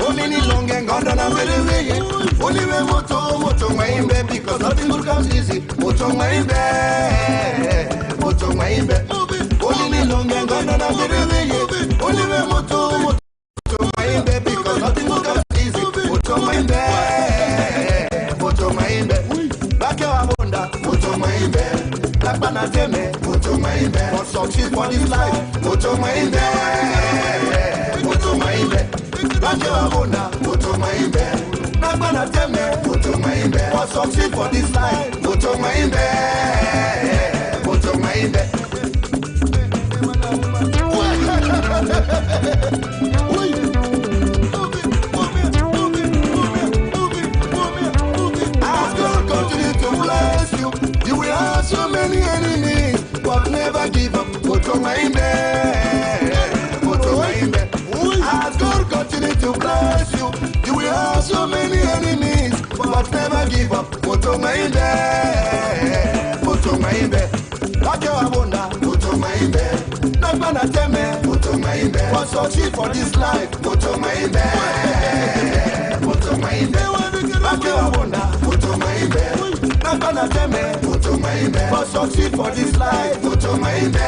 Only need long and gone down a very way. Only way moto my baby, because nothing good comes easy. Moto my baby, moto my baby. Only need long and gone down a very way. Only way moto my baby, because nothing good comes easy. Moto my baby, moto my baby. Back your abunda, moto my baby. Black banateme, moto my baby. For success for this life, moto my baby, moto my baby. Back your abunda, moto my baby. Black banateme, moto my baby. For success for this life, moto my baby, moto my baby. So many enemies, but never give up. Moto my baby, moto my baby. As God continue to bless you, you will have so many enemies, but never give up. Moto my baby, moto my baby. Like your abunda, moto my baby. Not gonna tell me, moto my baby. What's so cheap for this life, moto my baby, moto my baby. Like your abunda, moto my baby. Not gonna tell me, moto my baby. For succeed for this life, moto my baby.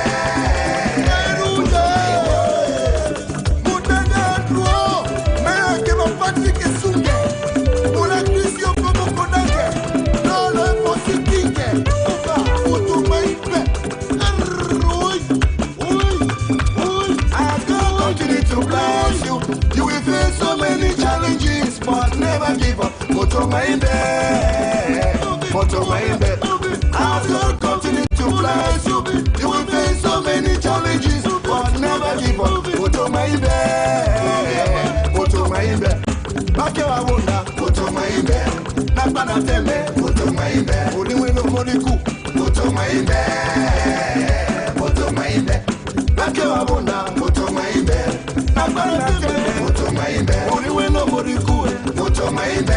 As God continue to bless you, you will face so many challenges, but never give up. Moto my baby, moto my baby. As God continue to bless you, you will face so many challenges, but never give up. Moto my baby, moto my baby. Back your abunda, moto my baby. Nakbana teme, moto my baby. Odi weno moniku, moto my baby, moto my baby. Back your abunda, moto my baby. Nakbana teme, moto my baby. Odi weno moniku, moto my baby.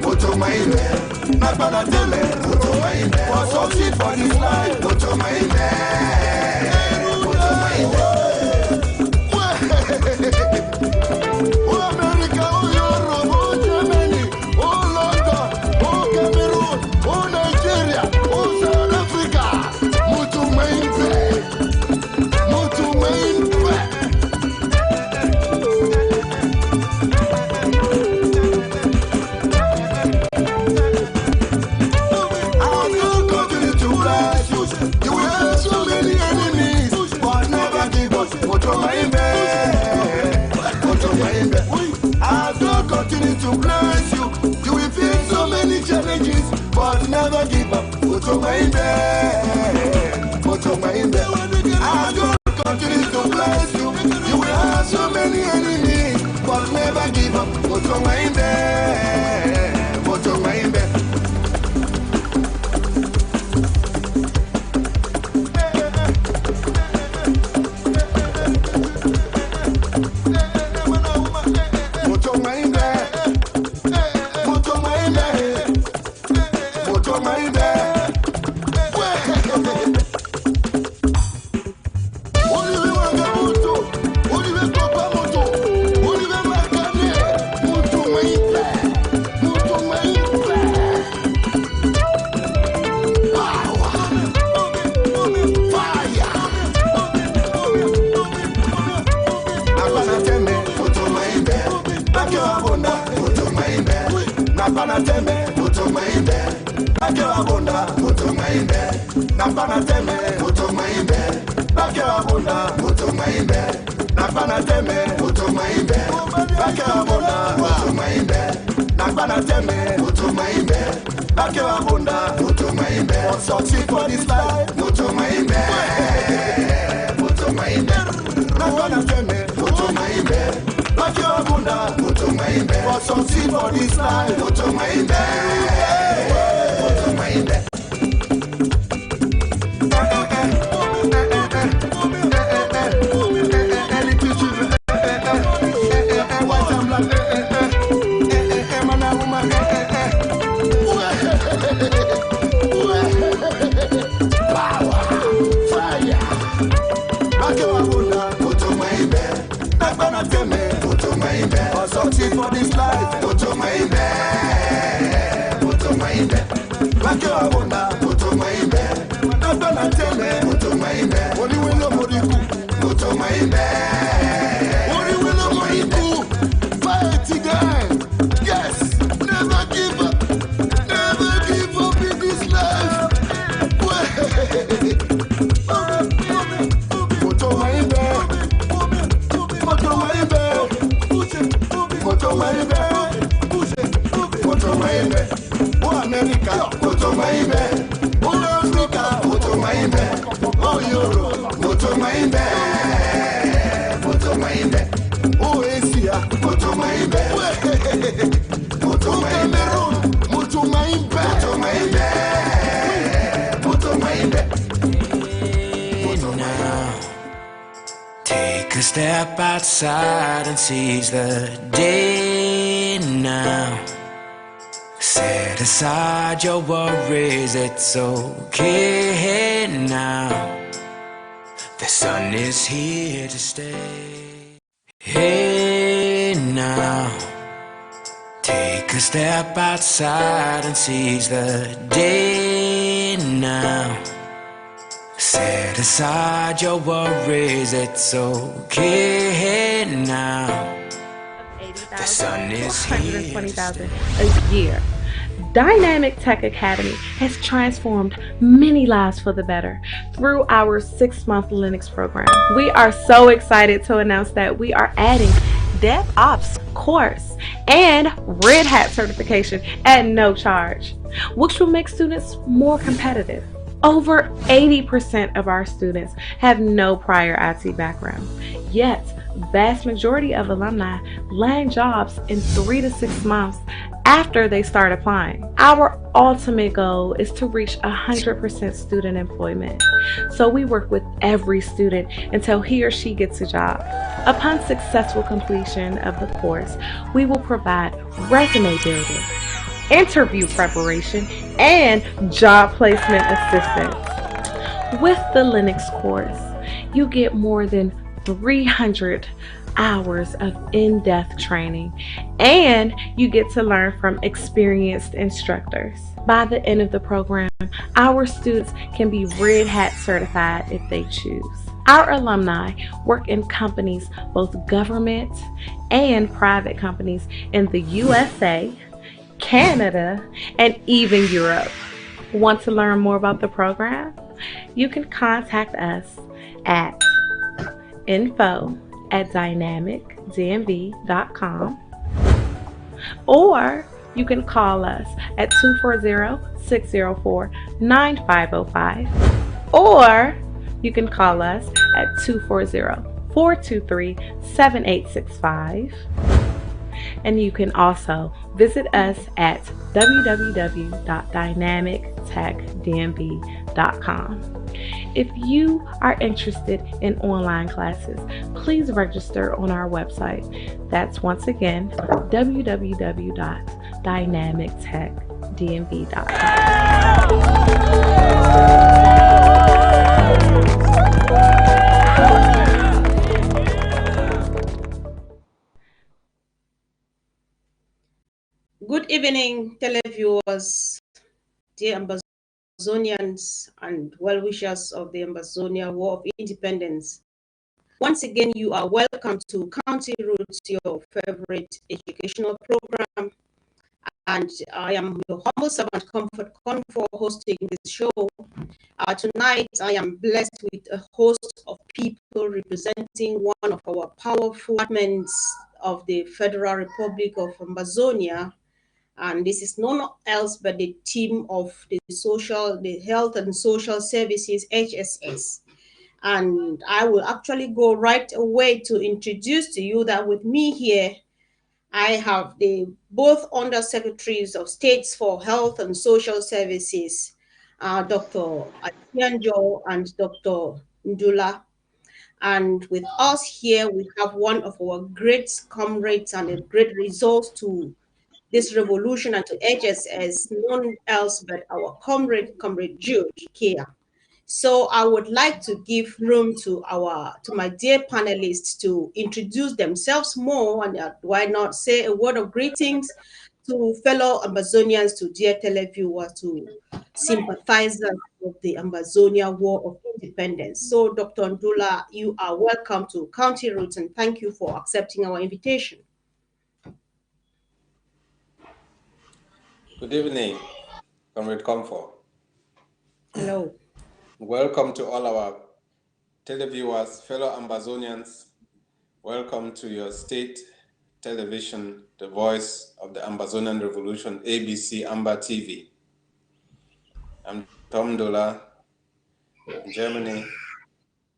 Moto my baby. Not gonna tell me, moto my baby. For succeed for this life, moto my baby, moto my baby. Oh America, oh Europe, oh Germany, oh London, oh Cameroon, oh Nigeria, oh South Africa, moto my baby, moto my baby. As God continue to bless you, you will face so many challenges, but never give up. Moto my baby, moto my baby. As God continue to bless you, you will have so many enemies, but never give up. Moto my baby, moto my baby. Moto my baby, back your abunda, moto my baby. Nakbana teme, moto my baby, back your abunda, moto my baby. Nakbana teme, moto my baby, back your abunda, moto my baby. Nakbana teme, moto my baby, back your abunda, moto my baby. For succeed for this life, moto my baby, moto my baby. Nakbana teme, moto my baby. Back your abunda, moto my baby. For succeed for this life, moto my baby, moto my baby. Succeed for this life. Back your abona, not gonna tell me. Only will no moriku. Only will no moriku. Fight again. Yes, never give up. Never give up in this life. Oh America, moto maimbe. Oh Africa, moto maimbe. Oh Europe, moto maimbe. Oh Asia, moto maimbe. Oh Cameroon, moto maimbe. Now, take a step outside and seize the day now. Set aside your worries, it's okay now. The sun is here to stay. Hey now, take a step outside and seize the day now. Set aside your worries, it's okay now. The sun is here. 120,000 a year. Dynamic Tech Academy has transformed many lives for the better through our 6-month Linux program. We are so excited to announce that we are adding DevOps course and Red Hat certification at no charge, which will make students more competitive. Over 80% of our students have no prior IT background, yet vast majority of alumni land jobs in 3 to 6 months after they start applying. Our ultimate goal is to reach 100% student employment. So we work with every student until he or she gets a job. Upon successful completion of the course, we will provide resume building, interview preparation, and job placement assistance. With the Linux course, you get more than 300 hours of in-depth training, and you get to learn from experienced instructors. By the end of the program, our students can be Red Hat certified if they choose. Our alumni work in companies, both government and private companies in the USA, Canada, and even Europe. Want to learn more about the program? You can contact us at info@dynamicdmv.com, or you can call us at 240-604-9505, or you can call us at 240-423-7865. And you can also visit us at www.dynamictechdmv.com. If you are interested in online classes, please register on our website. That's once again www.dynamictechdmv.com. Good evening, televiewers, dear Ambazonians and well-wishers of the Ambazonia War of Independence. Once again, you are welcome to County Roots, your favorite educational program. And I am your humble servant, Comfort Con, for hosting this show. Tonight, I am blessed with a host of people representing one of our powerful departments of the Federal Republic of Ambazonia. And this is none else but the team of the Health and Social Services, HSS. And I will actually go right away to introduce to you that with me here, I have the both Undersecretaries of States for Health and Social Services, Dr. Atianjo and Dr. Ndula. And with us here, we have one of our great comrades and a great resource to this revolution and to HSS, none else but our comrade Jude Kia. So I would like to give room to my dear panelists to introduce themselves more, and why not say a word of greetings to fellow Amazonians, to dear televiewers, to sympathizers of the Amazonia War of Independence. So, Dr. Ndula, you are welcome to County Roots, and thank you for accepting our invitation. Good evening, Comrade Comfort. Hello. Welcome to all our televiewers, fellow Ambazonians. Welcome to your state television, the voice of the Ambazonian Revolution, ABC Amba TV. I'm Tom Dola in Germany.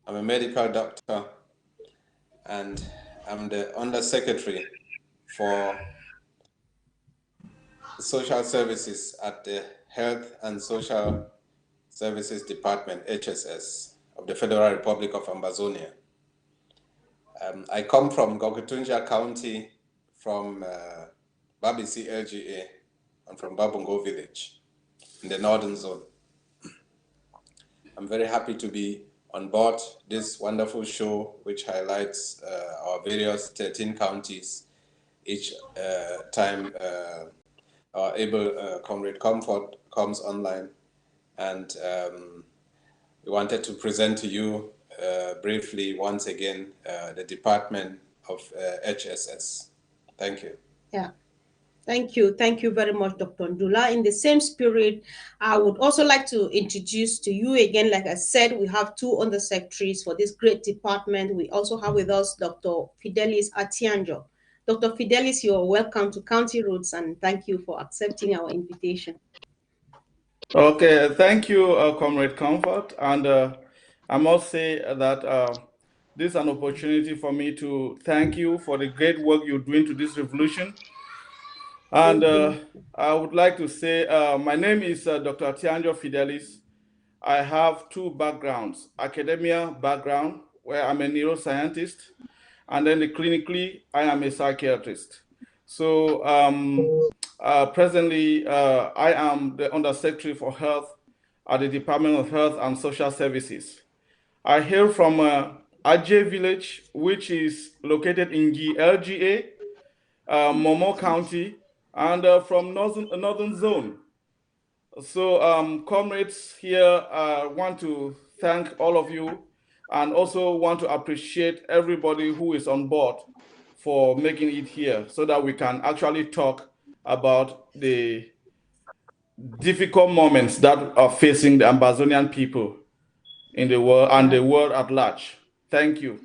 I'm a medical doctor and I'm the Undersecretary for Social Services at the Health and Social Services Department, HSS, of the Federal Republic of Ambazonia. I come from Gokutunja County, from Babisi LGA, and from Babungo Village in the Northern Zone. I'm very happy to be on board this wonderful show, which highlights our various 13 counties each time our able Comrade Comfort comes online. And we wanted to present to you briefly once again the Department of HSS. Thank you. Yeah. Thank you. Thank you very much, Dr. Ndula. In the same spirit, I would also like to introduce to you again, like I said, we have two undersecretaries for this great department. We also have with us Dr. Fidelis Atianjo. Dr. Fidelis, you are welcome to County Roots, and thank you for accepting our invitation. Okay, thank you, Comrade Comfort. And I must say that this is an opportunity for me to thank you for the great work you're doing to this revolution. And I would like to say, my name is Dr. Tianjo Fidelis. I have two backgrounds: academia background, where I'm a neuroscientist, and then clinically, I am a psychiatrist. So presently, I am the Undersecretary for Health at the Department of Health and Social Services. I hail from Ajay Village, which is located in GLGA, Momo County, and from Northern Zone. So, comrades here, I want to thank all of you and also want to appreciate everybody who is on board for making it here so that we can actually talk about the difficult moments that are facing the Amazonian people in the world and the world at large. Thank you.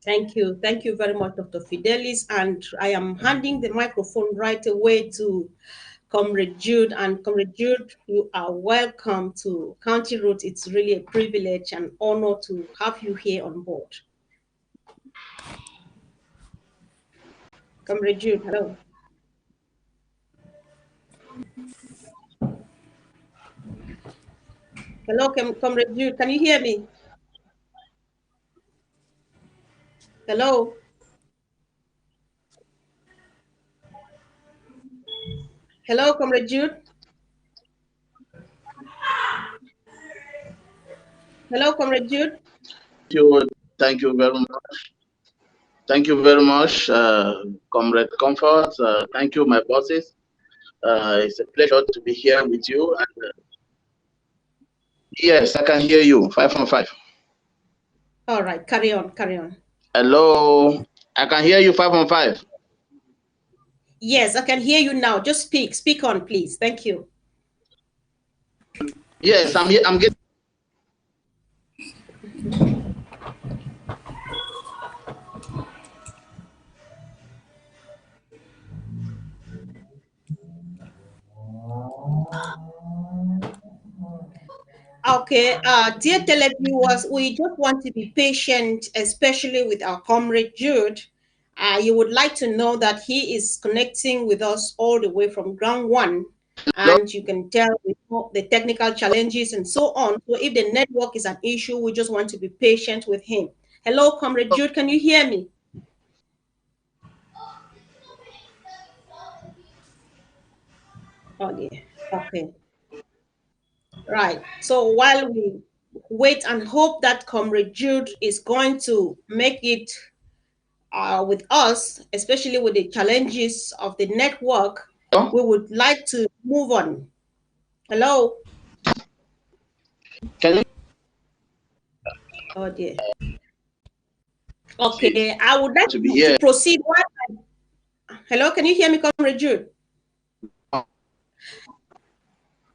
Thank you. Thank you very much, Dr. Fidelis. And I am handing the microphone right away to Comrade Jude. And Comrade Jude, you are welcome to County Route. It's really a privilege and honor to have you here on board. Comrade Jude, hello. Hello, Comrade Jude, can you hear me? Hello? Hello, Comrade Jude? Hello, Comrade Jude? Thank you very much. Thank you very much, Comrade Comfort. Thank you, my bosses. It's a pleasure to be here with you. And, yes, I can hear you. 5 on 5. All right, carry on, carry on. Hello, I can hear you 5 on 5. Yes, I can hear you now. Just speak on, please. Thank you. Yes, I'm here. I'm getting. Okay, dear televiewers, we just want to be patient, especially with our comrade Jude. You would like to know that he is connecting with us all the way from ground one, and you can tell the technical challenges and so on. So if the network is an issue, we just want to be patient with him. Hello, comrade Jude, can you hear me? Oh, yeah. Okay. Right. So while we wait and hope that Comrade Jude is going to make it with us, especially with the challenges of the network, Oh, we would like to move on. Hello? can you Oh dear. Okay, I would like to be to here? proceed. Hello, can you hear me, Comrade Jude?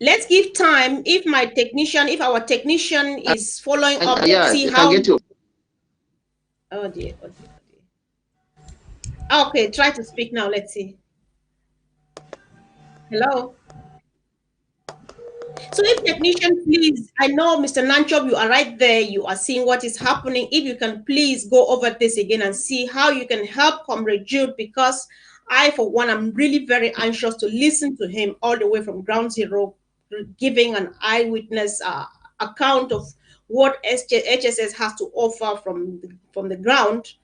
Let's give time if our technician is following up, let's Yeah, see I can how. get you. Oh dear, oh dear, oh dear. Okay, try to speak now. Let's see. Hello. So if technician, please, I know Mr. Nanchob, you are right there. You are seeing what is happening. If you can please go over this again and see how you can help Comrade Jude, because I, for one, am really very anxious to listen to him all the way from ground zero, giving an eyewitness account of what HSS has to offer from the ground.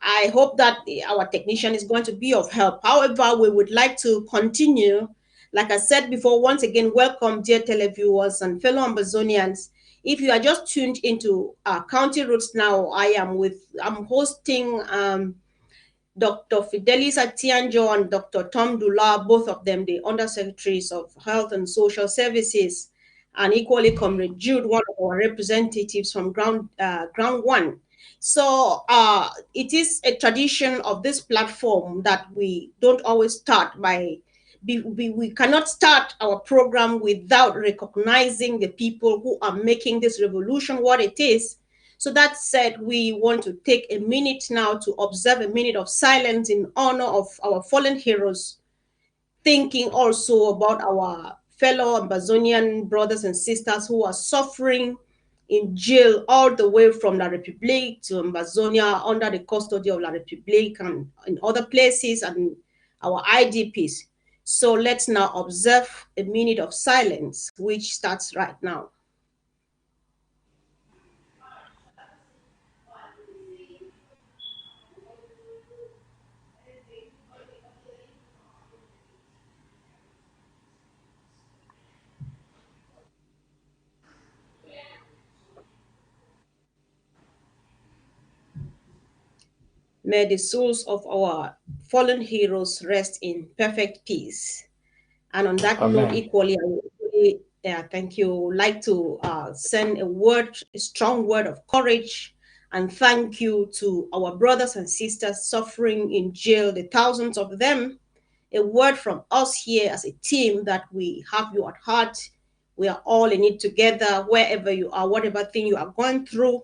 I hope that our technician is going to be of help. However, we would like to continue. Like I said before, once again, welcome, dear televiewers and fellow Amazonians. If you are just tuned into County Roots now, I'm hosting Dr. Fidelis Atianjo and Dr. Tom Dula, both of them the Undersecretaries of Health and Social Services, and equally Comrade Jude, one of our representatives from Ground One. So it is a tradition of this platform that we don't always start by, we cannot start our program without recognizing the people who are making this revolution what it is. So that said, we want to take a minute now to observe a minute of silence in honor of our fallen heroes, thinking also about our fellow Amazonian brothers and sisters who are suffering in jail all the way from La Republique to Amazonia under the custody of La Republique and in other places, and our IDPs. So let's now observe a minute of silence, which starts right now. May the souls of our fallen heroes rest in perfect peace. And on that note, Amen. equally, I would really, thank you, like to send a strong word of courage and thank you to our brothers and sisters suffering in jail, the thousands of them. A word from us here as a team that we have you at heart. We are all in it together, wherever you are, whatever thing you are going through.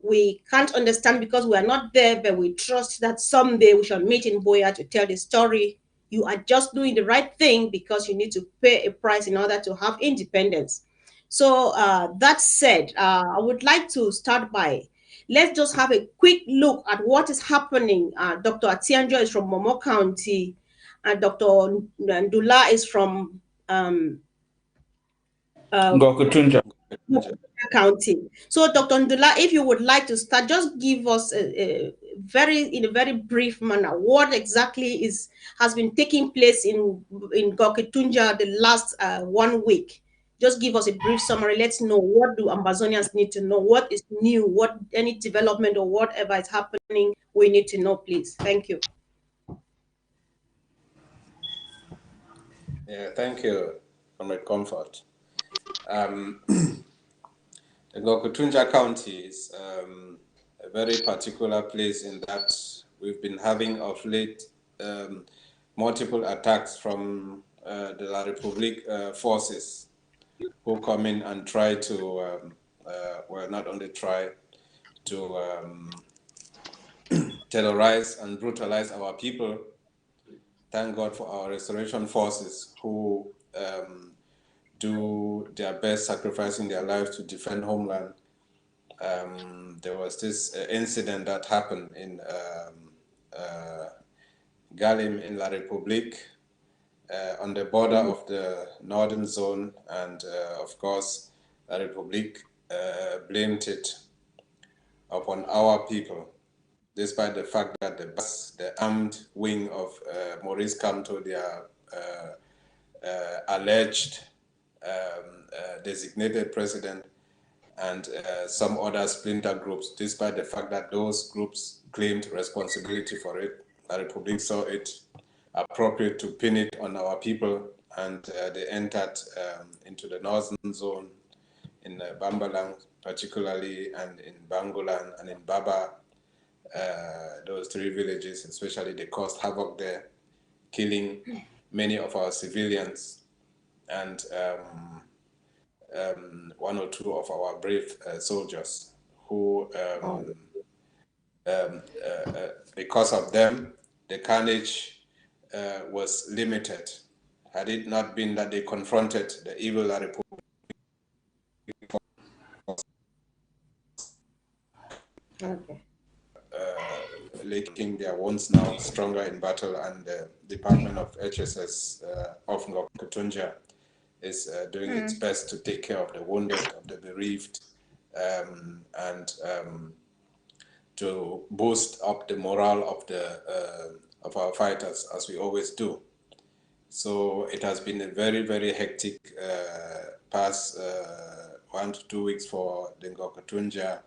We can't understand because we are not there, but we trust that someday we shall meet in Boya to tell the story. You are just doing the right thing because you need to pay a price in order to have independence. So that said, I would like to start by, let's just have a quick look at what is happening. Dr. Atianjo is from Momo County, and Dr. Ndula is from uh, Gokutunja. County. So, Dr. Ndula, if you would like to start, just give us in a very brief manner what exactly has been taking place in Gokitunja the last 1 week. Just give us a brief summary. Let's know, what do Amazonians need to know? What is new? What any development or whatever is happening, we need to know, please. Thank you. Yeah, thank you, Comrade Comfort. The Gokutunja County is a very particular place in that we've been having of late multiple attacks from the La Republique forces who come in and try to, well, not only try to terrorize and brutalize our people. Thank God for our restoration forces who do their best, sacrificing their lives to defend homeland. There was this incident that happened in Galim in La Republique, on the border of the northern zone, and of course, La Republique blamed it upon our people, despite the fact that the armed wing of Maurice Kamto, their alleged designated president, and some other splinter groups, despite the fact that those groups claimed responsibility for it. The Republic saw it appropriate to pin it on our people, and they entered into the northern zone in Bambalang particularly, and in Bangulan and in Baba, those three villages especially. They caused havoc there, killing many of our civilians, and one or two of our brave soldiers who, because of them, the carnage was limited. Had it not been that they confronted the evil Republic, Okay. making their wounds now stronger in battle, and the Department of HSS of Ngokutunja is doing its best to take care of the wounded, of the bereaved, and to boost up the morale of our fighters, as we always do. So it has been a very, very hectic past 1 to 2 weeks for the Ngokutunja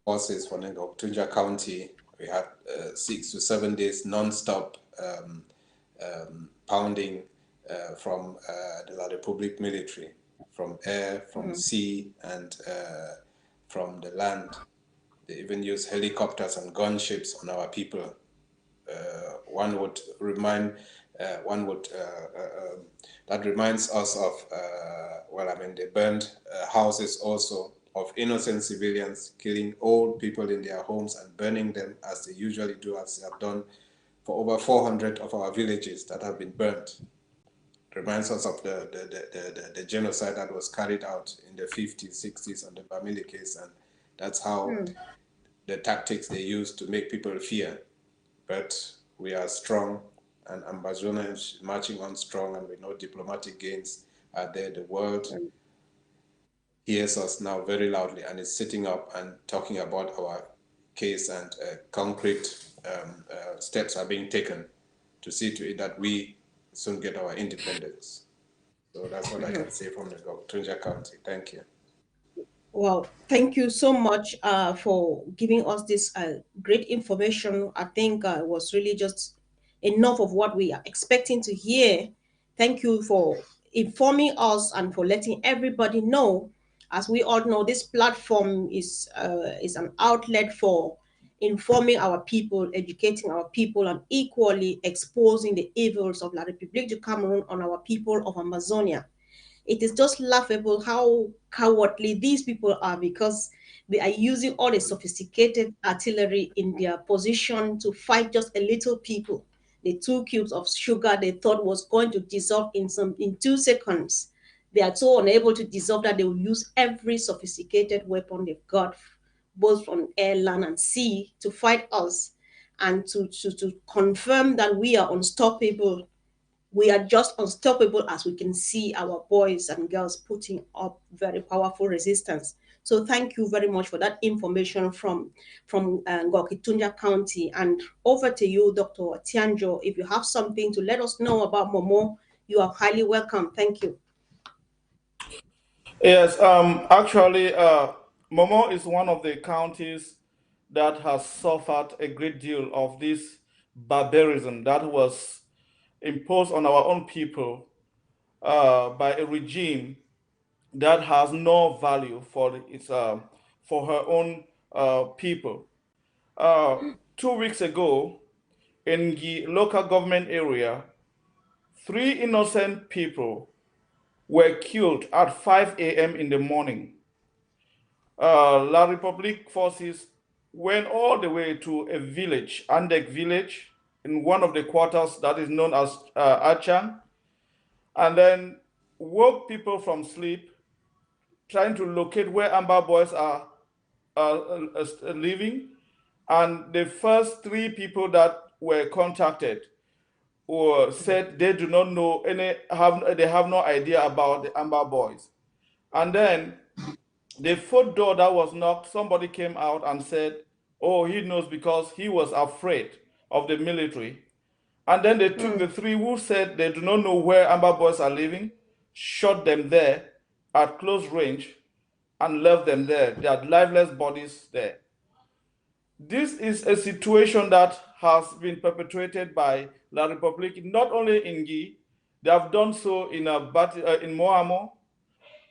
forces for Ngokutunja County. We had 6 to 7 days non-stop pounding from the La Republic military, from air, from sea, and from the land. They even use helicopters and gunships on our people. One would remind, that reminds us of, they burned houses also of innocent civilians, killing old people in their homes and burning them as they usually do, as they have done for over 400 of our villages that have been burnt. Reminds us of the genocide that was carried out in the 50s, 60s on the Bamili case, and that's how the tactics they use to make people fear. But we are strong, and Ambazonia is marching on strong, and we know diplomatic gains are there. The world hears us now very loudly and is sitting up and talking about our case, and concrete steps are being taken to see to it that we soon get our independence. So that's what I can say from the Tunja County. Thank you. Well, thank you so much for giving us this great information. I think it was really just enough of what we are expecting to hear. Thank you for informing us and for letting everybody know. As we all know, this platform is an outlet for informing our people, educating our people, and equally exposing the evils of La République du Cameroon on our people of Amazonia. It is just laughable how cowardly these people are, because they are using all the sophisticated artillery in their position to fight just a little people. The 2 cubes of sugar they thought was going to dissolve in 2 seconds. They are so unable to dissolve that they will use every sophisticated weapon they've got, both from air, land, and sea, to fight us, and to confirm that we are unstoppable. We are just unstoppable, as we can see our boys and girls putting up very powerful resistance. So thank you very much for that information from Ngokitunja County. And over to you, Dr. Tianjo. If you have something to let us know about Momo, you are highly welcome. Thank you. Yes, actually, Momo is one of the counties that has suffered a great deal of this barbarism that was imposed on our own people by a regime that has no value for its for her own people. 2 weeks ago, in the local government area, 3 innocent people were killed at 5 a.m. in the morning. La Republic forces went all the way to a village, Andek village, in one of the quarters that is known as Achan, and then woke people from sleep, trying to locate where Amber Boys are living. And the first 3 people that were contacted were said they do not know they have no idea about the Amber Boys. And then the fourth door that was knocked, somebody came out and said, oh, he knows because he was afraid of the military. And then they took the three who said they do not know where Amber Boys are living, shot them there at close range, and left them there. They had lifeless bodies there. This is a situation that has been perpetrated by La République, not only in Guy, they have done so in Moamo,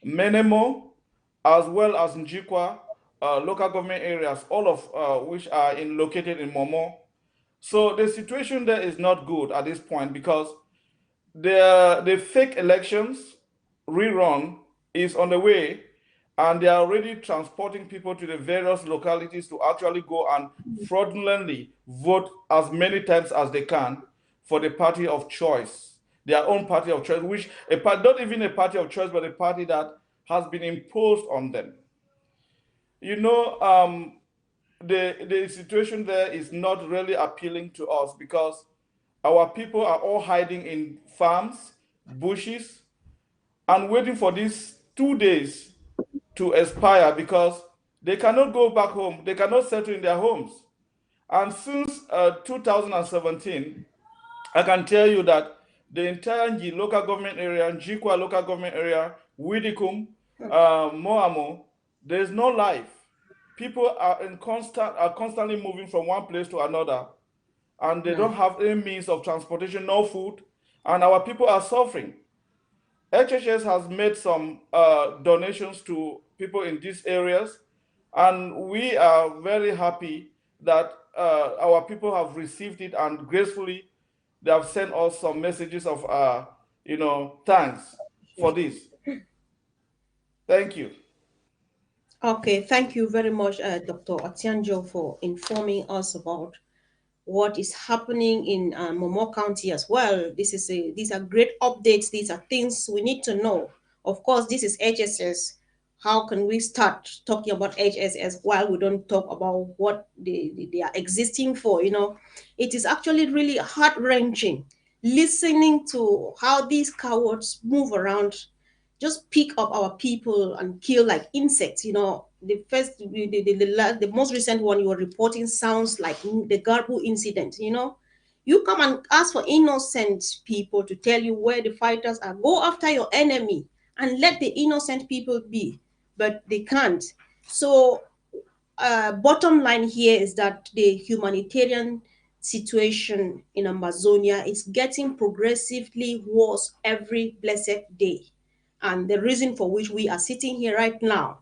Menemo, as well as Njikwa, local government areas, all of which are located in Momo. So the situation there is not good at this point because the fake elections rerun is on the way, and they are already transporting people to the various localities to actually go and fraudulently vote as many times as they can for the party of choice, their own party of choice, which not even a party of choice, but a party that has been imposed on them. You know, the situation there is not really appealing to us because our people are all hiding in farms, bushes, and waiting for these 2 days to expire because they cannot go back home. They cannot settle in their homes. And since 2017, I can tell you that the entire Nji local government area, Njikwa local government area, Widikum, Moamo, there's no life. People are constantly moving from one place to another, and they don't have any means of transportation, no food, and our people are suffering. HSS has made some donations to people in these areas, and we are very happy that our people have received it, and gracefully they have sent us some messages of thanks for this. Thank you. Okay, thank you very much, Dr. Atianjo, for informing us about what is happening in Momo County as well. These are great updates. These are things we need to know. Of course, this is HSS. How can we start talking about HSS while we don't talk about what they are existing for? It is actually really heart-wrenching listening to how these cowards move around, just pick up our people and kill like insects. The most recent one you were reporting sounds like the Garbu incident. You come and ask for innocent people to tell you where the fighters are. Go after your enemy and let the innocent people be, but they can't. So bottom line here is that the humanitarian situation in Amazonia is getting progressively worse every blessed day. And the reason for which we are sitting here right now,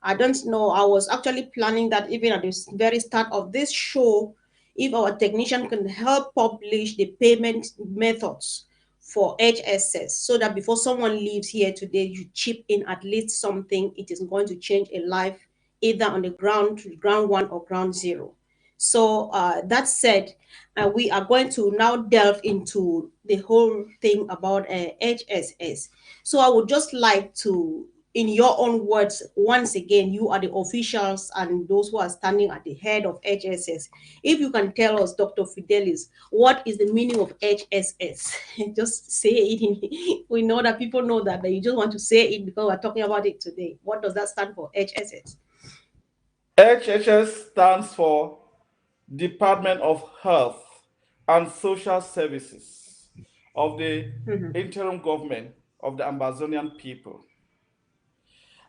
I don't know. I was actually planning that even at the very start of this show, if our technician can help publish the payment methods for HSS so that before someone leaves here today, you chip in at least something, it is going to change a life either on the ground one or ground zero. So that said, we are going to now delve into the whole thing about HSS. So I would just like to, in your own words, once again, you are the officials and those who are standing at the head of HSS. If you can tell us, Dr. Fidelis, what is the meaning of HSS? Just say it. We know that people know that, but you just want to say it because we're talking about it today. What does that stand for, HSS? HHS stands for Department of Health and Social Services of the interim government of the Amazonian people.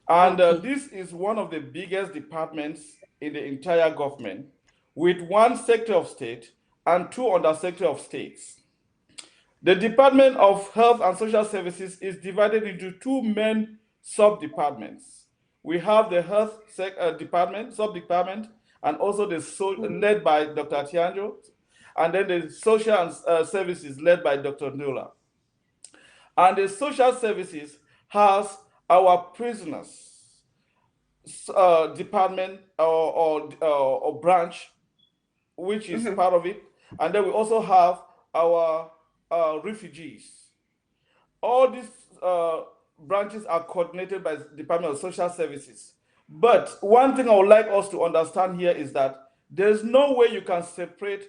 And this is one of the biggest departments in the entire government, with one sector of state and two undersector of states. The Department of Health and Social Services is divided into two main sub-departments. We have the Health Department, sub-department, and also led by Dr. Tianjo, and then the Social Services led by Dr. Nula. And the Social Services has our prisoners department or branch, which is part of it. And then we also have our refugees. All these branches are coordinated by the Department of Social Services. But one thing I would like us to understand here is that there's no way you can separate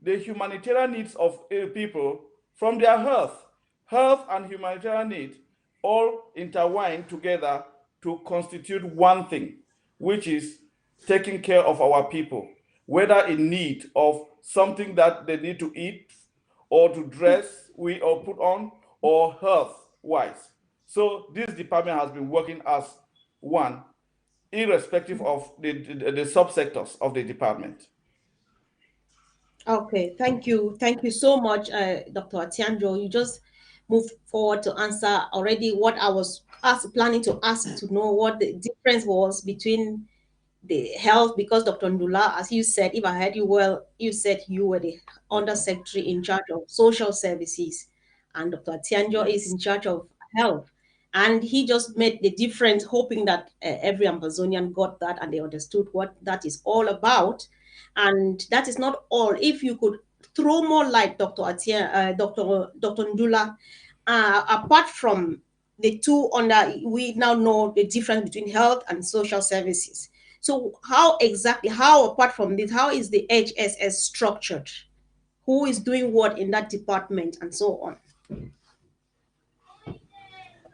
the humanitarian needs of people from their health. Health and humanitarian need all intertwine together to constitute one thing, which is taking care of our people, whether in need of something that they need to eat, or to dress we or put on, or health-wise. So this department has been working as one, irrespective of the subsectors of the department. Okay, thank you. Thank you so much, Dr. Atianjo. You just moved forward to answer already what I was planning to ask, to know what the difference was between the health, because Dr. Ndula, as you said, if I heard you well, you said you were the undersecretary in charge of social services, and Dr. Atianjo is Yes. in charge of health. And he just made the difference, hoping that every Amazonian got that and they understood what that is all about. And that is not all. If you could throw more light, Dr. Ndula, apart from the two under, we now know the difference between health and social services. So how exactly, how apart from this, how is the HSS structured? Who is doing what in that department and so on?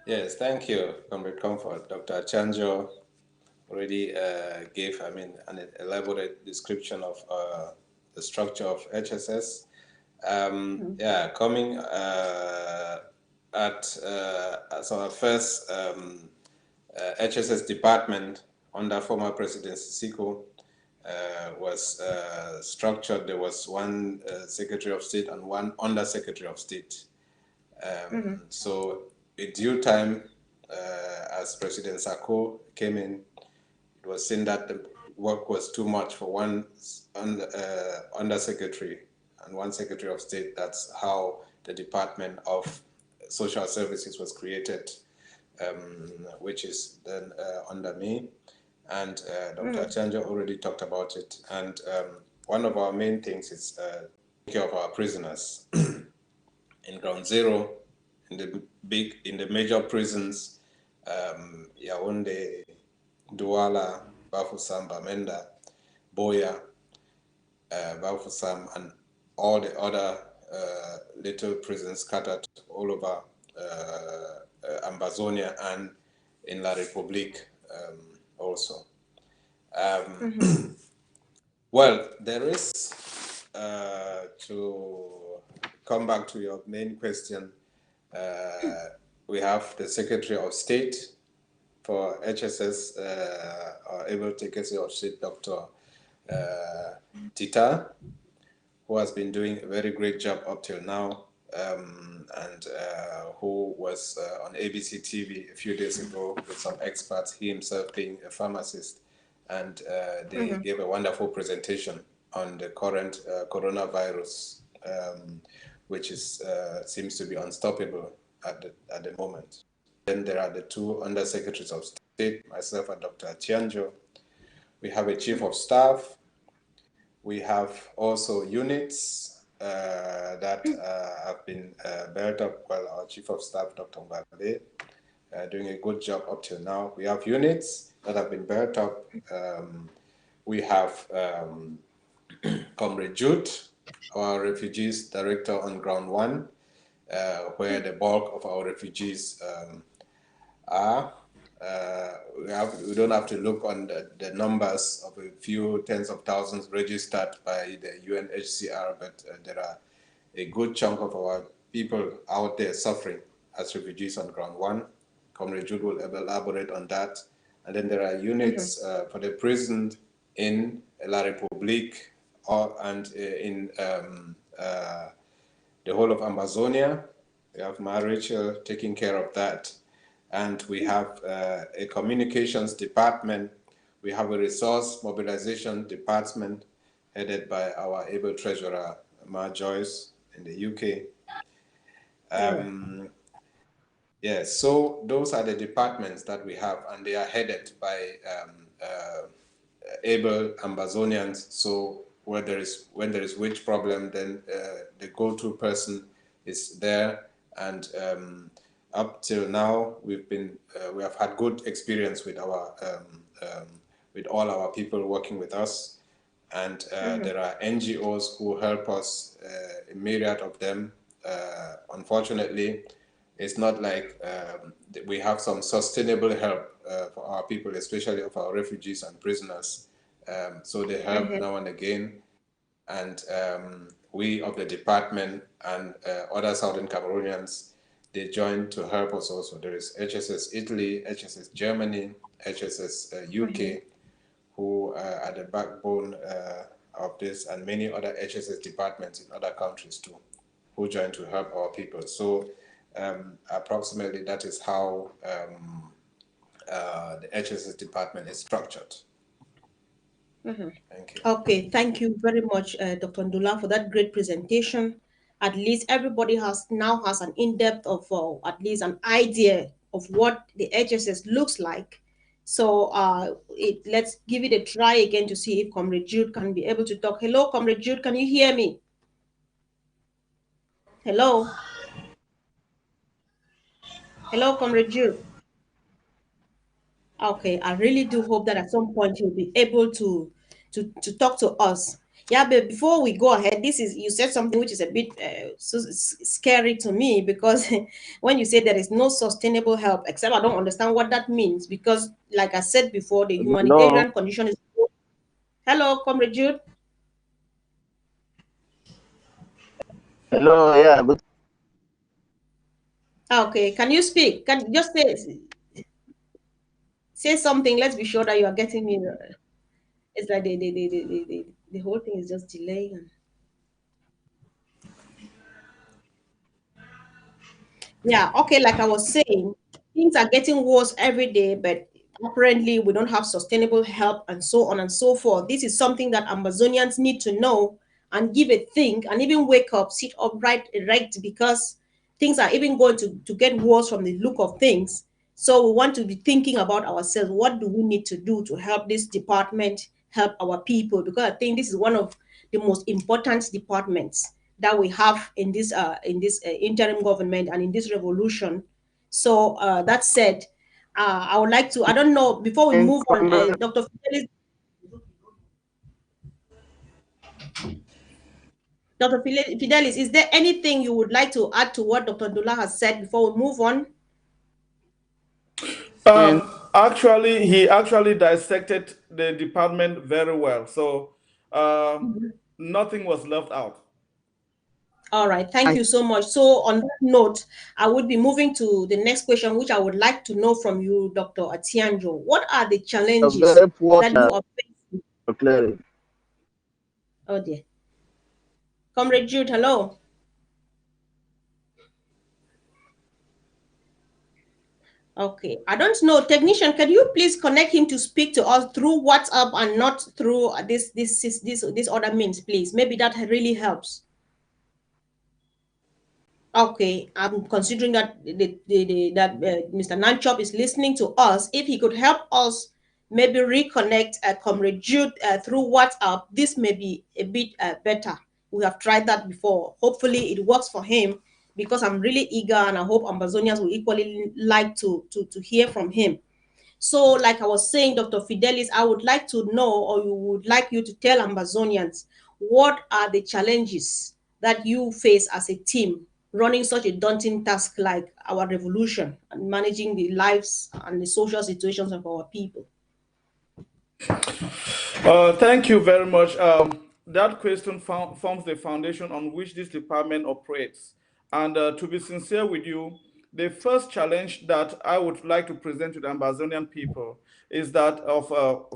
Yes, thank you, Comrade Comfort. Dr. Chanjo already gave, an elaborate description of the structure of HSS. Yeah, coming as our first HSS department under former President Sisiko was structured. There was one Secretary of State and one Under Secretary of State. So in due time, as President Sako came in, it was seen that the work was too much for one Undersecretary and one Secretary of State. That's how the Department of Social Services was created, which is then under me. And Dr. Chanjo already talked about it. And one of our main things is taking care of our prisoners. In Ground Zero, in the major prisons, Yaoundé, Douala, Bafoussam, Bamenda, Boya, Bafoussam, and all the other little prisons scattered all over Ambazonia and in La République also. Well, there is, to come back to your main question, we have the Secretary of State for HSS, our able Secretary of State, Dr. Tita, who has been doing a very great job up till now, and who was on ABC TV a few days ago with some experts, he himself being a pharmacist, and they gave a wonderful presentation on the current coronavirus, which is seems to be unstoppable at the moment. Then there are the two Undersecretaries of State, myself and Dr. Tianjo. We have a Chief of Staff. We have also units that have been built up. Well, our Chief of Staff, Dr. Mbabe, doing a good job up till now. We have units that have been built up. We have Comrade Jude, our Refugees Director on Ground 1, where the bulk of our refugees are. We don't have to look on the numbers of a few tens of thousands registered by the UNHCR, but there are a good chunk of our people out there suffering as refugees on Ground 1. Comrade Jude will elaborate on that. And then there are units for the prison in La République and in the whole of Amazonia. We have Rachel taking care of that. And we have a communications department. We have a resource mobilization department headed by our able treasurer, Ma Joyce in the UK. Yes, so those are the departments that we have, and they are headed by able Ambazonians. So when there is which problem, then the go-to person is there. And up till now, we have had good experience with our with all our people working with us, and there are NGOs who help us, a myriad of them. Unfortunately, it's not like we have some sustainable help for our people, especially of our refugees and prisoners. So they help now and again, and we of the department and other Southern Cameroonians, they joined to help us also. There is HSS Italy, HSS Germany, HSS UK, who are the backbone of this, and many other HSS departments in other countries too, who joined to help our people. So approximately that is how the HSS department is structured. Thank you. Okay, thank you very much, Dr. Ndula, for that great presentation. At least everybody now has an in-depth of at least an idea of what the HSS looks like. So let's give it a try again to see if Comrade Jude can be able to talk. Hello, Comrade Jude, can you hear me? Hello? Hello, Comrade Jude. Okay, I really do hope that at some point you'll be able to talk to us. Yeah, but before we go ahead, you said something which is a bit scary to me, because when you say there is no sustainable help, except I don't understand what that means, because like I said before, the Hello. humanitarian condition is. Hello, Comrade Jude. Hello. Yeah. Good. Okay, can you speak? Can just say something? Let's be sure that you are getting me. It's like the whole thing is just delaying. Yeah, okay, like I was saying, things are getting worse every day, but apparently we don't have sustainable help and so on and so forth. This is something that Amazonians need to know and give a think and even wake up, sit upright, erect, because things are even going to get worse from the look of things. So we want to be thinking about ourselves. What do we need to do to help this department help our people? Because I think this is one of the most important departments that we have in this interim government and in this revolution. So that said, I would like to. I don't know. Before we move on, Comrade. Dr. Fidelis, Fidelis, is there anything you would like to add to what Dr. Dula has said before we move on? Actually, he actually dissected the department very well. So nothing was left out. All right, thank you so much. So on that note, I would be moving to the next question, which I would like to know from you, Dr. Atianjo. What are the A challenges very poor that you are facing? clearing. Oh dear. Comrade Jude, hello. Okay, I don't know. Technician, can you please connect him to speak to us through WhatsApp and not through this other means, please? Maybe that really helps. Okay, I'm considering that Mr. Nanchop is listening to us. If he could help us, maybe reconnect Comrade Jude through WhatsApp, this may be a bit better. We have tried that before. Hopefully, it works for him, because I'm really eager and I hope Ambazonians will equally like to hear from him. So, like I was saying, Dr. Fidelis, I would like to know, or you would like you to tell Ambazonians, what are the challenges that you face as a team running such a daunting task like our revolution and managing the lives and the social situations of our people? Thank you very much. That question forms the foundation on which this department operates. And to be sincere with you, the first challenge that I would like to present to the Amazonian people is that of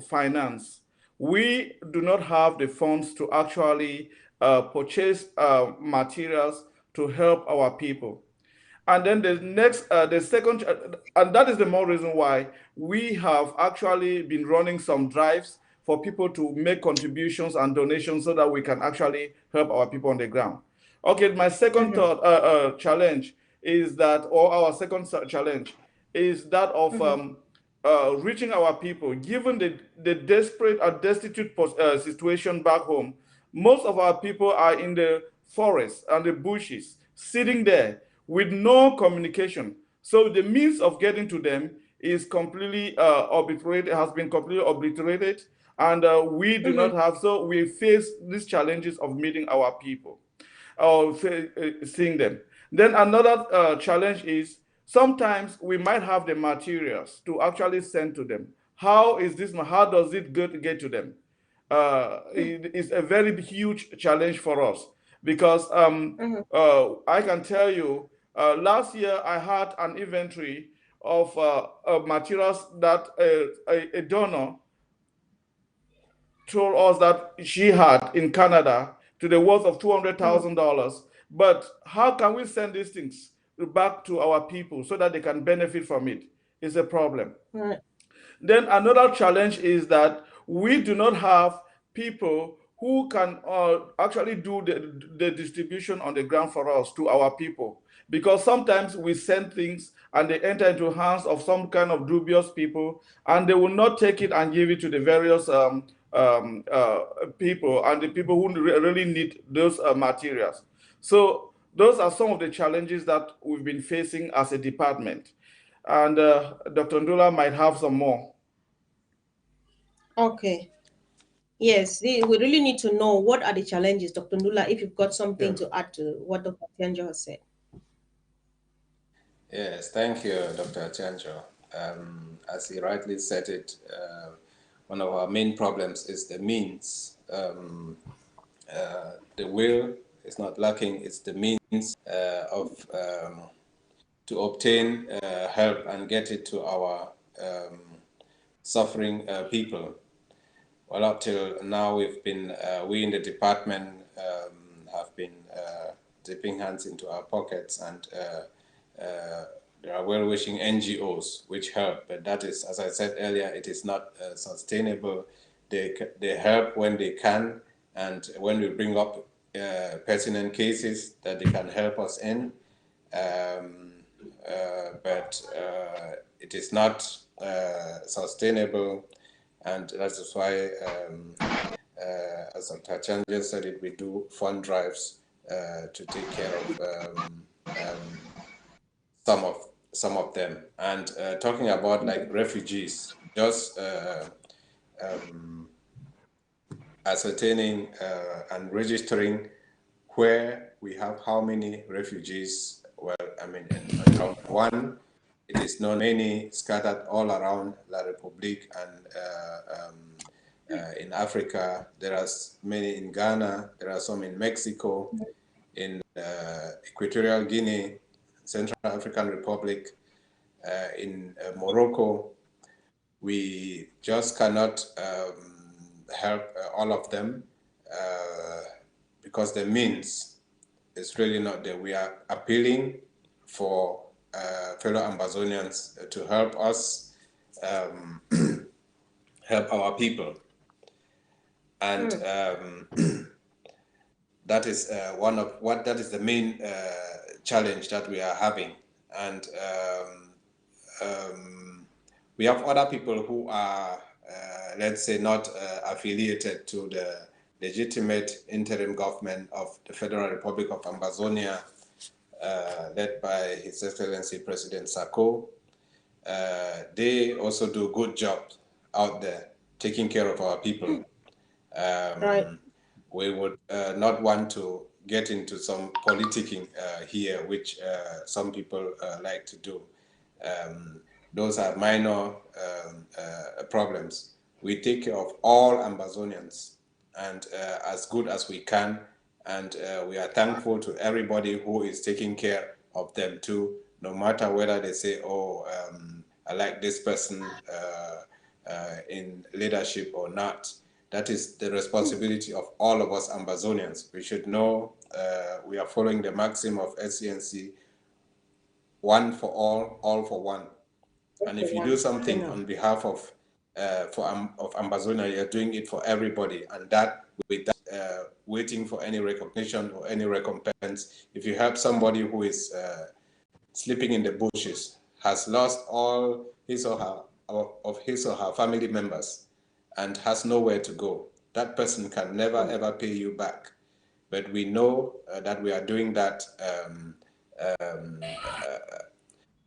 finance. We do not have the funds to actually purchase materials to help our people. And then the second, and that is the more reason why we have actually been running some drives for people to make contributions and donations so that we can actually help our people on the ground. Okay, my second challenge is that, or our second challenge is that of reaching our people. Given the desperate or destitute situation back home, most of our people are in the forests and the bushes, sitting there with no communication. So the means of getting to them is completely obliterated, has been completely obliterated, and we do not have, so we face these challenges of meeting our people, or seeing them. Then another challenge is sometimes we might have the materials to actually send to them. How does it get to them? It's a very huge challenge for us. because I can tell you, last year I had an inventory of materials that a donor told us that she had in Canada to the worth of $200,000. But how can we send these things back to our people so that they can benefit from it? Is a problem. Right. Then another challenge is that we do not have people who can actually do the distribution on the ground for us to our people. Because sometimes we send things and they enter into hands of some kind of dubious people, and they will not take it and give it to the various people and the people who really need those materials. So those are some of the challenges that we've been facing as a department. And Dr. Ndula might have some more. Okay. Yes, we really need to know what are the challenges, Dr. Ndula, if you've got something Yeah. to add to what Dr. Tianjo has said. Yes, thank you, Dr. Chancho. As he rightly said it, one of our main problems is the means. The will is not lacking, it's the means to obtain help and get it to our suffering people. Well, up till now, we've been, we in the department have been dipping hands into our pockets, and there are well-wishing NGOs which help, but that is, as I said earlier, it is not sustainable. They help when they can, and when we bring up pertinent cases that they can help us in, but it is not sustainable, and that is why, as Dr. Chan just said it, we do fund drives to take care of some of them. And talking about like refugees, just ascertaining and registering where we have how many refugees. Well, I mean, in count one, it is not many scattered all around La Republique, and in Africa, there are many in Ghana, there are some in Mexico, in Equatorial Guinea, Central African Republic, in Morocco. We just cannot help all of them because the means is really not there. We are appealing for fellow Amazonians to help us help our people. And that is that is the main challenge that we are having. And we have other people who are, let's say, not affiliated to the legitimate interim government of the Federal Republic of Amazonia, led by His Excellency President Sako. They also do a good job out there taking care of our people. Right. We would not want to get into some politicking here, which some people like to do. Those are minor problems. We take care of all Amazonians, and as good as we can, and we are thankful to everybody who is taking care of them too, no matter whether they say, oh, I like this person in leadership or not. That is the responsibility of all of us Amazonians. We should know we are following the maxim of SCNC, one for all for one. And if you do something on behalf of Amazonia, you're doing it for everybody, and that without waiting for any recognition or any recompense. If you help somebody who is sleeping in the bushes, has lost all his or her family members, and has nowhere to go, that person can never ever pay you back. But we know that we are doing that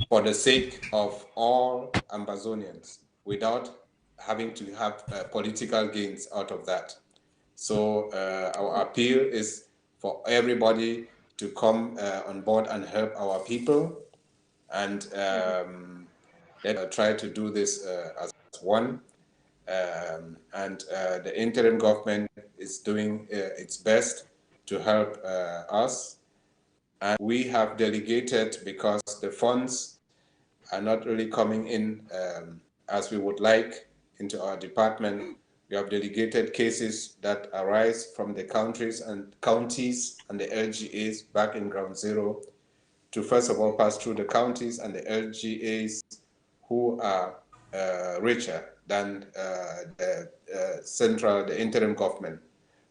for the sake of all Amazonians, without having to have political gains out of that. So our appeal is for everybody to come on board and help our people, and let's try to do this as one. And the interim government is doing its best to help us. And we have delegated, because the funds are not really coming in as we would like into our department. We have delegated cases that arise from the counties and the LGAs back in ground zero to first of all pass through the counties and the LGAs who are richer than the interim government,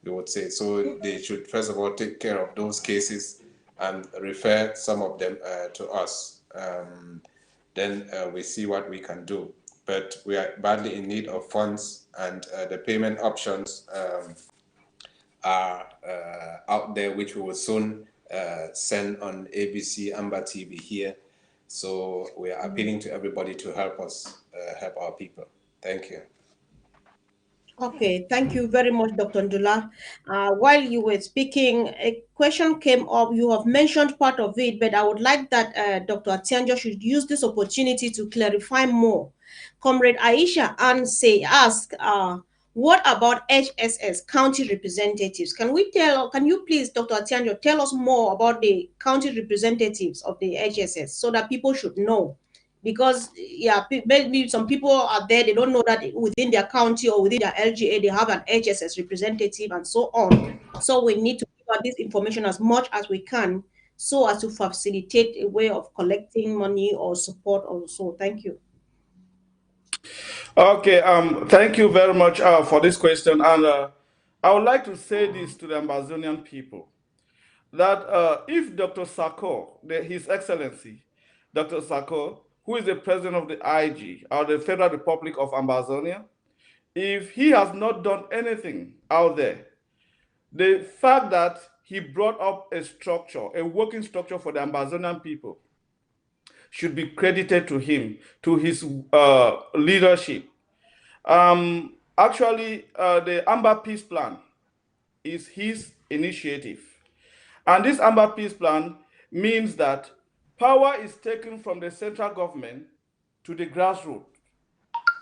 we would say. So they should first of all take care of those cases and refer some of them to us. Then we see what we can do. But we are badly in need of funds, and the payment options are out there, which we will soon send on ABC Amber TV here. So we are appealing to everybody to help us, help our people. Thank you. Okay, thank you very much, Dr. Ndula. While you were speaking, a question came up. You have mentioned part of it, but I would like that Dr. Atianjo should use this opportunity to clarify more. Comrade Aisha Ansay asked, what about HSS, county representatives? Can you please, Dr. Atianjo, tell us more about the county representatives of the HSS so that people should know? Because yeah, maybe some people are there, they don't know that within their county or within their LGA they have an HSS representative and so on. So we need to give out this information as much as we can so as to facilitate a way of collecting money or support also. Thank you. Okay, thank you very much for this question. And I would like to say this to the Ambazonian people, that if Dr. Sako, His Excellency, Dr. Sako, who is the president of the IG, or the Federal Republic of Ambazonia, if he has not done anything out there, the fact that he brought up a structure, a working structure for the Ambazonian people, should be credited to him, to his leadership. Actually, the Amber Peace Plan is his initiative. And this Amber Peace Plan means that power is taken from the central government to the grassroots.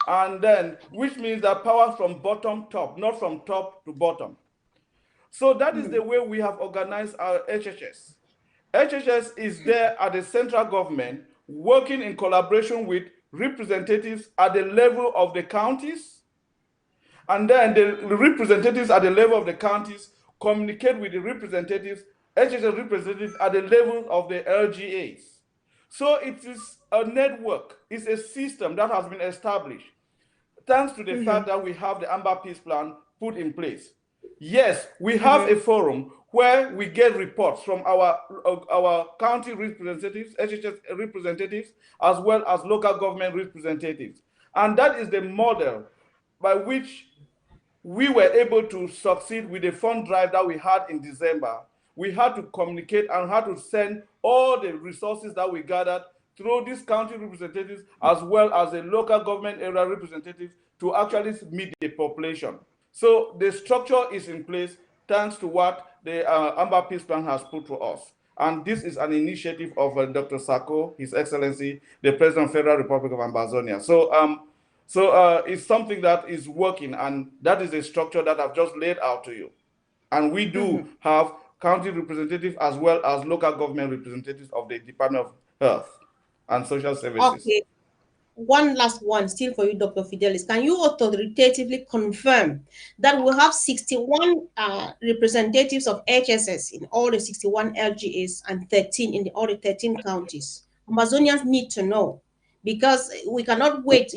And then, which means that power from bottom top, not from top to bottom. So that is the way we have organized our HHS. HHS is there at the central government, working in collaboration with representatives at the level of the counties, and then the representatives at the level of the counties communicate with the representatives, HSS representatives at the level of the LGAs. So it is a network, it's a system that has been established thanks to the fact that we have the Amber Peace Plan put in place. Yes, we have a forum where we get reports from our county representatives, HHS representatives, as well as local government representatives. And that is the model by which we were able to succeed with the fund drive that we had in December. We had to communicate and had to send all the resources that we gathered through these county representatives as well as the local government area representatives to actually meet the population. So the structure is in place thanks to what the Amber Peace Plan has put to us. And this is an initiative of Dr. Sako, His Excellency, the President of the Federal Republic of Ambazonia. So it's something that is working, and that is a structure that I've just laid out to you. And we do have county representatives as well as local government representatives of the Department of Health and Social Services. Okay. One last one, still for you, Dr. Fidelis. Can you authoritatively confirm that we have 61 representatives of HSS in all the 61 LGAs and 13 in all the 13 counties? Amazonians need to know, because we cannot wait.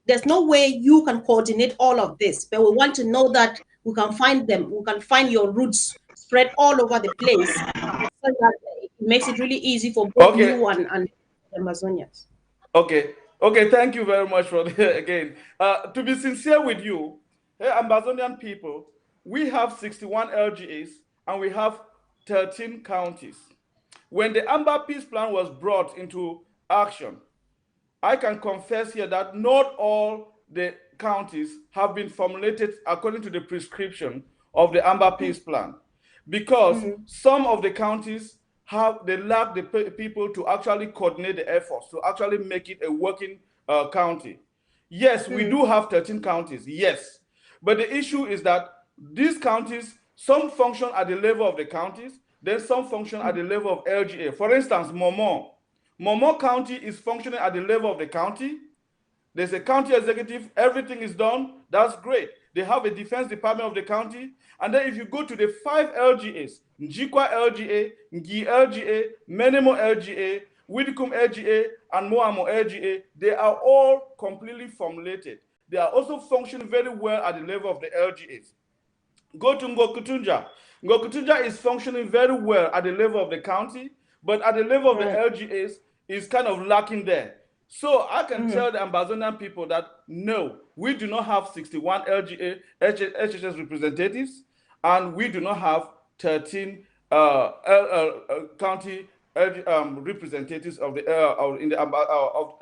There's no way you can coordinate all of this, but we want to know that we can find them. We can find your roots spread all over the place, so that it makes it really easy for both you and Amazonians. Okay, thank you very much for again. To be sincere with you, hey, Amazonian people, we have 61 LGAs and we have 13 counties. When the Amber Peace Plan was brought into action, I can confess here that not all the counties have been formulated according to the prescription of the Amber Peace Plan, because some of the counties lack the people to actually coordinate the efforts, to actually make it a working county. Yes, we do have 13 counties, yes. But the issue is that these counties Some function at the level of the counties, then some function at the level of LGA. For instance, Momo. Momo County is functioning at the level of the county. There's a county executive, everything is done, that's great. They have a defense department of the county. And then if you go to the 5 LGAs, Njikwa LGA, Ngi LGA, Menemo LGA, Widikum LGA, and Moamo LGA, they are all completely formulated. They are also functioning very well at the level of the LGAs. Go to Ngokutunja. Ngokutunja is functioning very well at the level of the county, but at the level of the LGAs is kind of lacking there. So I can tell the Ambazonian people that no, we do not have 61 LGA HSS representatives, and we do not have 13 county representatives of the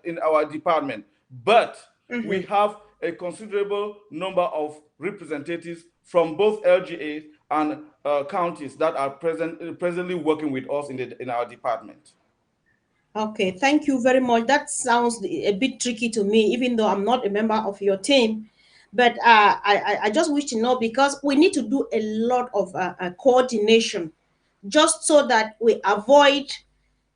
in our department, but we have a considerable number of representatives from both LGAs and counties that are presently working with us in our department. Okay, thank you very much. That sounds a bit tricky to me, even though I'm not a member of your team. But I just wish to know, because we need to do a lot of coordination just so that we avoid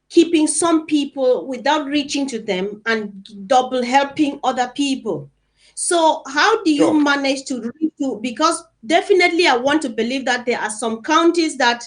keeping some people without reaching to them and double helping other people. So how do you manage to reach to, because definitely I want to believe that there are some counties that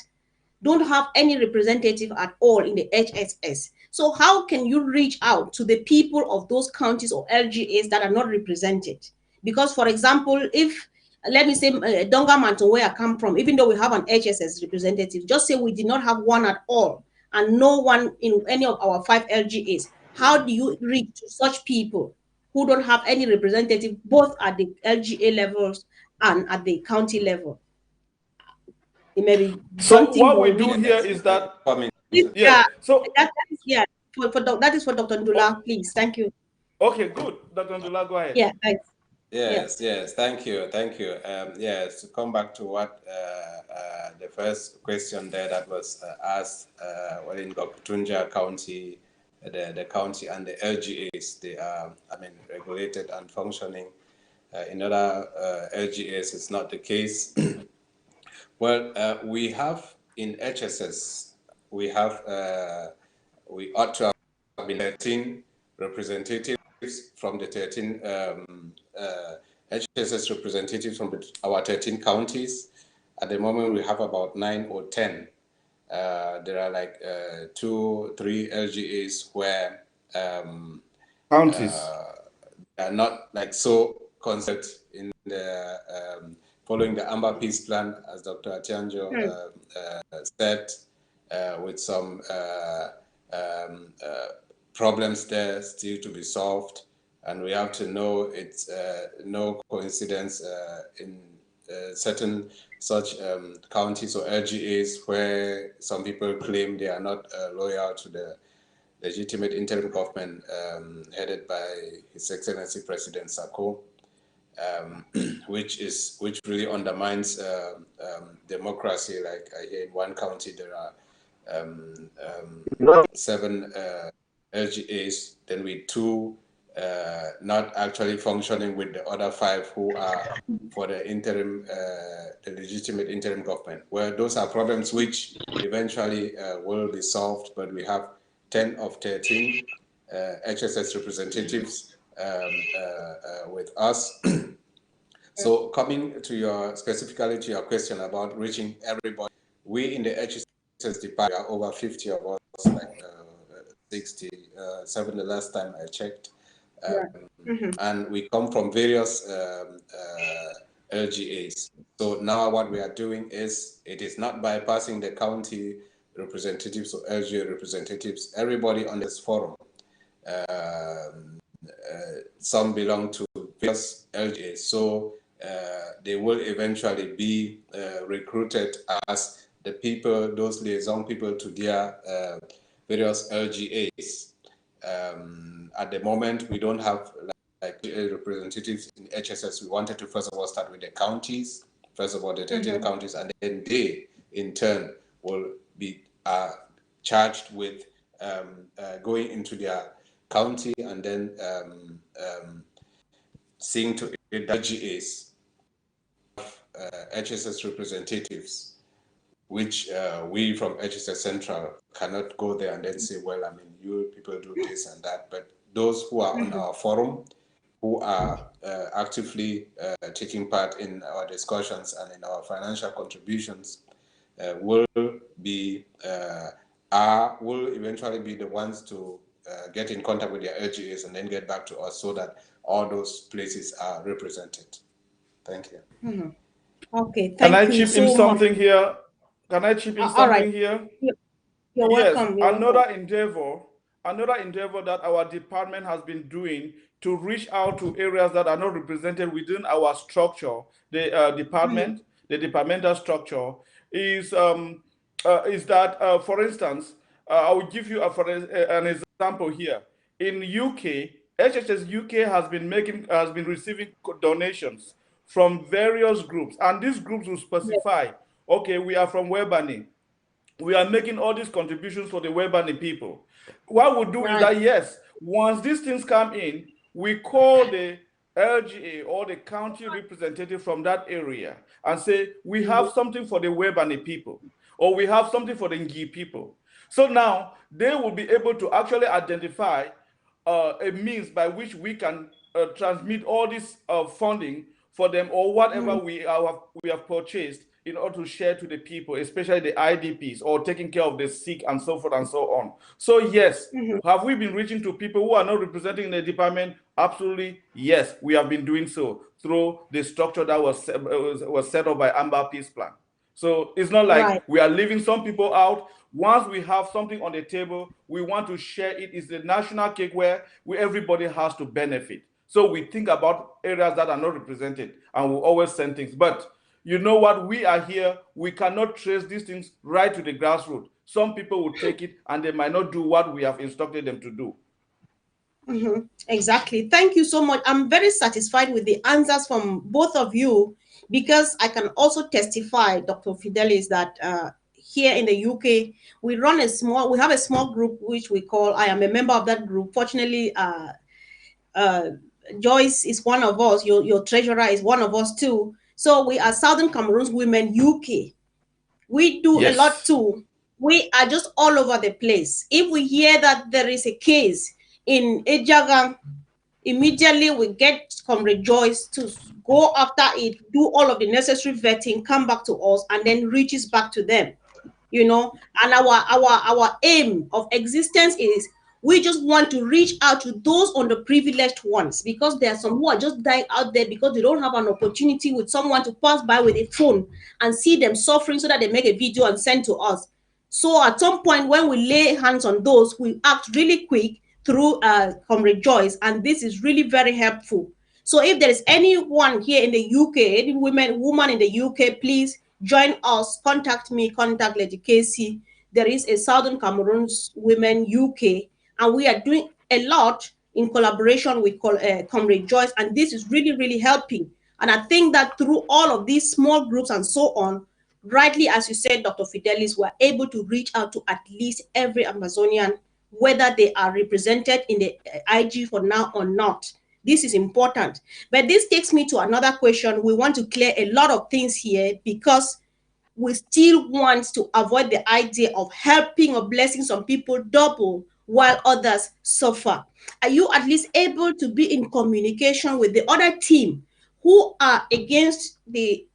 don't have any representative at all in the HSS. So how can you reach out to the people of those counties or LGAs that are not represented? Because, for example, if, let me say, Donga Manton, where I come from, even though we have an HSS representative, just say we did not have one at all, and no one in any of our 5 LGAs, how do you reach to such people who don't have any representative, both at the LGA levels and at the county level? It may be So something what we more do here is that, yeah. So That is, yeah. That is for Dr. Ndula, please. Thank you. Okay, good. Dr. Ndula, go ahead. Yeah, thanks. Yes, thank you. Yes, to come back to what the first question there that was asked, well, in Gokutunja County, the county and the LGAs, they are, regulated and functioning. In other LGAs, it's not the case. Well, we have in HSS, we ought to have been 13 representatives from the 13 HSS representatives from our 13 counties. At the moment, we have about 9 or 10. There are like 2, 3 LGAs where counties are not like so concerned in the following the Amber Peace Plan, as Dr. Atianjo said, with some problems there still to be solved. And we have to know it's no coincidence in certain such counties or LGAs where some people claim they are not loyal to the legitimate interim government headed by His Excellency President Sako. Which really undermines democracy. Like here in one county, there are 7 LGAs, then with 2 not actually functioning with the other 5 who are for the interim, the legitimate interim government. Well, those are problems which eventually will be solved, but we have 10 of 13 HSS representatives with us. So coming to specifically to your question about reaching everybody, we in the HSS department are over 50 of us, like 67 the last time I checked. And we come from various LGAs. So now what we are doing is, it is not bypassing the county representatives or LGA representatives. Everybody on this forum, some belong to various LGAs. So they will eventually be recruited as the people, those liaison people to their various LGAs. At the moment, we don't have like representatives in HSS. We wanted to first of all start with the counties, first of all the 13 counties, and then they in turn will be charged with going into their county and then seeing to it that LGAs HSS representatives, which we from HSS Central cannot go there and then say, well, I mean, you people do this and that, but those who are on our forum, who are actively taking part in our discussions and in our financial contributions, will eventually be the ones to get in contact with their LGAs and then get back to us so that all those places are represented. Thank you. Okay, Can I thank you chip in so much. something here? Can I chip in All right. something here? You're Yes, welcome. You're welcome. another endeavor that our department has been doing to reach out to areas that are not represented within our structure, the department, the departmental structure, is that, for instance, I will give you an example here. In UK, HSS UK has been receiving donations from various groups, and these groups will specify, okay, we are from Webani, we are making all these contributions for the Webani people. What we do is Right. that, yes, once these things come in, we call the LGA or the county representative from that area and say, we have something for the Webani people, or we have something for the Ngi people. So now they will be able to actually identify a means by which we can transmit all this funding for them, or whatever we have purchased, in order to share to the people, especially the IDPs, or taking care of the sick and so forth and so on. So yes, have we been reaching to people who are not representing the department? Absolutely, yes, we have been doing so through the structure that was set up by Amber Peace Plan. So it's not like Right. we are leaving some people out. Once we have something on the table, we want to share it. It's the national cake where everybody has to benefit. So we think about areas that are not represented, and we always send things. But you know what? We are here. We cannot trace these things right to the grassroots. Some people will take it, and they might not do what we have instructed them to do. Exactly. Thank you so much. I'm very satisfied with the answers from both of you, because I can also testify, Dr. Fidelis, that here in the UK, we have a small group which we call, I am a member of that group. Fortunately, Joyce is one of us, your treasurer is one of us too. So we are Southern Cameroon's Women UK. We do a lot Yes. too. We are just all over the place. If we hear that there is a case in Ejagan, immediately we get Comrade Joyce to go after it, do all of the necessary vetting, come back to us, and then reaches back to them. And our aim of existence is, we just want to reach out to those underprivileged ones, because there are some who are just dying out there because they don't have an opportunity with someone to pass by with a phone and see them suffering, so that they make a video and send to us. So at some point, when we lay hands on those, we act really quick through Comrade Joyce, and this is really very helpful. So if there is anyone here in the UK, any woman in the UK, please join us. Contact me, contact Lady Casey. There is a Southern Cameroon's Women UK, and we are doing a lot in collaboration with Comrade Joyce, and this is really, really helping. And I think that through all of these small groups and so on, rightly as you said, Dr. Fidelis, we're able to reach out to at least every Amazonian, whether they are represented in the IG for now or not. This is important. But this takes me to another question. We want to clear a lot of things here, because we still want to avoid the idea of helping or blessing some people double while others suffer. Are you at least able to be in communication with the other team who are against the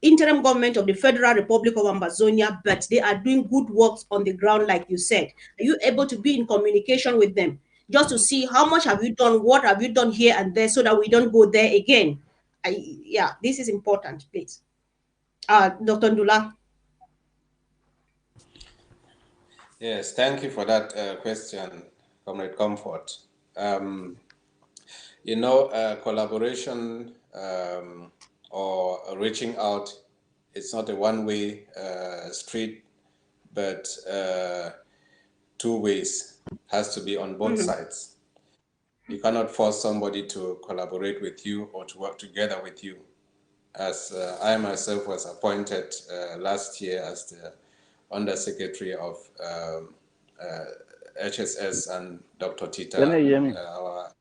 interim government of the Federal Republic of Amazonia, but they are doing good works on the ground, like you said? Are you able to be in communication with them, just to see how much have you done, what have you done here and there, so that we don't go there again? Yeah, this is important, please. Dr. Ndula. Yes, thank you for that question, Comrade Comfort. Collaboration or reaching out, it's not a one-way street, but two ways. Has to be on both sides. You cannot force somebody to collaborate with you or to work together with you. As I myself was appointed last year as the Undersecretary of HSS, and Dr. Tita, our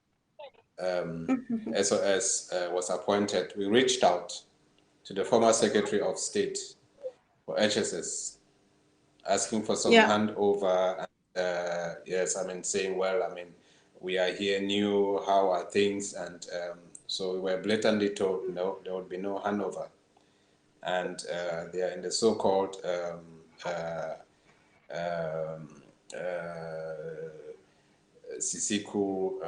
SOS, was appointed, we reached out to the former Secretary of State for HSS, asking for some Yeah. handover. Yes, I mean, saying, well, I mean, we are here new, how are things? And so we were blatantly told, no, there would be no handover. And they are in the so-called Sisiku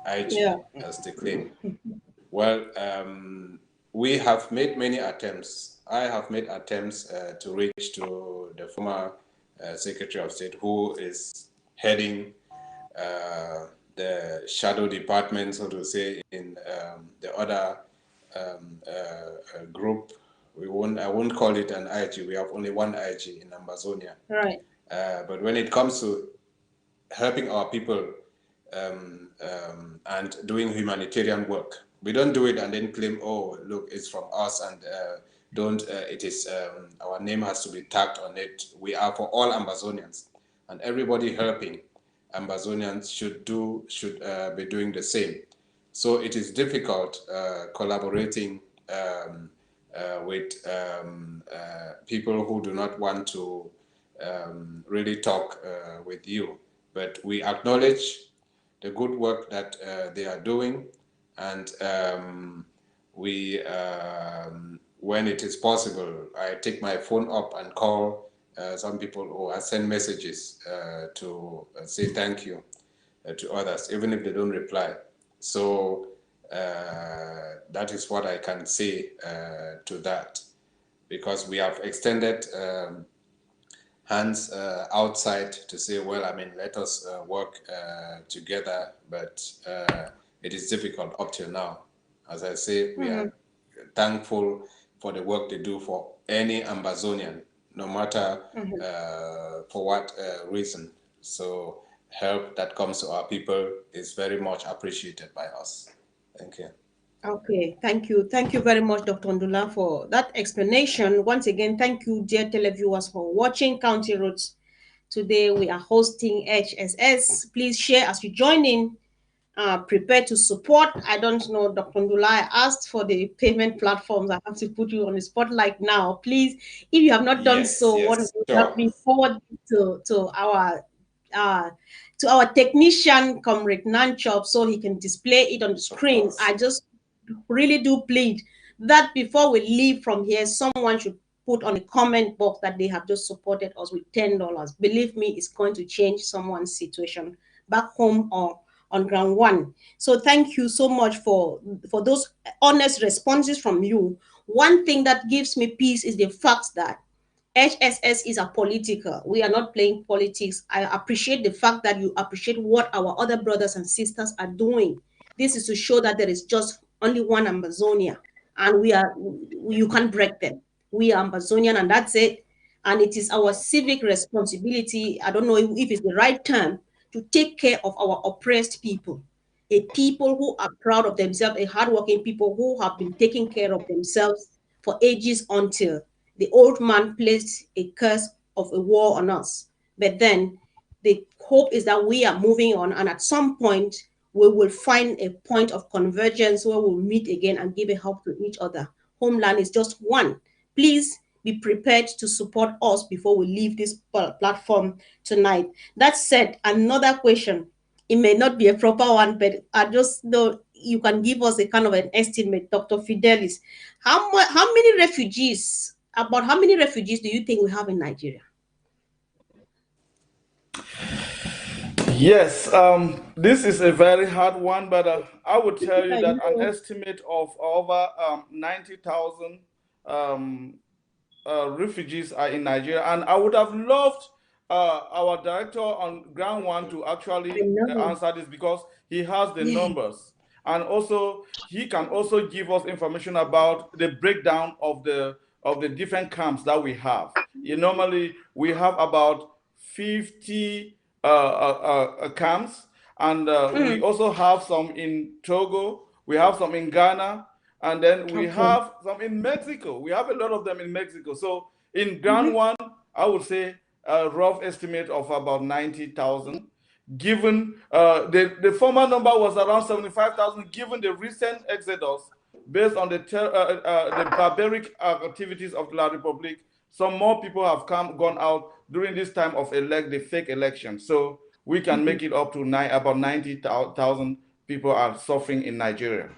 IG, Yeah. as they claim. Well, we have made many attempts. I have made attempts to reach to the former Secretary of State, who is heading the shadow department, so to say, in the other group. I won't call it an IG. We have only one IG in Ambazonia. Right. But when it comes to helping our people and doing humanitarian work, we don't do it and then claim, oh, look, it's from us, and it is, our name has to be tagged on it. We are for all Ambazonians, and everybody helping Ambazonians should be doing the same. So it is difficult collaborating with people who do not want to really talk with you. But we acknowledge the good work that they are doing, and when it is possible, I take my phone up and call some people, or I send messages to say thank you to others, even if they don't reply. So that is what I can say to that, because we have extended hands outside to say, well, I mean, let us work together, but it is difficult up till now. As I say, we are thankful for the work they do for any Ambazonian, no matter for what reason. So help that comes to our people is very much appreciated by us. Thank you. Okay, thank you. Thank you very much, Dr. Ndula, for that explanation. Once again, thank you, dear televiewers, for watching County Roads. Today, we are hosting HSS. Please share as you join in. Prepare to support. I don't know, Dr. Ndula, I asked for the payment platforms. I have to put you on the spotlight now. Please, if you have not done so, one of you help me forward to our technician, Comrade Nanchop, so he can display it on the screen. I just really do plead that before we leave from here, someone should put on the comment box that they have just supported us with $10. Believe me, it's going to change someone's situation back home or on ground one. So thank you so much for those honest responses from you. One thing that gives me peace is the fact that HSS is apolitical. We are not playing politics. I appreciate the fact that you appreciate what our other brothers and sisters are doing. This is to show that there is just only one Amazonia, and you can't break them. We are Amazonian, and that's it. And it is our civic responsibility, I don't know if it's the right term, to take care of our oppressed people, a people who are proud of themselves, a hardworking people who have been taking care of themselves for ages until the old man placed a curse of a war on us. But then the hope is that we are moving on, and at some point, we will find a point of convergence where we'll meet again and give a help to each other. Homeland is just one. Please be prepared to support us before we leave this platform tonight. That said, another question. It may not be a proper one, but I just know you can give us a kind of an estimate, Dr. Fidelis. How many refugees, about how many refugees do you think we have in Nigeria? Yes, this is a very hard one, but I would tell you that an estimate of over 90,000 refugees are in Nigeria, and I would have loved our director on ground one to actually answer this, because he has the numbers, and also he can also give us information about the breakdown of the different camps that we have. Normally we have about 50 camps, and we also have some in Togo, we have some in Ghana, and then we have some in Mexico. We have a lot of them in Mexico. So in ground one, I would say a rough estimate of about 90,000. Given the former number was around 75,000, given the recent exodus based on the barbaric activities of La Republique, some more people have gone out during this time of the fake election. So we can make it up to about 90,000 people are suffering in Nigeria.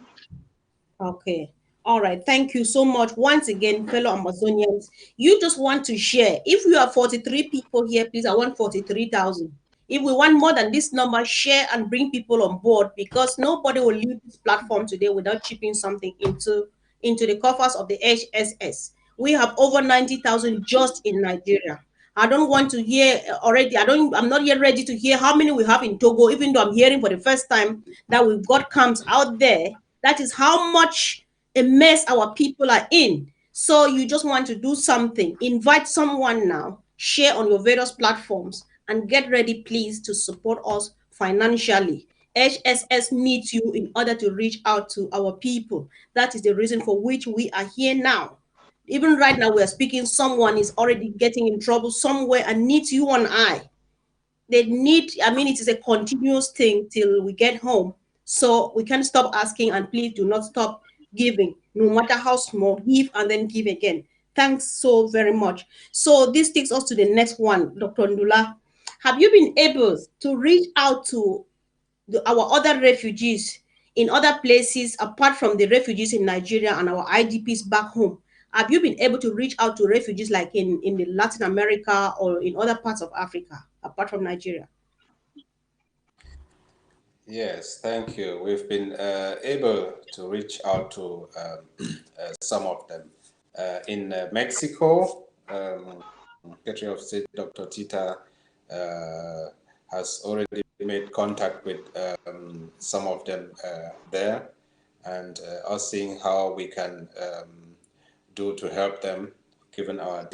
Okay. All right. Thank you so much. Once again, fellow Amazonians, you just want to share. If we are 43 people here, please, I want 43,000. If we want more than this number, share and bring people on board, because nobody will leave this platform today without chipping something into the coffers of the HSS. We have over 90,000 just in Nigeria. I don't want to hear already. I'm not yet ready to hear how many we have in Togo, even though I'm hearing for the first time that we've got camps out there. That is how much a mess our people are in. So you just want to do something. Invite someone now, share on your various platforms, and get ready, please, to support us financially. HSS needs you in order to reach out to our people. That is the reason for which we are here now. Even right now, we are speaking, someone is already getting in trouble somewhere and needs you and I. They need, I mean, it is a continuous thing till we get home. So we can't stop asking, and please do not stop giving, no matter how small. Give and then give again. Thanks so very much. So this takes us to the next one, Dr. Ndula. Have you been able to reach out to our other refugees in other places apart from the refugees in Nigeria and our IDPs back home? Have you been able to reach out to refugees like in the Latin America or in other parts of Africa apart from Nigeria? Yes, thank you. We've been able to reach out to some of them. In Mexico, Secretary of State Dr. Tita has already made contact with some of them there, and us seeing how we can do to help them, given our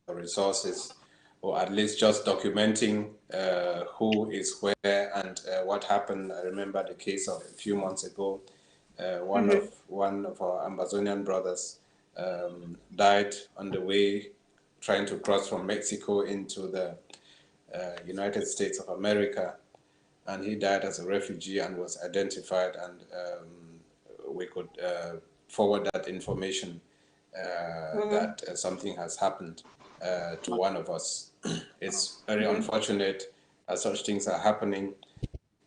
resources, or at least just documenting who is where and what happened. I remember the case of a few months ago. One of our Amazonian brothers died on the way trying to cross from Mexico into the United States of America, and he died as a refugee and was identified, and we could forward that information that something has happened to one of us. It's very unfortunate that such things are happening.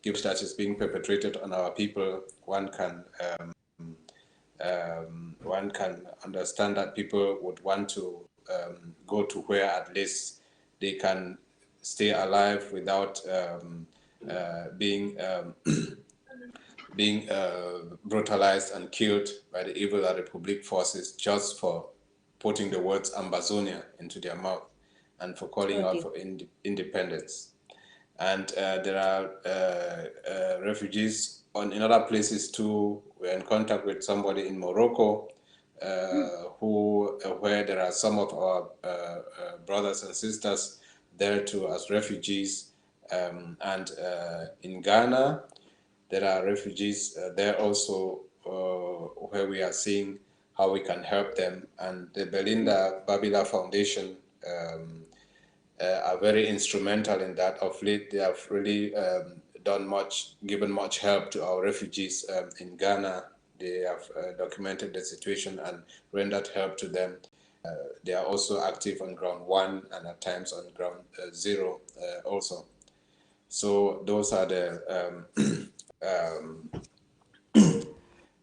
Given that is being perpetrated on our people, one can understand that people would want to go to where at least they can stay alive without being brutalized and killed by the evil Republic forces just for putting the words Ambazonia into their mouth and for calling out for independence. And there are refugees in other places too. We're in contact with somebody in Morocco where there are some of our brothers and sisters there too as refugees. And in Ghana, there are refugees there also where we are seeing how we can help them. And the Belinda Babila Foundation are very instrumental in that. Of late, they have really given much help to our refugees in Ghana. They have documented the situation and rendered help to them. They are also active on ground 1 and at times on ground 0 also. So those are the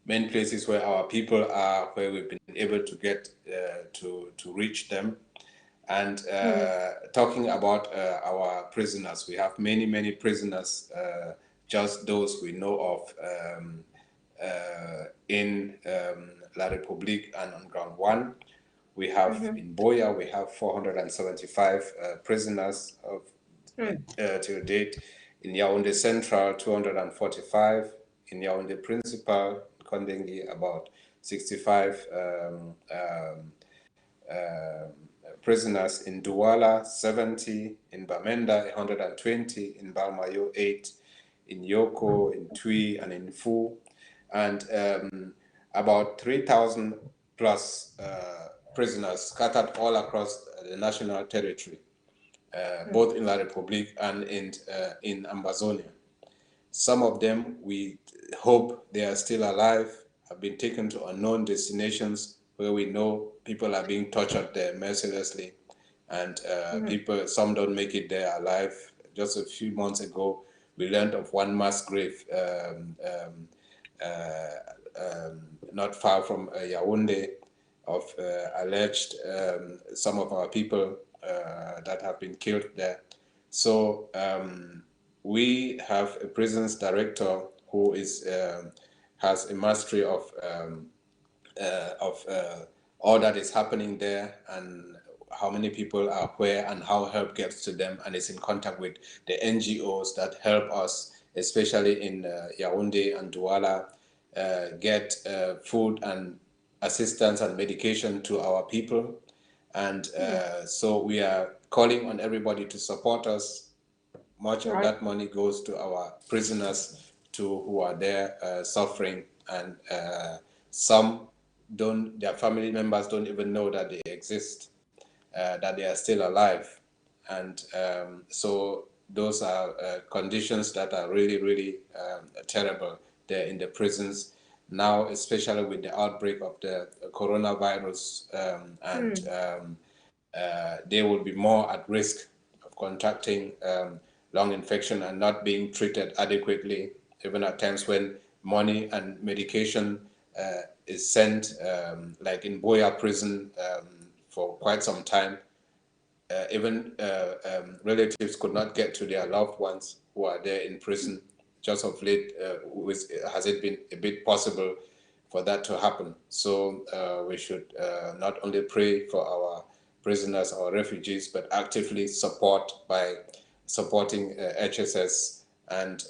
main places where our people are, where we've been able to get to reach them. And talking about our prisoners, we have many prisoners, just those we know of in La Republique and on ground 1. We have in Boya, we have 475 prisoners to date. In Yaoundé Central, 245. In Yaoundé Principal, Kondengi, about 65 prisoners. In Douala, 70. In Bamenda, 120. In Balmayo, 8. In Yoko, in Tui, and in Fu. And about 3,000 plus prisoners scattered all across the national territory, both in La Republique and in Ambazonia. Some of them, we hope they are still alive. have been taken to unknown destinations where we know people are being tortured there mercilessly, and people, some don't make it there alive. Just a few months ago, we learned of one mass grave not far from Yaoundé, of alleged some of our people that have been killed there. So we have a prisons director who is has a mastery of all that is happening there, and how many people are where and how help gets to them, and is in contact with the NGOs that help us, especially in Yaoundé and Douala, get food and assistance and medication to our people. And so we are calling on everybody to support us. Much of that money goes to our prisoners who are there suffering, and some don't, their family members don't even know that they exist, that they are still alive. And so those are conditions that are really, really terrible there in the prisons now, especially with the outbreak of the coronavirus, and they will be more at risk of contracting lung infection and not being treated adequately, even at times when money and medication is sent, like in Boya prison for quite some time. Even relatives could not get to their loved ones who are there in prison. Just of late, has it been a bit possible for that to happen? So we should not only pray for our prisoners or refugees, but actively support by supporting HSS. And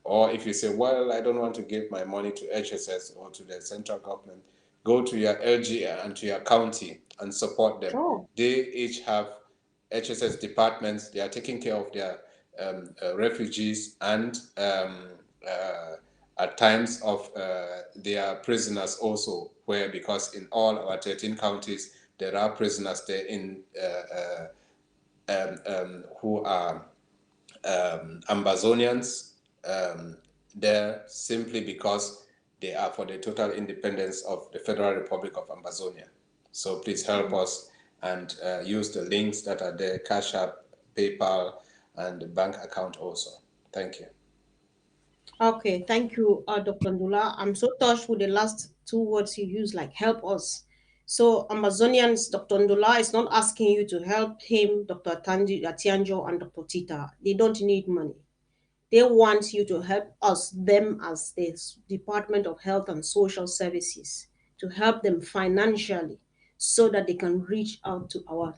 or if you say, well, I don't want to give my money to HSS or to the central government, go to your LG and to your county and support them. They each have HSS departments. They are taking care of their refugees and at times of their prisoners also, where, because in all our 13 counties there are prisoners there in who are Ambazonians there simply because they are for the total independence of the Federal Republic of Ambazonia. So please help us and use the links that are there, Cash App, PayPal, and the bank account also. Thank you. Okay, thank you, Dr. Ndula. I'm so touched with the last two words you used, like help us. So Amazonians, Dr. Ndula is not asking you to help him, Dr. Atianjo, and Dr. Tita. They don't need money. They want you to help us, them as the Department of Health and Social Services, to help them financially so that they can reach out to our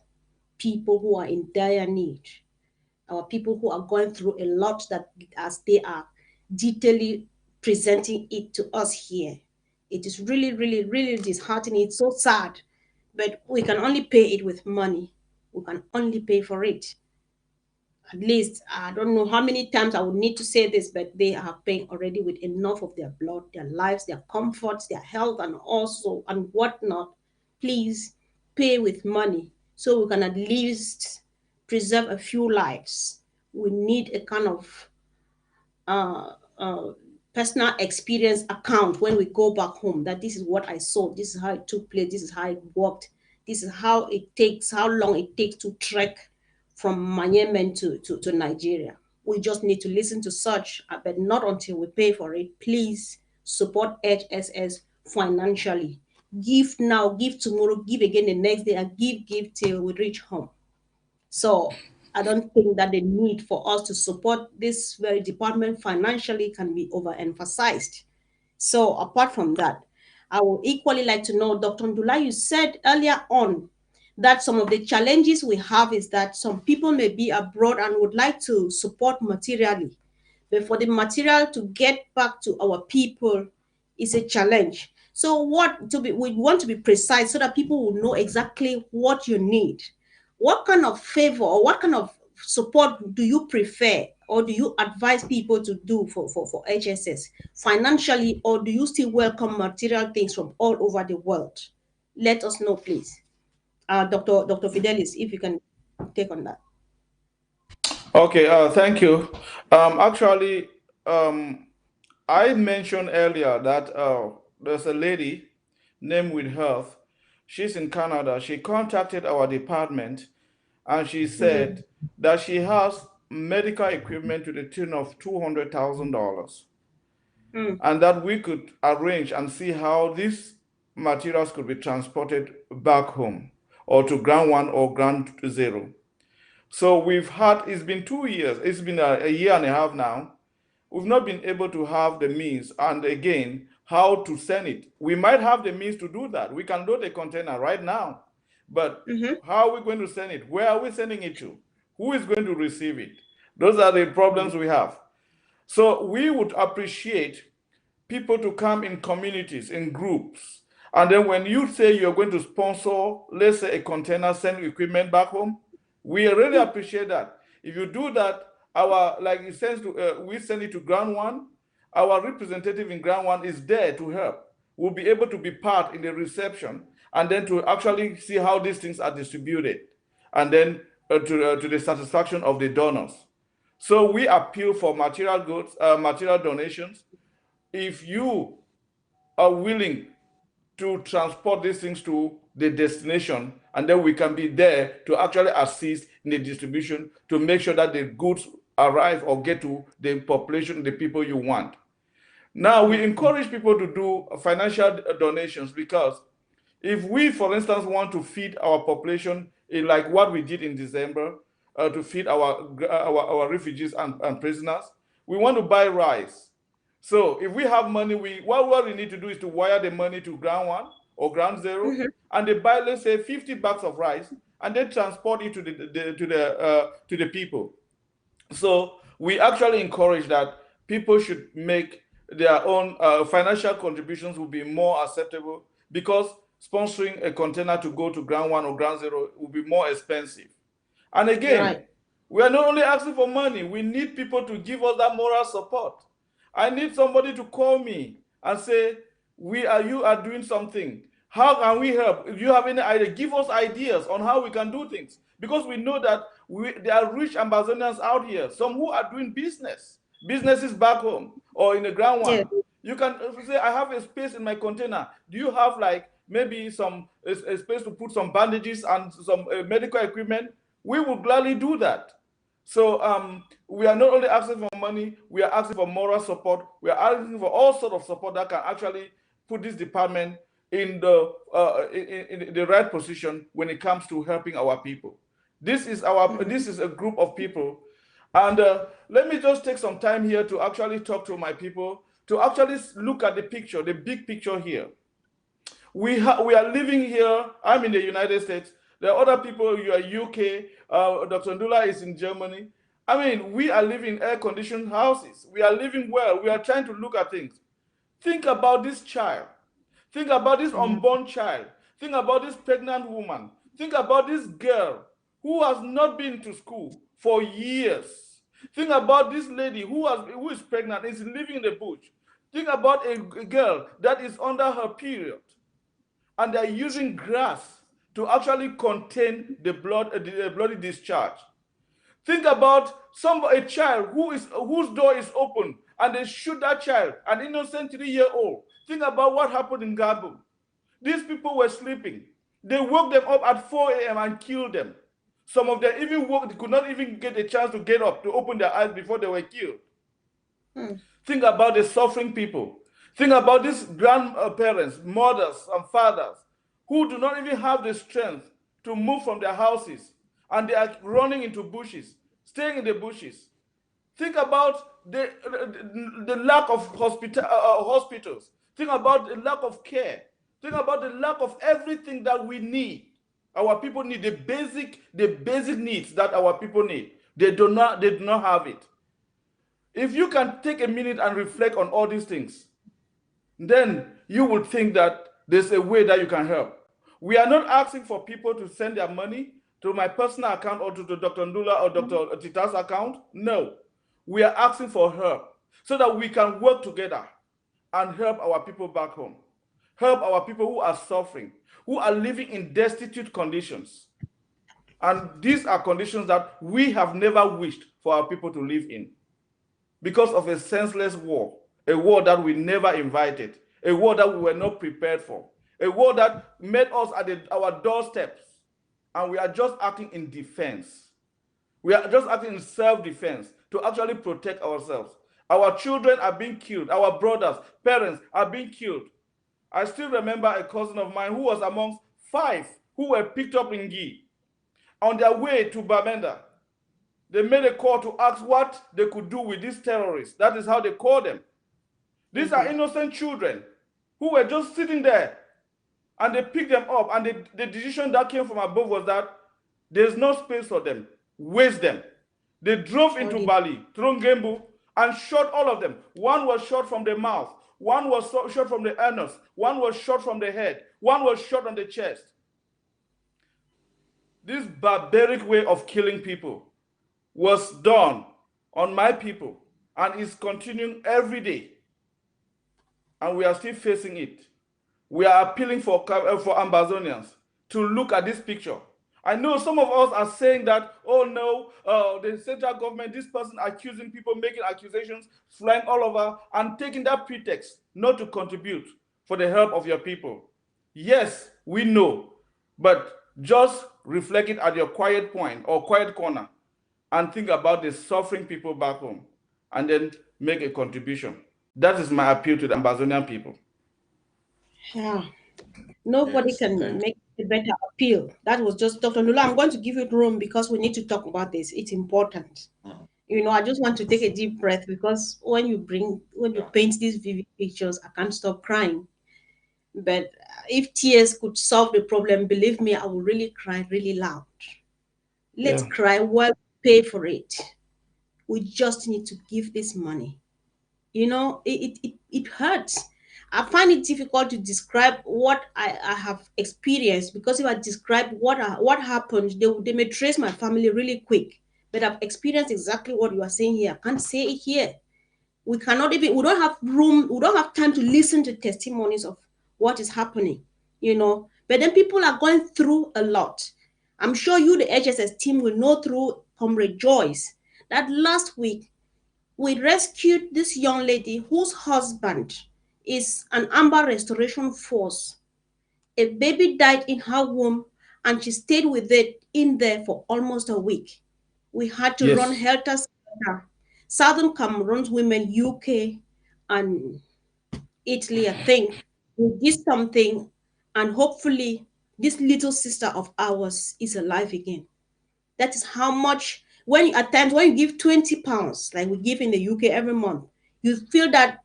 people who are in dire need, our people who are going through a lot, that as they are detailedly presenting it to us here. It is really, really, really disheartening. It's so sad, but we can only pay it with money. We can only pay for it. At least, I don't know how many times I would need to say this, but they are paying already with enough of their blood, their lives, their comforts, their health, and also and whatnot. Please pay with money so we can at least preserve a few lives. We need a kind of uh, uh, personal experience account when we go back home, that this is what I saw, this is how it took place, this is how it worked, this is how it takes, how long it takes to trek from Manyemen to Nigeria. We just need to listen to such, but not until we pay for it. Please support HSS financially. Give now, give tomorrow, give again the next day, and give till we reach home. So I don't think that the need for us to support this very department financially can be overemphasized. So apart from that, I would equally like to know, Dr. Ndula, you said earlier on that some of the challenges we have is that some people may be abroad and would like to support materially, but for the material to get back to our people is a challenge. So we want to be precise so that people will know exactly what you need. What kind of favor or what kind of support do you prefer or do you advise people to do for HSS financially, or do you still welcome material things from all over the world? Let us know, please. Dr. Fidelis, if you can take on that. Okay, thank you. Actually, I mentioned earlier that there's a lady named with Health. She's in Canada. She contacted our department and she said that she has medical equipment to the tune of $200,000 and that we could arrange and see how these materials could be transported back home or to ground one or ground zero. So it's been 2 years, it's been a year and a half now. We've not been able to have the means, and again, how to send it. We might have the means to do that. We can load a container right now, but how are we going to send it? Where are we sending it to? Who is going to receive it? Those are the problems we have. So we would appreciate people to come in communities, in groups. And then when you say you're going to sponsor, let's say a container, send equipment back home, we really appreciate that. If you do that, we send it to ground one, our representative in ground one is there to help. We'll be able to be part in the reception and then to actually see how these things are distributed and then to the satisfaction of the donors. So we appeal for material goods, material donations. If you are willing to transport these things to the destination, and then we can be there to actually assist in the distribution to make sure that the goods arrive or get to the population, the people you want. Now, we encourage people to do financial donations because if we, for instance, want to feed our population in like what we did in December, to feed our refugees and prisoners, we want to buy rice. So if we have money, what we need to do is to wire the money to ground one or ground zero, and they buy, let's say, 50 bags of rice, and they transport it to the people. So we actually encourage that people should make their own financial contributions will be more acceptable because sponsoring a container to go to ground one or ground zero will be more expensive. And again, we are not only asking for money, we need people to give us that moral support. I need somebody to call me and say, you are doing something. How can we help? If you have any idea, give us ideas on how we can do things. Because we know that there are rich Amazonians out here, some who are doing businesses back home or in the ground one. You can say, I have a space in my container. Do you have like maybe a space to put some bandages and some medical equipment? We will gladly do that. So we are not only asking for money, we are asking for moral support. We are asking for all sorts of support that can actually put this department in the right position when it comes to helping our people. This is a group of people. And let me just take some time here to actually talk to my people, to actually look at the picture, the big picture here. We are living here. I'm in the United States. There are other people, you are UK, Dr. Ndula is in Germany. I mean, we are living in air-conditioned houses. We are living well. We are trying to look at things. Think about this child. Think about this unborn child. Think about this pregnant woman. Think about this girl who has not been to school for years. Think about this lady who is pregnant, is living in the bush. Think about a girl that is under her period, and they're using grass to actually contain the bloody discharge. Think about a child whose door is open and they shoot that child, an innocent 3-year-old. Think about what happened in Gabon. These people were sleeping. They woke them up at 4 a.m. and killed them. Some of them even could not even get a chance to get up to open their eyes before they were killed. Think about the suffering people. Think about these grandparents, mothers, and fathers who do not even have the strength to move from their houses, and they are running into bushes, staying in the bushes. Think about the lack of hospitals. Think about the lack of care. Think about the lack of everything that we need. Our people need the basic needs that our people need. They do not have it. If you can take a minute and reflect on all these things, then you would think that there's a way that you can help. We are not asking for people to send their money to my personal account or to Dr. Ndula or Dr. Tita's account. No, we are asking for help so that we can work together and help our people back home. Help our people who are suffering, who are living in destitute conditions. And these are conditions that we have never wished for our people to live in because of a senseless war, a war that we never invited, a war that we were not prepared for, a war that met us at our doorsteps, and we are just acting in defense. We are just acting in self-defense to actually protect ourselves. Our children are being killed. Our brothers, parents are being killed. I still remember a cousin of mine who was amongst 5 who were picked up in Gi. On their way to Bamenda, they made a call to ask what they could do with these terrorists. That is how they call them. These are innocent children who were just sitting there, and they picked them up, and the decision that came from above was that there's no space for them. Waste them. They drove into Bali, Trongembu, and shot all of them. One was shot from the mouth, one was shot from the anus, one was shot from the head, one was shot on the chest. This barbaric way of killing people was done on my people and is continuing every day. And we are still facing it. We are appealing for Ambazonians to look at this picture. I know some of us are saying that, oh no, the central government, this person accusing people, making accusations, flying all over, and taking that pretext not to contribute for the help of your people. Yes, we know, but just reflect it at your quiet point or quiet corner and think about the suffering people back home and then make a contribution. That is my appeal to the Ambazonian people. Yeah. Nobody can make a better appeal. That was just Dr. Nula. I'm going to give you room because we need to talk about this. It's important. You know, I just want to take a deep breath because when you paint these vivid pictures, I can't stop crying. But if tears could solve the problem, believe me, I will really cry really loud. Let's cry while we pay for it. We just need to give this money. You know, it hurts. I find it difficult to describe what I have experienced because if I describe what happened, they may trace my family really quick. But I've experienced exactly what you are saying here. I can't say it here. We don't have room, we don't have time to listen to testimonies of what is happening, you know. But then people are going through a lot. I'm sure you, the HSS team, will know through Comrade Joyce that last week we rescued this young lady whose husband is an Amber Restoration Force. A baby died in her womb and she stayed with it in there for almost a week. We had to run helter-skelter. Southern Cameroon's women, UK and Italy, I think, we did something, and hopefully this little sister of ours is alive again. That is how much, at times when you give 20 pounds, like we give in the UK every month, you feel that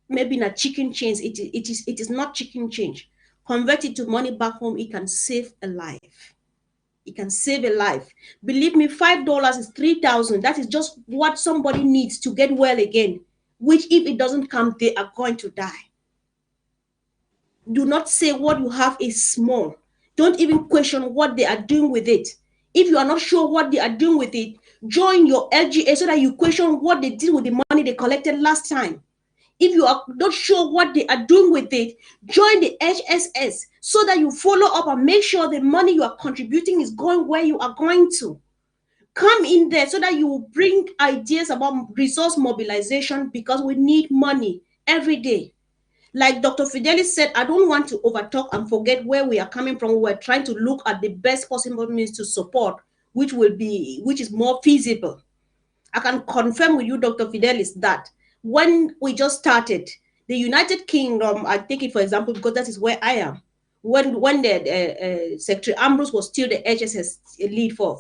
maybe in a chicken change, it is not chicken change. Convert it to money back home, it can save a life. It can save a life. Believe me, $5 is 3,000. That is just what somebody needs to get well again, which if it doesn't come, they are going to die. Do not say what you have is small. Don't even question what they are doing with it. If you are not sure what they are doing with it, join your LGA so that you question what they did with the money they collected last time. If you are not sure what they are doing with it, join the HSS so that you follow up and make sure the money you are contributing is going where you are going to. Come in there so that you will bring ideas about resource mobilization because we need money every day. Like Dr. Fidelis said, I don't want to overtalk and forget where we are coming from. We're trying to look at the best possible means to support, which is more feasible. I can confirm with you, Dr. Fidelis, that when we just started, the United Kingdom, I take it for example, because that is where I am. When the Secretary Ambrose was still the HSS lead for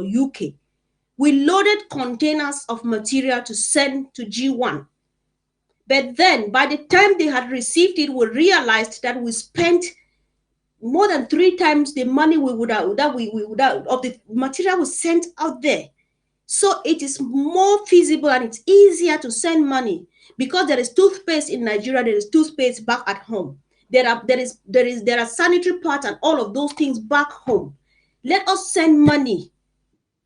UK, we loaded containers of material to send to G1. But then by the time they had received it, we realized that we spent more than 3 times the money we would have, of the material was sent out there. So it is more feasible and it's easier to send money because there is toothpaste in Nigeria, there is toothpaste back at home. There are sanitary pads and all of those things back home. Let us send money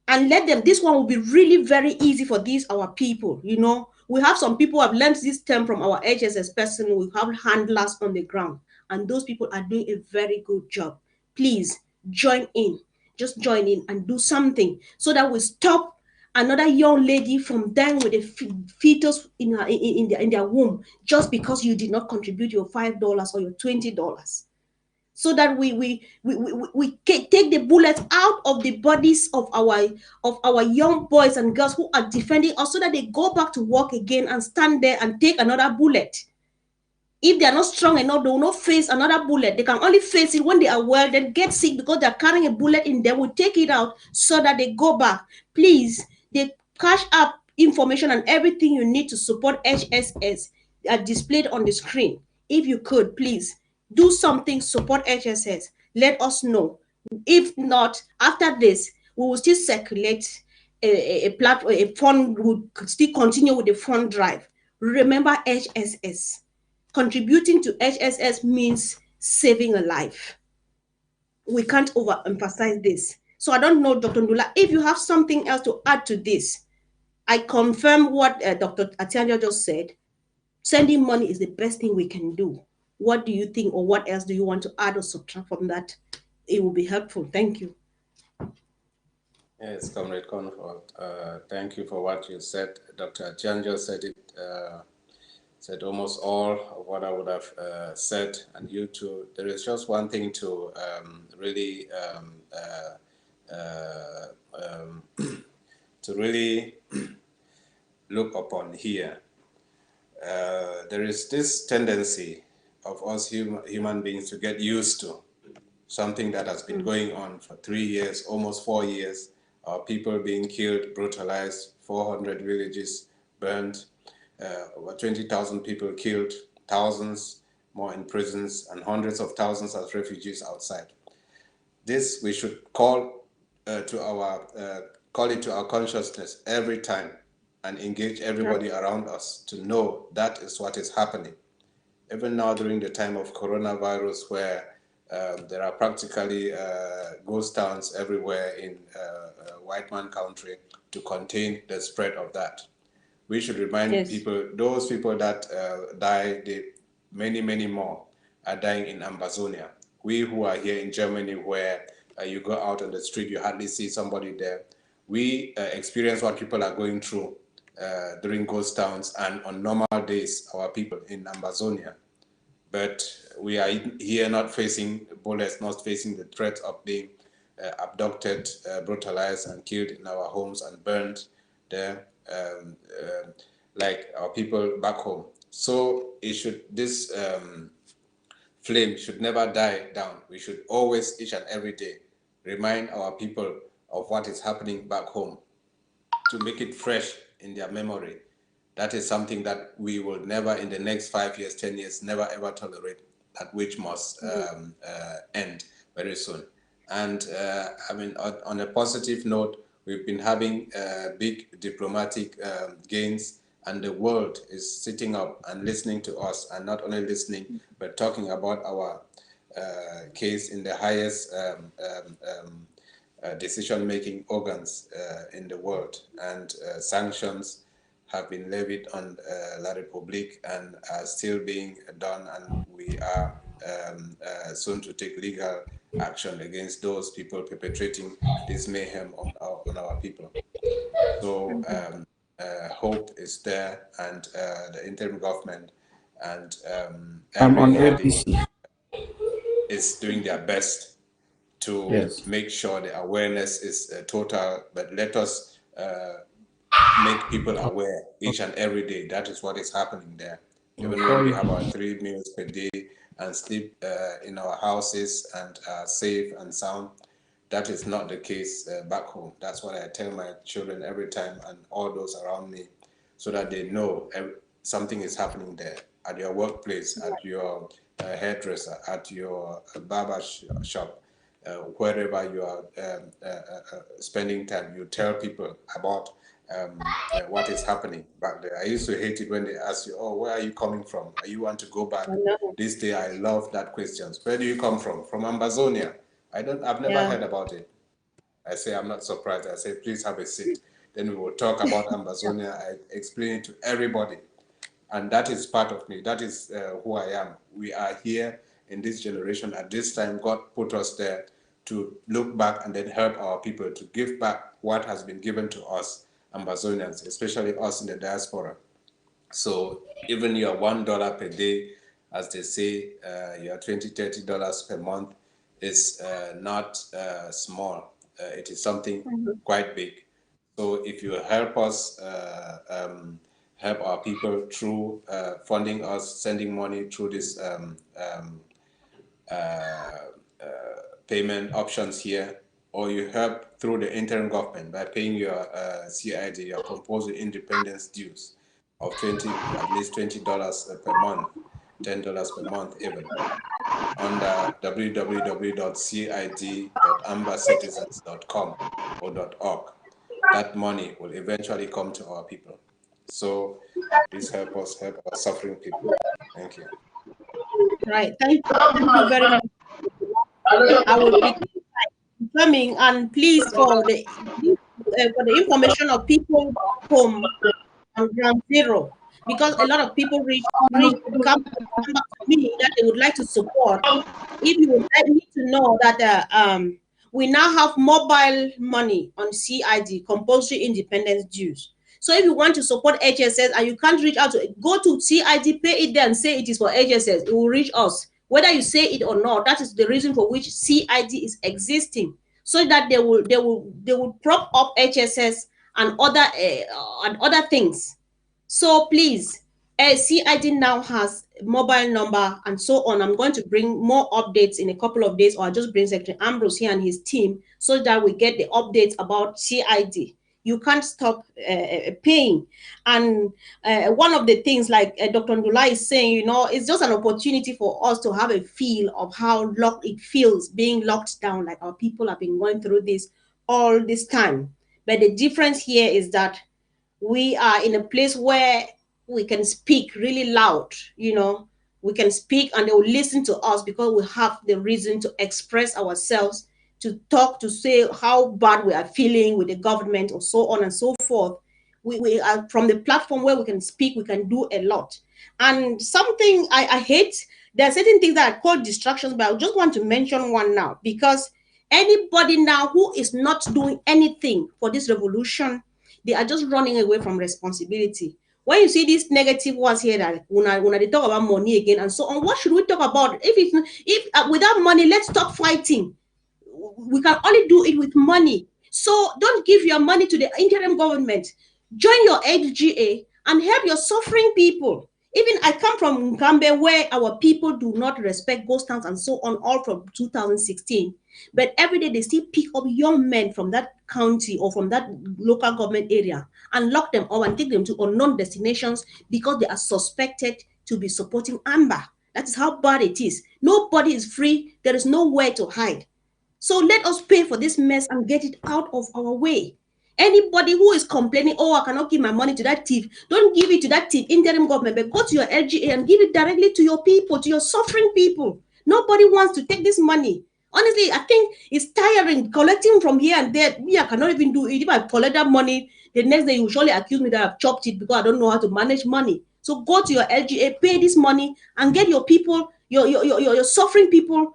and let them. This one will be really very easy for our people. You know, we have some people who have learned this term from our HSS person. We have handlers on the ground, and those people are doing a very good job. Please join in. Just join in and do something so that we stop another young lady from dying with a fetus in her in their womb, just because you did not contribute your $5 or your $20, so that we take the bullets out of the bodies of our young boys and girls who are defending us, so that they go back to work again and stand there and take another bullet. If they are not strong enough, they will not face another bullet. They can only face it when they are well, then get sick because they're carrying a bullet in them. We take it out so that they go back. Please, they cash up information and everything you need to support HSS are displayed on the screen. If you could, please do something, support HSS. Let us know. If not, after this, we will still circulate a platform, a fund, will still continue with the fund drive. Remember HSS. Contributing to HSS means saving a life. We can't overemphasize this. So I don't know, Dr. Ndula, if you have something else to add to this. I confirm what Dr. Atianja just said. Sending money is the best thing we can do. What do you think, or what else do you want to add or subtract from that? It will be helpful. Thank you. Yes, Comrade Comfort. Thank you for what you said. Dr. Atianja said it. Said almost all of what I would have said, and you too. There is just one thing to really to really look upon here. There is this tendency of us human beings to get used to something that has been going on for 3 years, almost 4 years. Our people being killed, brutalized, 400 villages burned, over 20,000 people killed, thousands more in prisons, and hundreds of thousands as refugees outside. This we should call it to our consciousness every time, and engage everybody around us to know that is what is happening. Even now during the time of coronavirus, where there are practically ghost towns everywhere in white man country to contain the spread of that. We should remind people, those people that die, many more are dying in Amazonia. We who are here in Germany, where you go out on the street, you hardly see somebody there. We experience what people are going through during ghost towns and on normal days, our people in Amazonia. But we are here not facing bullets, not facing the threat of being abducted, brutalized, and killed in our homes and burned there, like our people back home. So this flame should never die down. We should always, each and every day, remind our people of what is happening back home to make it fresh in their memory. That is something that we will never, in the next 5 years, 10 years, never ever tolerate, that which must end very soon. And I mean, on a positive note, we've been having big diplomatic gains, and the world is sitting up and listening to us, and not only listening, but talking about our case in the highest decision-making organs in the world. And sanctions have been levied on La République and are still being done, and we are soon to take legal action against those people perpetrating this mayhem on our people. So hope is there, and the interim government and everybody is doing their best to make sure the awareness is total, but let us make people aware each and every day. That is what is happening there. Even when we have our 3 meals per day and sleep in our houses and are safe and sound, that is not the case back home. That's what I tell my children every time, and all those around me, so that they know something is happening there. At your workplace, at your hairdresser, at your barber shop, wherever you are spending time, you tell people about what is happening back there. I used to hate it when they ask you, oh, where are you coming from? You want to go back? This day, I love that question. Where do you come from? From Amazonia. I've never heard about it. I say, I'm not surprised. I say, please have a seat. Then we will talk about Amazonia. I explain it to everybody. And that is part of me. That is who I am. We are here in this generation. At this time, God put us there to look back and then help our people, to give back what has been given to us, Ambazonians, especially us in the diaspora. So even your $1 per day, as they say, your $20, $30 per month is not small. It is something quite big. So if you help us help our people through funding us, sending money through this payment options here, or you help through the interim government by paying your CID, your composite independence dues of at least $20 per month, $10 per month even, under www.cid.ambacitizens.com or .org. That money will eventually come to our people. So please help us help our suffering people. Thank you. Right. Thank you very much. I will be confirming, and please for the information of people back home on ground zero, because a lot of people come back to me that they would like to support. If you would like me to know that we now have mobile money on CID, compulsory independence dues. So if you want to support HSS and you can't reach out to it, go to CID, pay it there and say it is for HSS. It will reach us. Whether you say it or not, that is the reason for which CID is existing. So that they will prop up HSS and other things. So please, CID now has mobile number and so on. I'm going to bring more updates in a couple of days, or I'll just bring Secretary Ambrose here and his team so that we get the updates about CID. You can't stop paying. And one of the things, like Dr. Ndula is saying, it's just an opportunity for us to have a feel of how locked it feels being locked down, like our people have been going through this all this time. But the difference here is that we are in a place where we can speak really loud, we can speak and they will listen to us because we have the reason to express ourselves, to talk, to say how bad we are feeling with the government or so on and so forth. We are from the platform where we can speak, we can do a lot. And something I hate, there are certain things that are called distractions, but I just want to mention one now, because anybody now who is not doing anything for this revolution, they are just running away from responsibility. When you see these negative ones here that when they talk about money again and so on, what should we talk about? If without money, let's stop fighting. We can only do it with money. So don't give your money to the interim government. Join your HGA and help your suffering people. Even I come from Nkambe, where our people do not respect ghost towns and so on, all from 2016. But every day they still pick up young men from that county or from that local government area and lock them up and take them to unknown destinations because they are suspected to be supporting Amber. That is how bad it is. Nobody is free. There is nowhere to hide. So let us pay for this mess and get it out of our way. Anybody who is complaining, oh, I cannot give my money to that thief, don't give it to that thief, interim government, but go to your LGA and give it directly to your people, to your suffering people. Nobody wants to take this money. Honestly, I think it's tiring collecting from here and there. Me, I cannot even do it. If I collect that money, the next day you will surely accuse me that I've chopped it because I don't know how to manage money. So go to your LGA, pay this money, and get your people, your suffering people,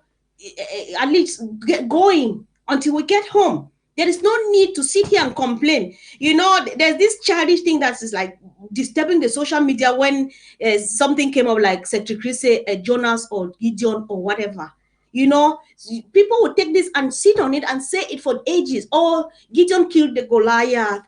at least get going until we get home. There is no need to sit here and complain. There's this childish thing that is like disturbing the social media when something came up, like Secretary Chris say Jonas or Gideon or whatever. People would take this and sit on it and say it for ages. Oh, Gideon killed the Goliath,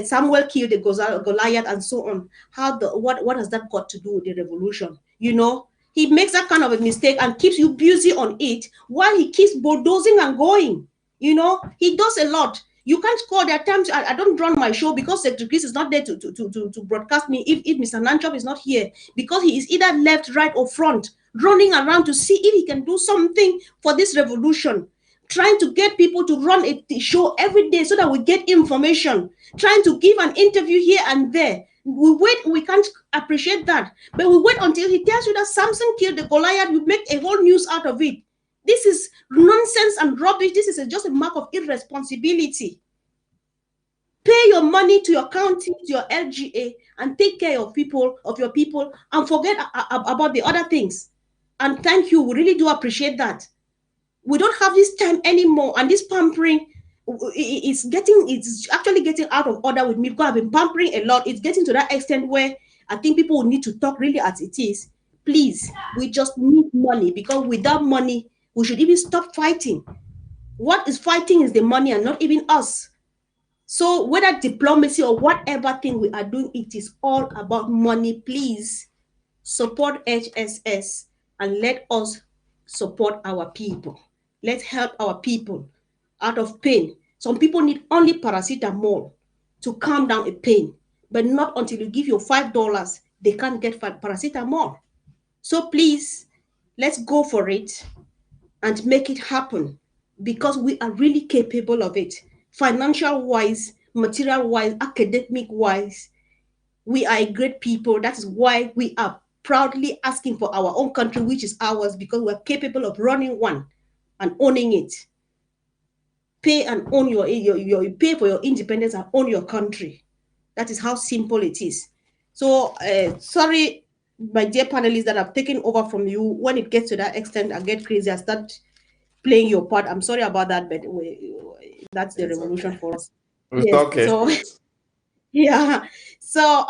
Samuel killed the Goliath, and so on. What has that got to do with the revolution? He makes that kind of a mistake and keeps you busy on it while he keeps bulldozing and going. He does a lot. You can't call. There are times I don't run my show because Secretary Chris is not there to broadcast me if Mr. Nanchop is not here, because he is either left, right, or front, running around to see if he can do something for this revolution, trying to get people to run a show every day so that we get information, trying to give an interview here and there. We wait, we can't appreciate that, but we wait until he tells you that Samson killed the Goliath. You make a whole news out of it. This is nonsense and rubbish. This is just a mark of irresponsibility. Pay your money to your county, to your LGA, and take care of your people, and forget about the other things. And thank you. We really do appreciate that. We don't have this time anymore, and this pampering. it's actually getting out of order with me because I've been pampering a lot. It's getting to that extent where I think people will need to talk really as it is. Please, we just need money, because without money, we should even stop fighting. What is fighting is the money and not even us. So whether diplomacy or whatever thing we are doing, it is all about money. Please support HSS and let us support our people. Let's help our people out of pain. Some people need only paracetamol to calm down a pain, but not until you give your $5, they can't get paracetamol. So please, let's go for it and make it happen, because we are really capable of it. Financial wise, material wise, academic wise, we are a great people. That is why we are proudly asking for our own country, which is ours, because we're capable of running one and owning it. Pay and own your pay for your independence and own your country. That is how simple it is. So sorry, my dear panelists, that I've taken over from you. When it gets to that extent, I get crazy. I start playing your part. I'm sorry about that, but that's the It's revolution okay. for us. It's Yes. It's okay. So good. yeah. So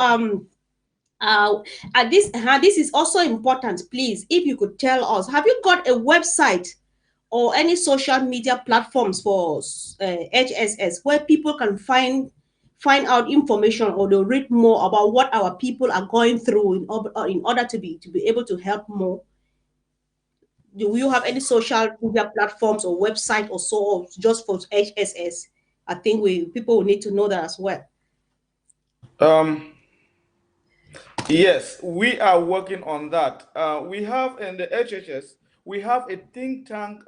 this is also important. Please, if you could tell us, have you got a website or any social media platforms for HSS where people can find out information, or they'll read more about what our people are going through in order to be able to help more? Do you have any social media platforms or website or so, or just for HSS? I think we people will need to know that as well. Um, Yes, we are working on that. We have in the HHS, we have a think tank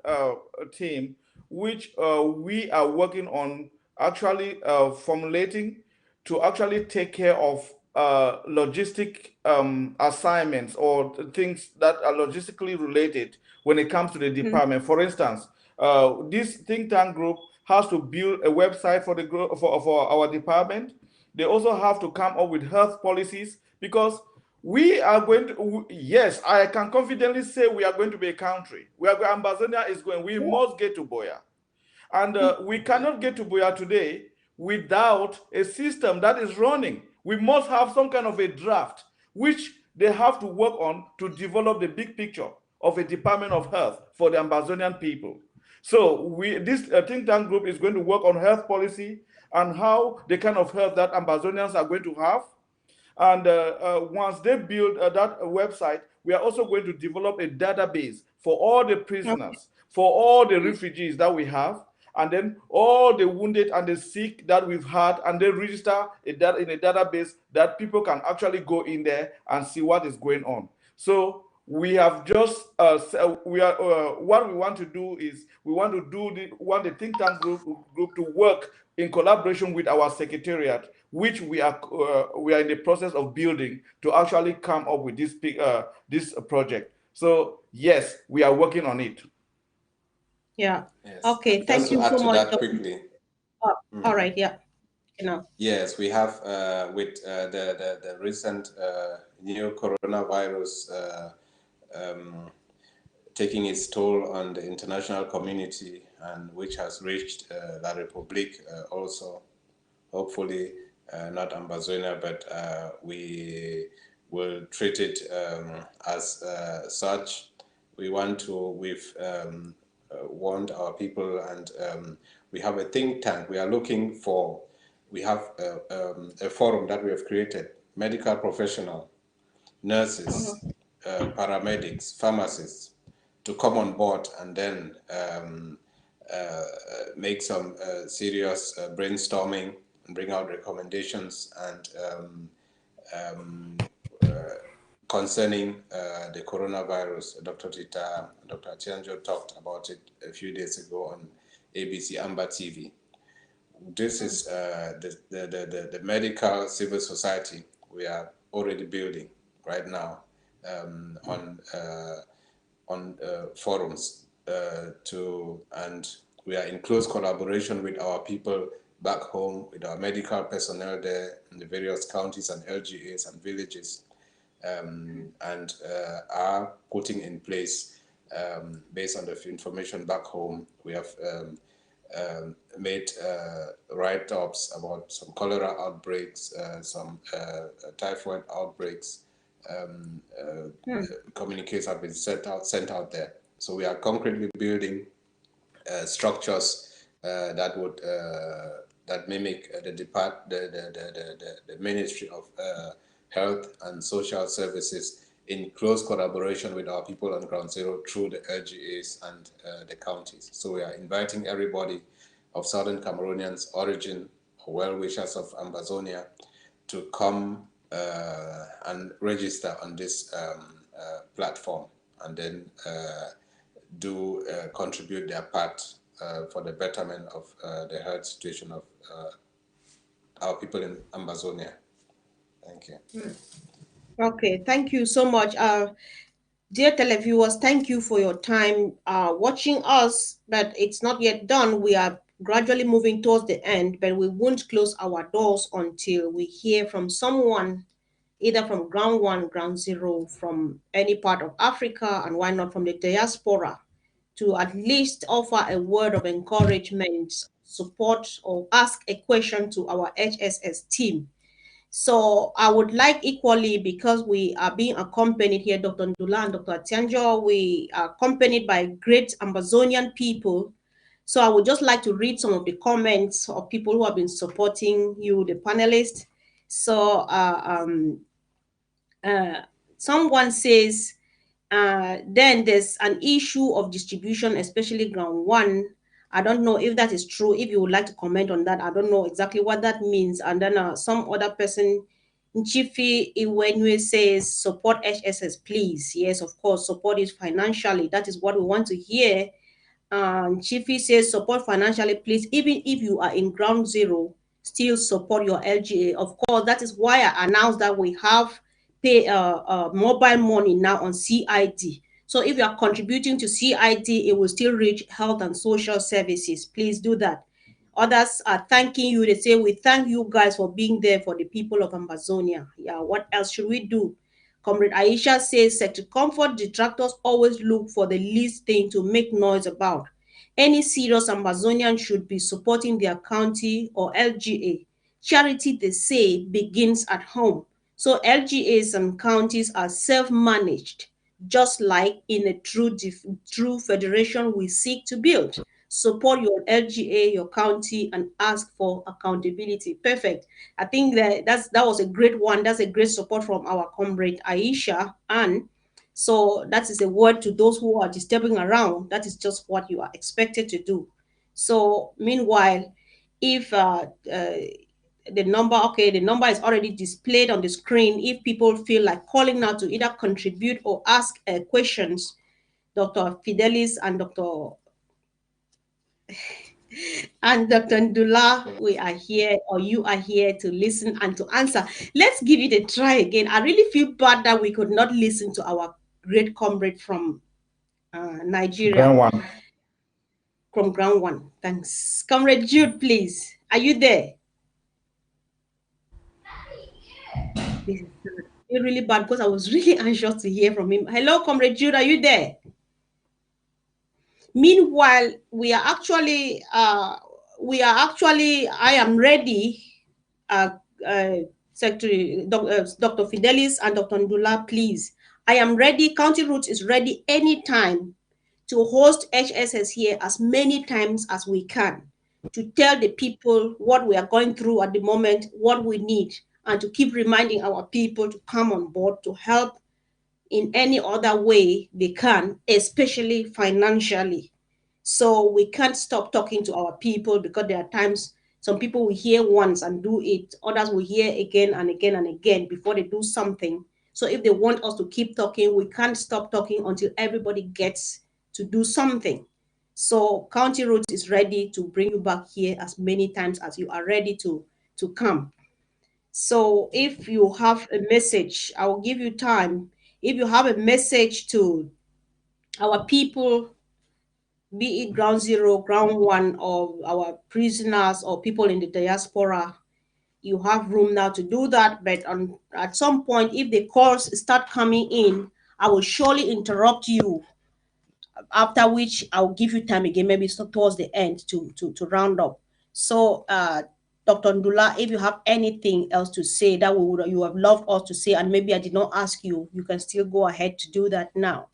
team which we are working on actually formulating to actually take care of logistic assignments or things that are logistically related when it comes to the department. For instance, this think tank group has to build a website for the for our department. They also have to come up with health policies, because we are going to, yes, I can confidently say we are going to be a country. We are, Ambazonia is going, we must get to Boya. And we cannot get to Boya today without a system that is running. We must have some kind of a draft, which they have to work on to develop the big picture of a Department of Health for the Ambazonian people. So this think tank group is going to work on health policy and how the kind of health that Ambazonians are going to have. And once they build that website, we are also going to develop a database for all the prisoners, for all the refugees that we have, and then all the wounded and the sick that we've had, and they register in a database that people can actually go in there and see what is going on. So we have just we are what we want to do is we want to do want the think tank group to work in collaboration with our secretariat, which we are in the process of building to actually come up with this project. So yes, we are working on it. Yeah. Yes. Okay. Just Thank to you add so to much. that quickly. All right. Yeah. Yes, we have with the recent new coronavirus taking its toll on the international community, and which has reached La Republique also. Hopefully, not Ambazonia, but we will treat it as such. We've warned our people, and we have a think tank. We have a forum that we have created: medical professional, nurses, paramedics, pharmacists, to come on board and then make some serious brainstorming and bring out recommendations and concerning the coronavirus. Dr. Tita, Dr. Tianjo talked about it a few days ago on ABC Amber TV. This is the medical civil society we are already building right now on forums and we are in close collaboration with our people back home, with our medical personnel there in the various counties and LGAs and villages, and are putting in place, based on the information back home. We have made write-ups about some cholera outbreaks, some typhoid outbreaks. Communiques have been sent out there. So we are concretely building structures that would that mimic the Ministry of Health and Social Services in close collaboration with our people on ground zero through the LGAs and the counties. So we are inviting everybody of Southern Cameroonians origin or well-wishers of Ambazonia to come and register on this platform, and then do contribute their part for the betterment of the health situation of our people in Ambazonia. Thank you. Okay, thank you so much. Dear televiewers, thank you for your time watching us, but it's not yet done. We are gradually moving towards the end, but we won't close our doors until we hear from someone, either from ground one, ground zero, from any part of Africa, and why not from the diaspora, to at least offer a word of encouragement, support, or ask a question to our HSS team. So I would like equally, because we are being accompanied here, Dr. Ndula and Dr. Atianjo, we are accompanied by great Amazonian people. So I would just like to read some of the comments of people who have been supporting you, the panelists. So someone says, then there's an issue of distribution, especially ground one. I don't know if that is true. If you would like to comment on that, I don't know exactly what that means. And then some other person, Nchifi Iwenwe, says, support HSS, please. Yes, of course, support it financially. That is what we want to hear. Chiefy says, support financially, please. Even if you are in ground zero, still support your LGA. Of course, that is why I announced that we have pay mobile money now on CID. So if you are contributing to CID, it will still reach health and social services. Please do that. Others are thanking you. They say, we thank you guys for being there for the people of Amazonia. Yeah, what else should we do? Comrade Aisha says, Sector Comfort detractors always look for the least thing to make noise about. Any serious Amazonian should be supporting their county or LGA. Charity, they say, begins at home. So LGAs and counties are self-managed, just like in a true federation we seek to build. Support your LGA, your county, and ask for accountability. Perfect. I think that was a great one. That's a great support from our comrade Aisha. And so that is a word to those who are disturbing around. That is just what you are expected to do. So meanwhile, if the number is already displayed on the screen. If people feel like calling now to either contribute or ask questions, Dr. Fidelis and Dr. Ndula, we are here, or you are here to listen and to answer. Let's give it a try again. I really feel bad that we could not listen to our great comrade from Nigeria. Ground one. From ground one. Thanks. Comrade Jude, please. Are you there? This is really bad because I was really anxious to hear from him. Hello, Comrade Jude, are you there? Meanwhile, I am ready, Secretary Dr. Fidelis and Dr. Ndula, please. I am ready. County Roots is ready anytime to host HSS here as many times as we can, to tell the people what we are going through at the moment, what we need, and to keep reminding our people to come on board to help in any other way they can, especially financially. So we can't stop talking to our people, because there are times some people will hear once and do it, others will hear again and again and again before they do something. So if they want us to keep talking, we can't stop talking until everybody gets to do something. So County Roots is ready to bring you back here as many times as you are ready to come. So if you have a message, I will give you time. If you have a message to our people, be it ground zero, ground one, or our prisoners or people in the diaspora, you have room now to do that. But at some point, if the calls start coming in, I will surely interrupt you after which I'll give you time again, maybe towards the end to round up. So, Dr. Ndula, if you have anything else to say that you have loved us to say, and maybe I did not ask you, you can still go ahead to do that now.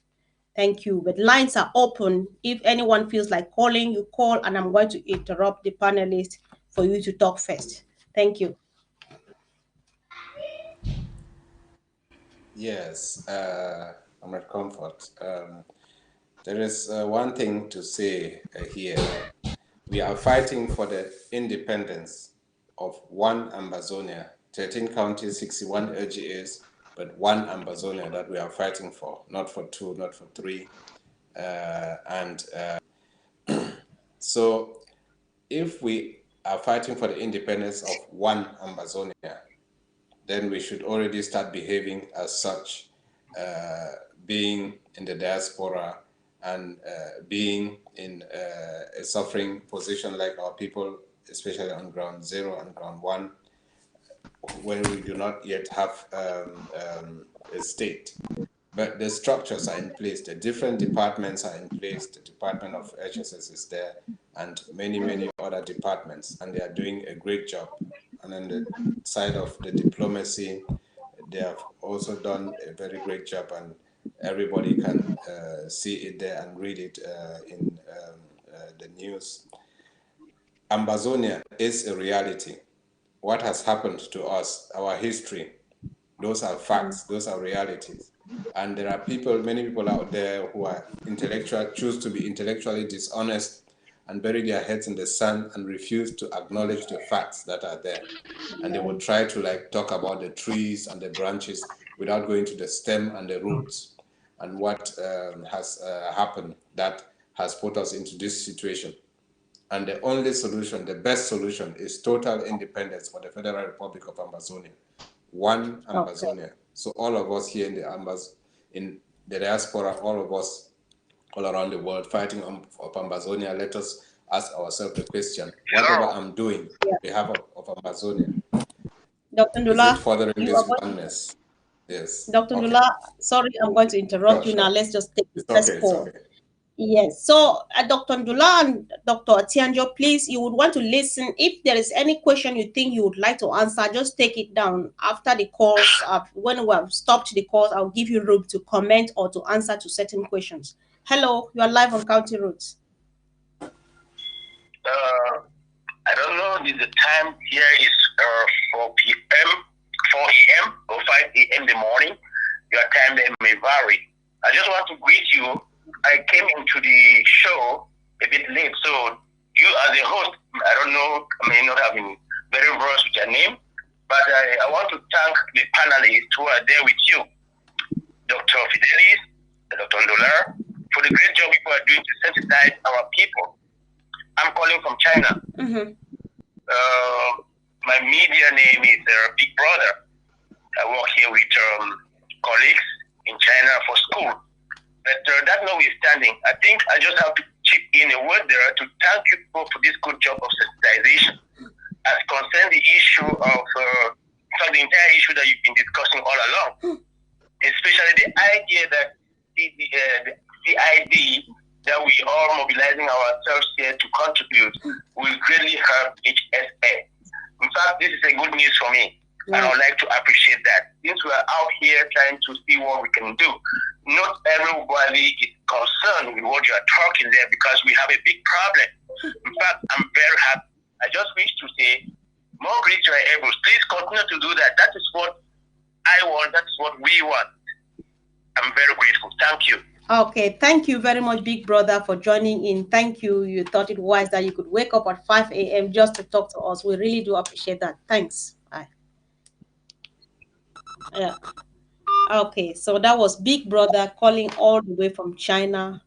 Thank you. But lines are open. If anyone feels like calling, you call, and I'm going to interrupt the panelists for you to talk first. Thank you. Yes, Comrade Comfort. There is one thing to say here. We are fighting for the independence of one Ambazonia, 13 counties, 61 LGAs, but one Ambazonia that we are fighting for, not for two, not for three. So if we are fighting for the independence of one Ambazonia, then we should already start behaving as such, being in the diaspora and being in a suffering position like our people, especially on ground zero and ground one, when we do not yet have a state. But the structures are in place, the different departments are in place, the Department of HSS is there, and many, many other departments, and they are doing a great job. And on the side of the diplomacy, they have also done a very great job, and everybody can see it there and read it in the news. Ambazonia is a reality. What has happened to us, our history, those are facts, those are realities. And there are people, many people out there who are choose to be intellectually dishonest and bury their heads in the sand and refuse to acknowledge the facts that are there. And they will try to talk about the trees and the branches without going to the stem and the roots and what has happened that has put us into this situation. And the only solution, the best solution, is total independence for the Federal Republic of Ambazonia. One Ambazonia. Okay. So all of us here in the diaspora, all of us all around the world fighting for Ambazonia, let us ask ourselves the question, whatever I'm doing on behalf of Ambazonia, Dr. Ndula, is it furthering this oneness? Yes. Dr. Ndula, sorry, I'm going to interrupt you now. Let's just take the first call. Okay. Yes. So, Dr. Ndula and Dr. Atianjo, please, you would want to listen. If there is any question you think you would like to answer, just take it down after the calls. When we have stopped the calls, I'll give you room to comment or to answer to certain questions. Hello, you are live on County Roots. I don't know, the time here is 4 p.m., 4 a.m. or 5 a.m. in the morning. Your time there may vary. I just want to greet you. I came into the show a bit late, so you as a host, I don't know, I may not have been very versed with your name, but I want to thank the panelists who are there with you, Dr. Fidelis, Dr. Ndola, for the great job you are doing to sensitize our people. I'm calling from China. My media name is Big Brother. I work here with colleagues in China for school. But that notwithstanding, I think I just have to chip in a word there to thank you for this good job of sensitization. As concerned the issue of the entire issue that you've been discussing all along, especially the idea that the CID that we are mobilizing ourselves here to contribute will greatly help HSS. In fact, this is a good news for me, and I would like to appreciate that. Since we are out here trying to see what we can do, not everybody is concerned with what you are talking there because we have a big problem. In fact, I'm very happy. I just wish to say, more great you are able. Please continue to do that. That is what I want. That's what we want. I'm very grateful. Thank you. Okay, thank you very much, Big Brother, for joining in. Thank you. You thought it wise that you could wake up at 5 a.m. just to talk to us. We really do appreciate that. Thanks. Bye. Yeah. Okay, so that was Big Brother calling all the way from China.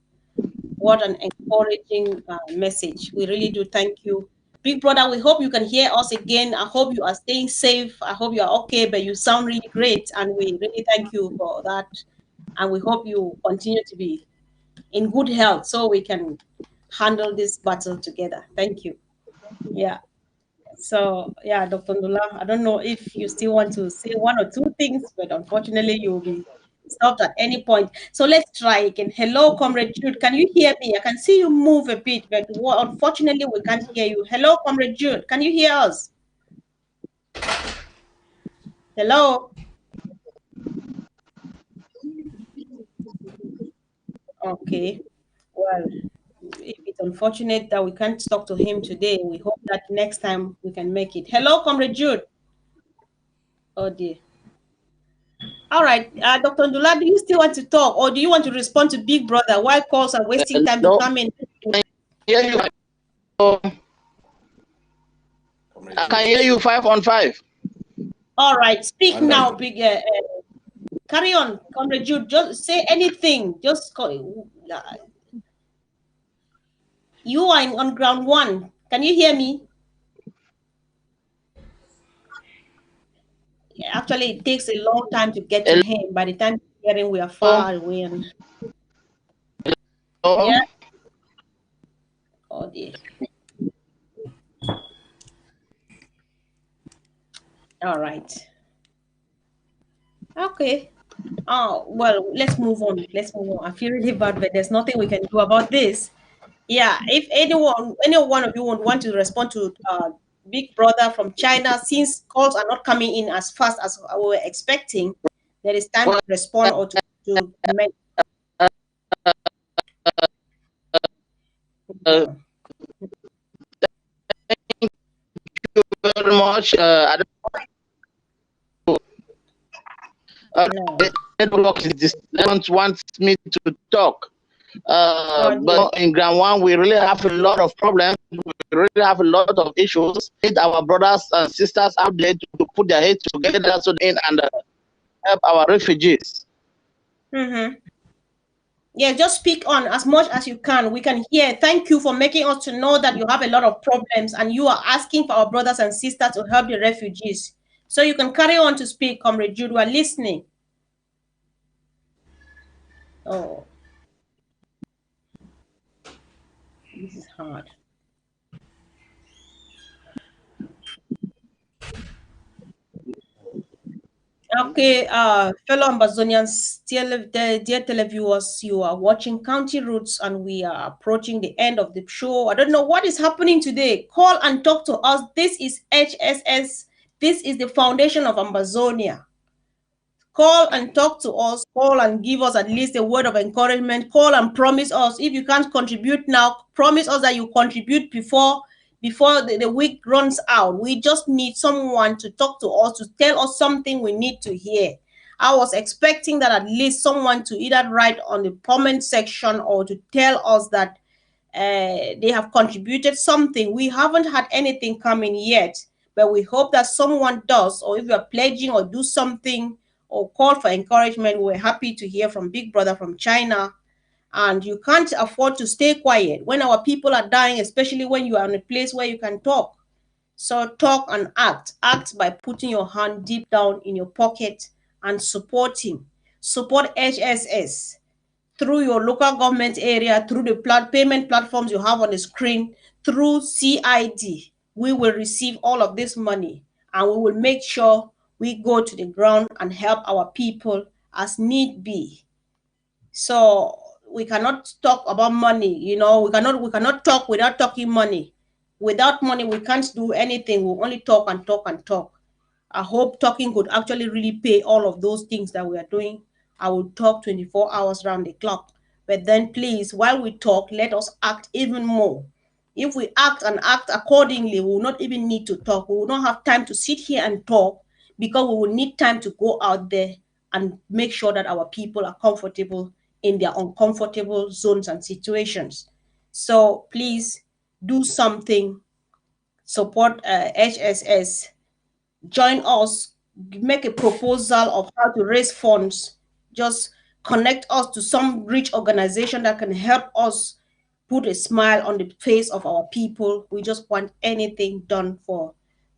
What an encouraging message. We really do thank you. Big Brother, we hope you can hear us again. I hope you are staying safe. I hope you are okay, but you sound really great, and we really thank you for that. And we hope you continue to be in good health so we can handle this battle together. Thank you. Yeah. So, yeah, Dr. Ndula, I don't know if you still want to say one or two things, but unfortunately, you'll be stopped at any point. So let's try again. Hello, Comrade Jude. Can you hear me? I can see you move a bit, but unfortunately, we can't hear you. Hello, Comrade Jude. Can you hear us? Hello. Okay. Well, if it's unfortunate that we can't talk to him today, we hope that next time we can make it. Hello, Comrade Jude. Oh dear. All right, Dr. Ndula, do you still want to talk, or do you want to respond to Big Brother? Why calls are wasting time to Hello. come in? Hear you. I can hear you 5-on-5. All right, speak now, Wonderful. Big. Carry on, Comrade Jude. Just say anything. Just you are on ground one. Can you hear me? Actually, it takes a long time to get to him. By the time you're hearing, we are far away. And Hello. yeah. Oh dear. All right. Okay. Oh well, let's move on. Let's move on. I feel really bad, but there's nothing we can do about this. Yeah, if any one of you would want to respond to Big Brother from China, since calls are not coming in as fast as we were expecting, there is time to respond or to make. Uh, very much. I don't, No. network is this wants me to talk. Oh, dear. But in ground one, we really have a lot of problems. We really have a lot of issues. Need our brothers and sisters out there to put their heads together so they and help our refugees. Mm-hmm. Yeah, just speak on as much as you can. We can hear. Thank you for making us to know that you have a lot of problems and you are asking for our brothers and sisters to help the refugees. So you can carry on to speak, Comrade Jude. We are listening. Oh, this is hard. Okay, fellow Ambazonians, dear televiewers, you are watching County Roots and we are approaching the end of the show. I don't know what is happening today. Call and talk to us. This is HSS. This is the foundation of Ambazonia. Call and talk to us. Call and give us at least a word of encouragement. Call and promise us. If you can't contribute now, promise us that you contribute before the week runs out. We just need someone to talk to us, to tell us something we need to hear. I was expecting that at least someone to either write on the comment section or to tell us that they have contributed something. We haven't had anything coming yet, but we hope that someone does, or if you're pledging or do something or call for encouragement, we're happy to hear from Big Brother from China. And you can't afford to stay quiet when our people are dying, especially when you are in a place where you can talk. So talk and act. Act by putting your hand deep down in your pocket and supporting. Support HSS through your local government area, through the payment platforms you have on the screen, through CID. We will receive all of this money and we will make sure we go to the ground and help our people as need be. So we cannot talk about money, we cannot talk without talking money. Without money, we can't do anything. We only talk and talk and talk. I hope talking could actually really pay all of those things that we are doing. I will talk 24 hours round the clock. But then please, while we talk, let us act even more. If we act and act accordingly, we will not even need to talk. We will not have time to sit here and talk because we will need time to go out there and make sure that our people are comfortable in their uncomfortable zones and situations. So please do something, support HSS, join us, make a proposal of how to raise funds, just connect us to some rich organization that can help us put a smile on the face of our people. We just want anything done for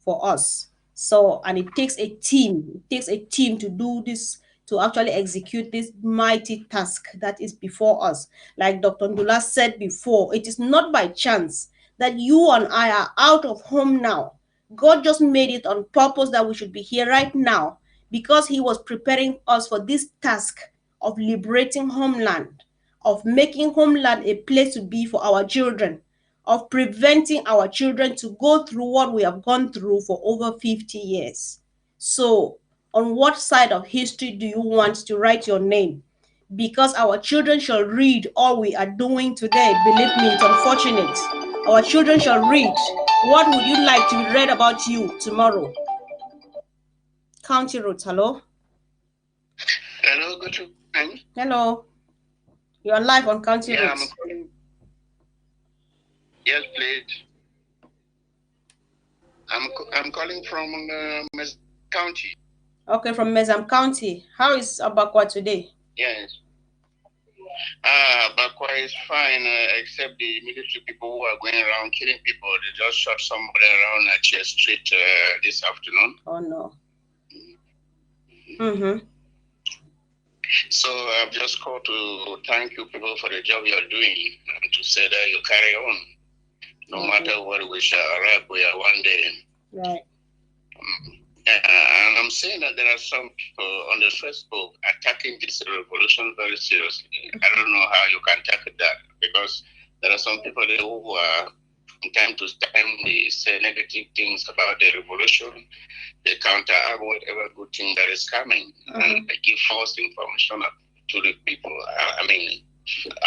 us. So, and it takes a team. It takes a team to do this, to actually execute this mighty task that is before us. Like Dr. Ndula said before, it is not by chance that you and I are out of home now. God just made it on purpose that we should be here right now because he was preparing us for this task of liberating homeland, of making homeland a place to be for our children, of preventing our children to go through what we have gone through for over 50 years. So, on what side of history do you want to write your name? Because our children shall read all we are doing today. Believe me, it's unfortunate. Our children shall read. What would you like to be read about you tomorrow? County Roads, hello? Hello, good evening. Hello. You are live on County Yeah, Roads. I'm calling. Yes, please. I'm calling from Mes County. Okay, from Mezam County. How is Abakwa today? Yes. Bakwa is fine, except the military people who are going around killing people. They just shot somebody around Church Street this afternoon. Oh, no. Mm-hmm. So I've just called to thank you people for the job you're doing and to say that you carry on. No matter what we shall arrive, we are one day. Right. And I'm saying that there are some people on the Facebook attacking this revolution very seriously. I don't know how you can tackle that, because there are some people there who are from time to time they say negative things about the revolution. They counteract whatever good thing that is coming, and they give false information to the people.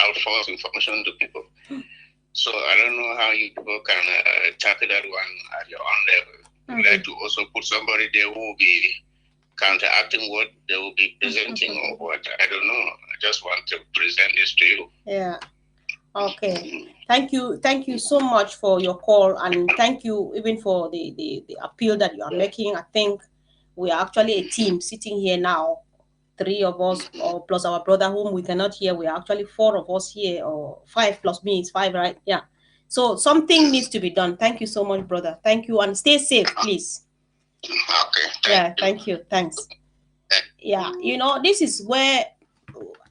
Out false information to people. So I don't know how you people can tackle that one at your own level. I'd like to also put somebody there who will be counteracting what they will be presenting or what. I don't know. I just want to present this to you. Yeah. Okay. Thank you. Thank you so much for your call, and thank you even for the appeal that you are making. I think we are actually a team sitting here now. 3 of us, or plus our brother whom we cannot hear. We are actually 4 of us here, or 5 plus me is 5, right? Yeah. So something needs to be done. Thank you so much, brother. Thank you, and stay safe, please. Okay. Thank you. Thanks. Yeah, this is where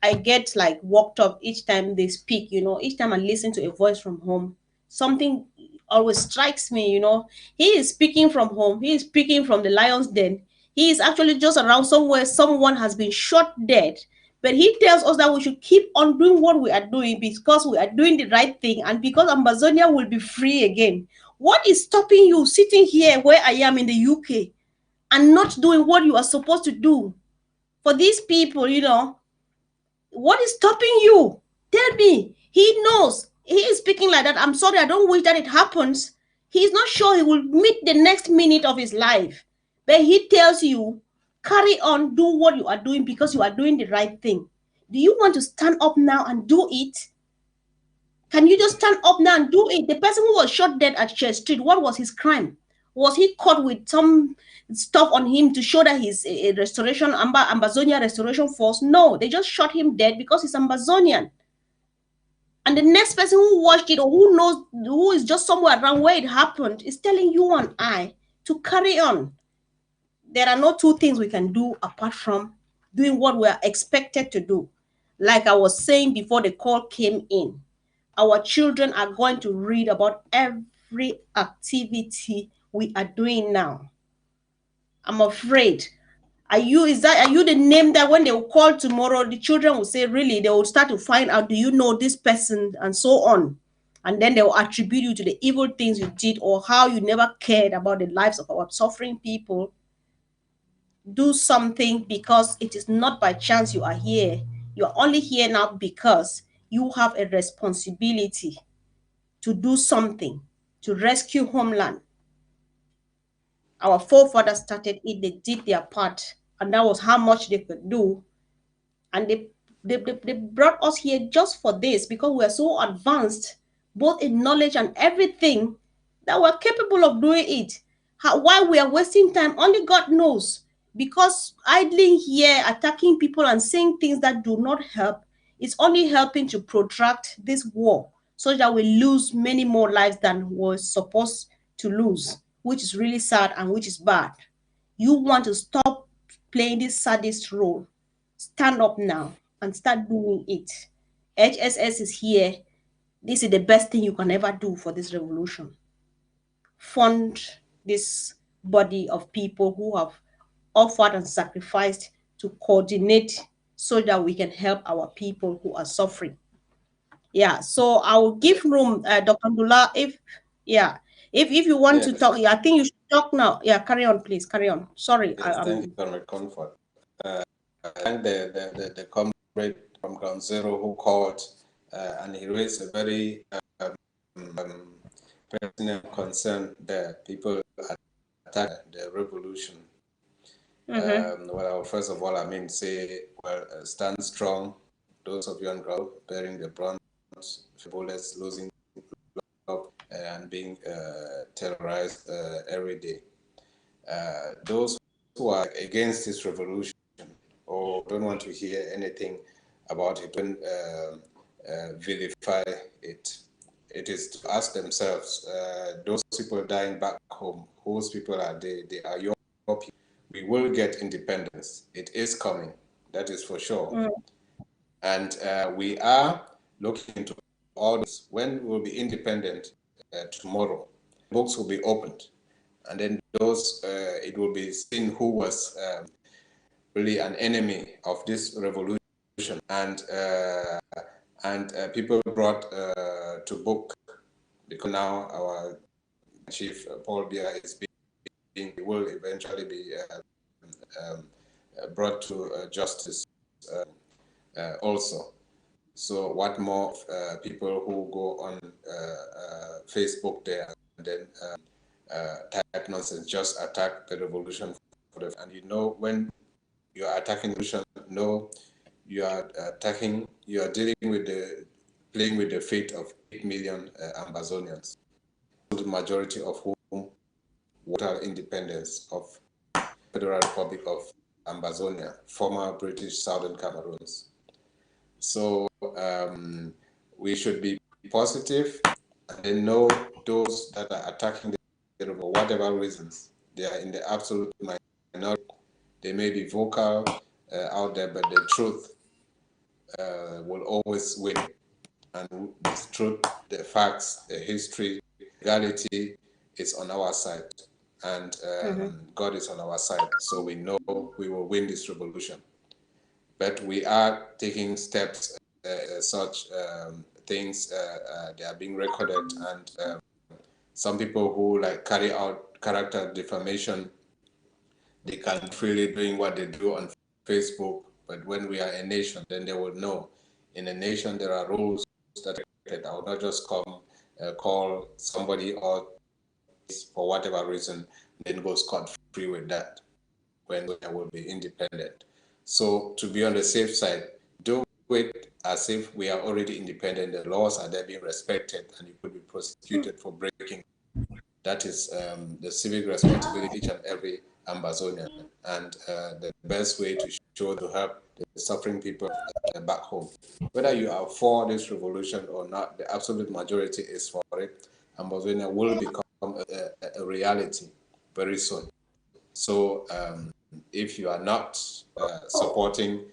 I get like worked up each time they speak. Each time I listen to a voice from home, something always strikes me. He is speaking from home. He is speaking from the lion's den. He is actually just around somewhere. Someone has been shot dead. But he tells us that we should keep on doing what we are doing because we are doing the right thing and because Amazonia will be free again. What is stopping you sitting here where I am in the UK and not doing what you are supposed to do for these people? What is stopping you? Tell me. He knows. He is speaking like that. I'm sorry, I don't wish that it happens. He's not sure he will meet the next minute of his life. But he tells you, carry on, do what you are doing because you are doing the right thing. Do you want to stand up now and do it? Can you just stand up now and do it? The person who was shot dead at Church Street, what was his crime? Was he caught with some stuff on him to show that he's a restoration, Ambazonia Restoration Force? No, they just shot him dead because he's Ambazonian. And the next person who watched it or who knows, who is just somewhere around where it happened, is telling you and I to carry on. There are no 2 things we can do apart from doing what we are expected to do. Like I was saying before the call came in, our children are going to read about every activity we are doing now. I'm afraid. Are you the name that when they will call tomorrow, the children will say, really, they will start to find out, do you know this person, and so on. And then they will attribute you to the evil things you did or how you never cared about the lives of our suffering people. Do something, because it is not by chance you are here. You are only here now because you have a responsibility to do something to rescue homeland. Our forefathers started it, they did their part, and that was how much they could do. And they brought us here just for this, because we're so advanced, both in knowledge and everything, that we're capable of doing it. Why we are wasting time, only God knows. Because idling here, attacking people and saying things that do not help, is only helping to protract this war, so that we lose many more lives than we're supposed to lose, which is really sad and which is bad. You want to stop playing this sadist role. Stand up now and start doing it. HSS is here. This is the best thing you can ever do for this revolution. Fund this body of people who have offered and sacrificed to coordinate so that we can help our people who are suffering. Yeah, so I will give room, Dr. Ndula, if you want to Yes, talk, yeah, I think you should talk now. Yeah, carry on, please, carry on. Sorry, yes, thank you, Comrade Comfort. I thank the comrade from Ground Zero who called and he raised a very pertinent concern there. People attack the revolution. Well, first of all, I mean, say, well, stand strong. Those of you on ground bearing the brunt, bullets, losing and being terrorized every day. Those who are against this revolution or don't want to hear anything about it, don't vilify it. It is to ask themselves, those people dying back home, whose people are they? They are your people. We will get independence. It is coming, that is for sure. And we are looking into all this. When we'll be independent tomorrow, books will be opened. And then those, it will be seen who was really an enemy of this revolution. And people brought to book, because now our chief, Paul Biya, is being will eventually be brought to justice also. So what more people who go on Facebook there and then type nonsense, just attack the revolution for the, and you know when you are attacking the revolution, no, you are attacking, you are dealing with the, playing with the fate of 8 million Ambazonians, the majority of whom water independence of Federal Republic of Ambazonia, former British Southern Cameroons. So we should be positive and then know those that are attacking the for whatever reasons. They are in the absolute minority. They may be vocal out there, but the truth will always win. And the truth, the facts, the history, reality is on our side. And God is on our side. So we know we will win this revolution. But we are taking steps, such things, they are being recorded. And some people who like carry out character defamation, they can freely doing what they do on Facebook. But when we are a nation, then they will know. In a nation, there are rules that I will not just come call somebody or for whatever reason, then go scot-free with that when there will be independent. So to be on the safe side, do it as if we are already independent. The laws are there being respected, and you could be prosecuted for breaking. That is the civic responsibility each and every Ambazonian, and the best way to show to help the suffering people back home. Whether you are for this revolution or not, the absolute majority is for it. Ambazonia will become a reality very soon. So if you are not supporting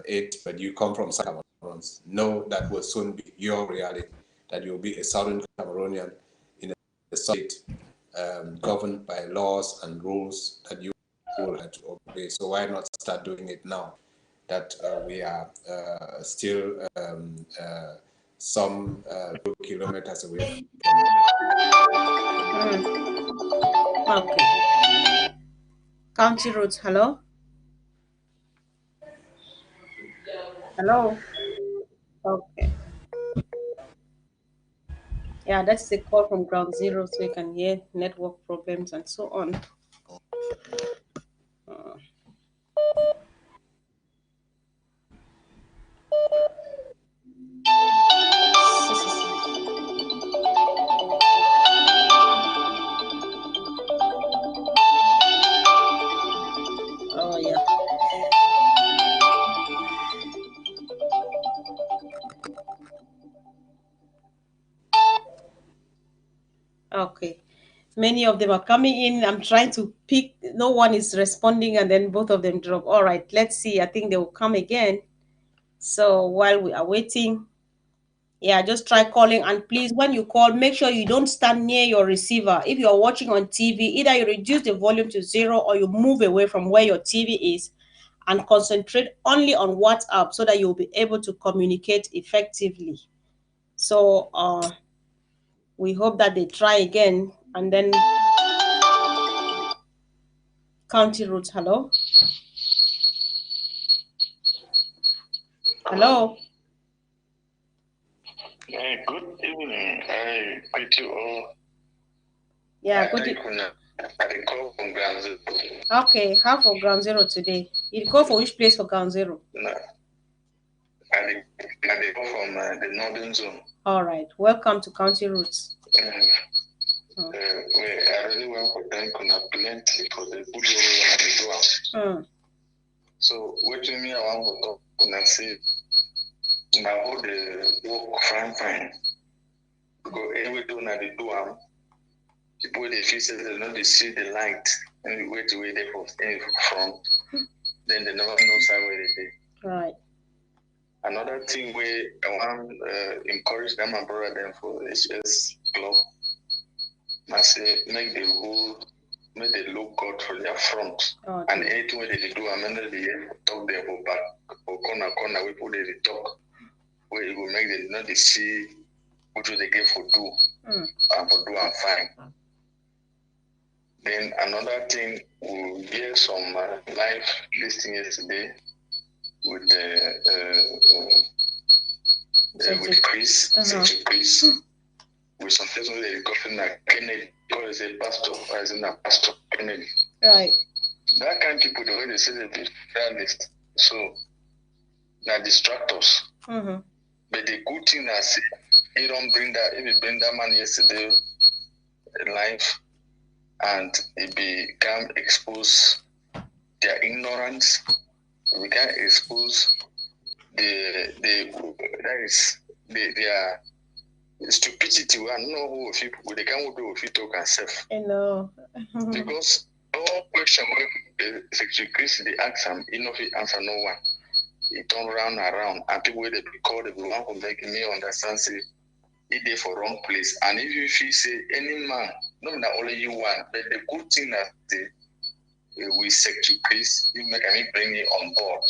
it, but you come from South Cameroons, know that will soon be your reality, that you'll be a Southern Cameroonian in a state governed by laws and rules that you will have to obey. So why not start doing it now that we are still some kilometers away from Okay. County roads, hello? Hello? Okay. Yeah, that's a call from ground zero, so you can hear network problems and so on. Oh, yeah. Okay. Many of them are coming in. I'm trying to pick. No one is responding, and then both of them drop. All right. Let's see. I think they will come again. So while we are waiting, yeah, just try calling. And please, when you call, make sure you don't stand near your receiver. If you're watching on TV, either you reduce the volume to zero or you move away from where your TV is and concentrate only on WhatsApp so that you'll be able to communicate effectively. So we hope that they try again. And then county routes. Hello. Hello. Good evening. I greet you all. Yeah, good evening. I call from Ground Zero. Okay, how for Ground Zero today? You call for which place for Ground Zero? No. I call from the Northern Zone. All right. Welcome to County Routes. I really want to thank you plenty for the good work they do. So, what do you mean I want to talk and say, now all the work fine. Because every do now they do people they feel say they know they see the light and they wait to wait there from then they never know where they did. Right. Another thing where I want encourage them and brother them for HSS club. I say make they look God for their front. Okay. And anything where they do, I'm under the talk there for back or corner we put they talk where it will make them not they see what they get for do and for do and fine. Then another thing, we get some live listing yesterday with with Chris, Secretary Chris, with some person they gotten like Kennedy, or is a pastor, or is a pastor Kennedy. Right. That kind of people, the way they say they list, so now distractors. But the good thing I say, he don't bring that. If you bring that man yesterday live, and it become expose their ignorance, we can expose their stupidity. We are not who people they can't do if you talk and self. I know. Because all question when Secretary Chris they ask him, he know he answer no one. He turn around and people they be called, they be want to make me understand say he there for wrong place. And if you feel say any man, not that only you want, but the good thing that we Secretary Chris, you make me bring it on board.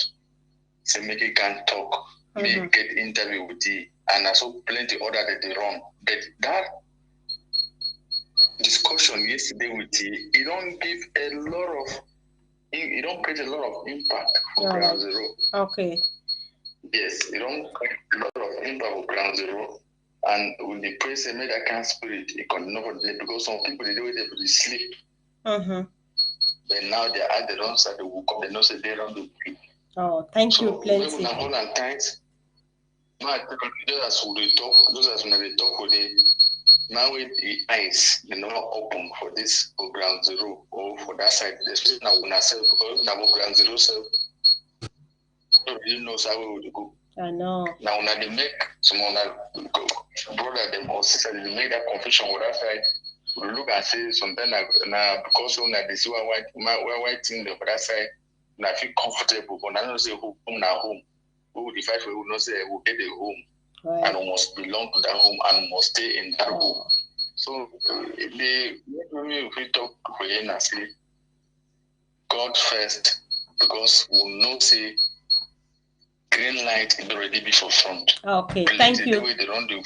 So make it can talk, make get interview with you, and also plenty other that they run. But that discussion yesterday with you, it don't give a lot of, it don't create a lot of impact for Ground Zero. Okay. Yes, it don't create a lot of impact for Ground Zero. And with the praise made that kind of spirit, it can never delay because some people they do it, they sleep. But now they are at the wrong side, they woke up, they know say they don't do it. Oh, thank you plenty. When hold on tight, those as we talk, those as when they talk with it, now with the eyes, they never open for this for Ground Zero or for that side, especially now when I sell because now Ground Zero sell, nobody knows how we would go. I know. Now when they make some brother them or sister, they make that confusion with that side. We look and say sometimes now because when they see white thing there for that side, and I feel comfortable, but I don't say who now home. Who would decide we will not say we'll get a home and we must belong to that home and must stay in that home. So they if we talk for him and say God first because we know say green light is already before front. Okay, thank you. The way they run the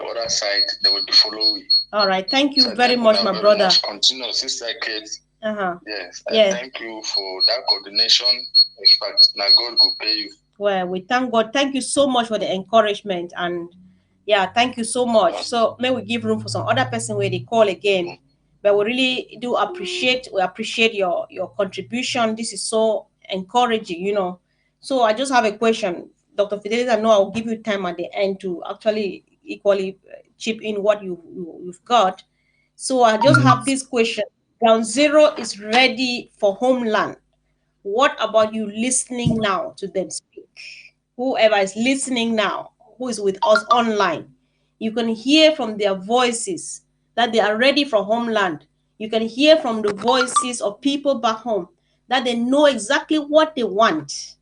other side, they will be following. All right, thank you very much, my brother. Continue, sister kids. Yes, yes. Thank you for that coordination. In fact, now God will pay you. Well, we thank God. Thank you so much for the encouragement, and yeah, thank you so much. So may we give room for some other person where they call again. But we really do appreciate your contribution. This is so encouraging, you know. So I just have a question, Dr. Fidelis. I know I'll give you time at the end to actually equally chip in what you've got. So I just have this question. Ground Zero is ready for homeland. What about you listening now to them speak? Whoever is listening now, who is with us online, you can hear from their voices that they are ready for homeland. You can hear from the voices of people back home that they know exactly what they want.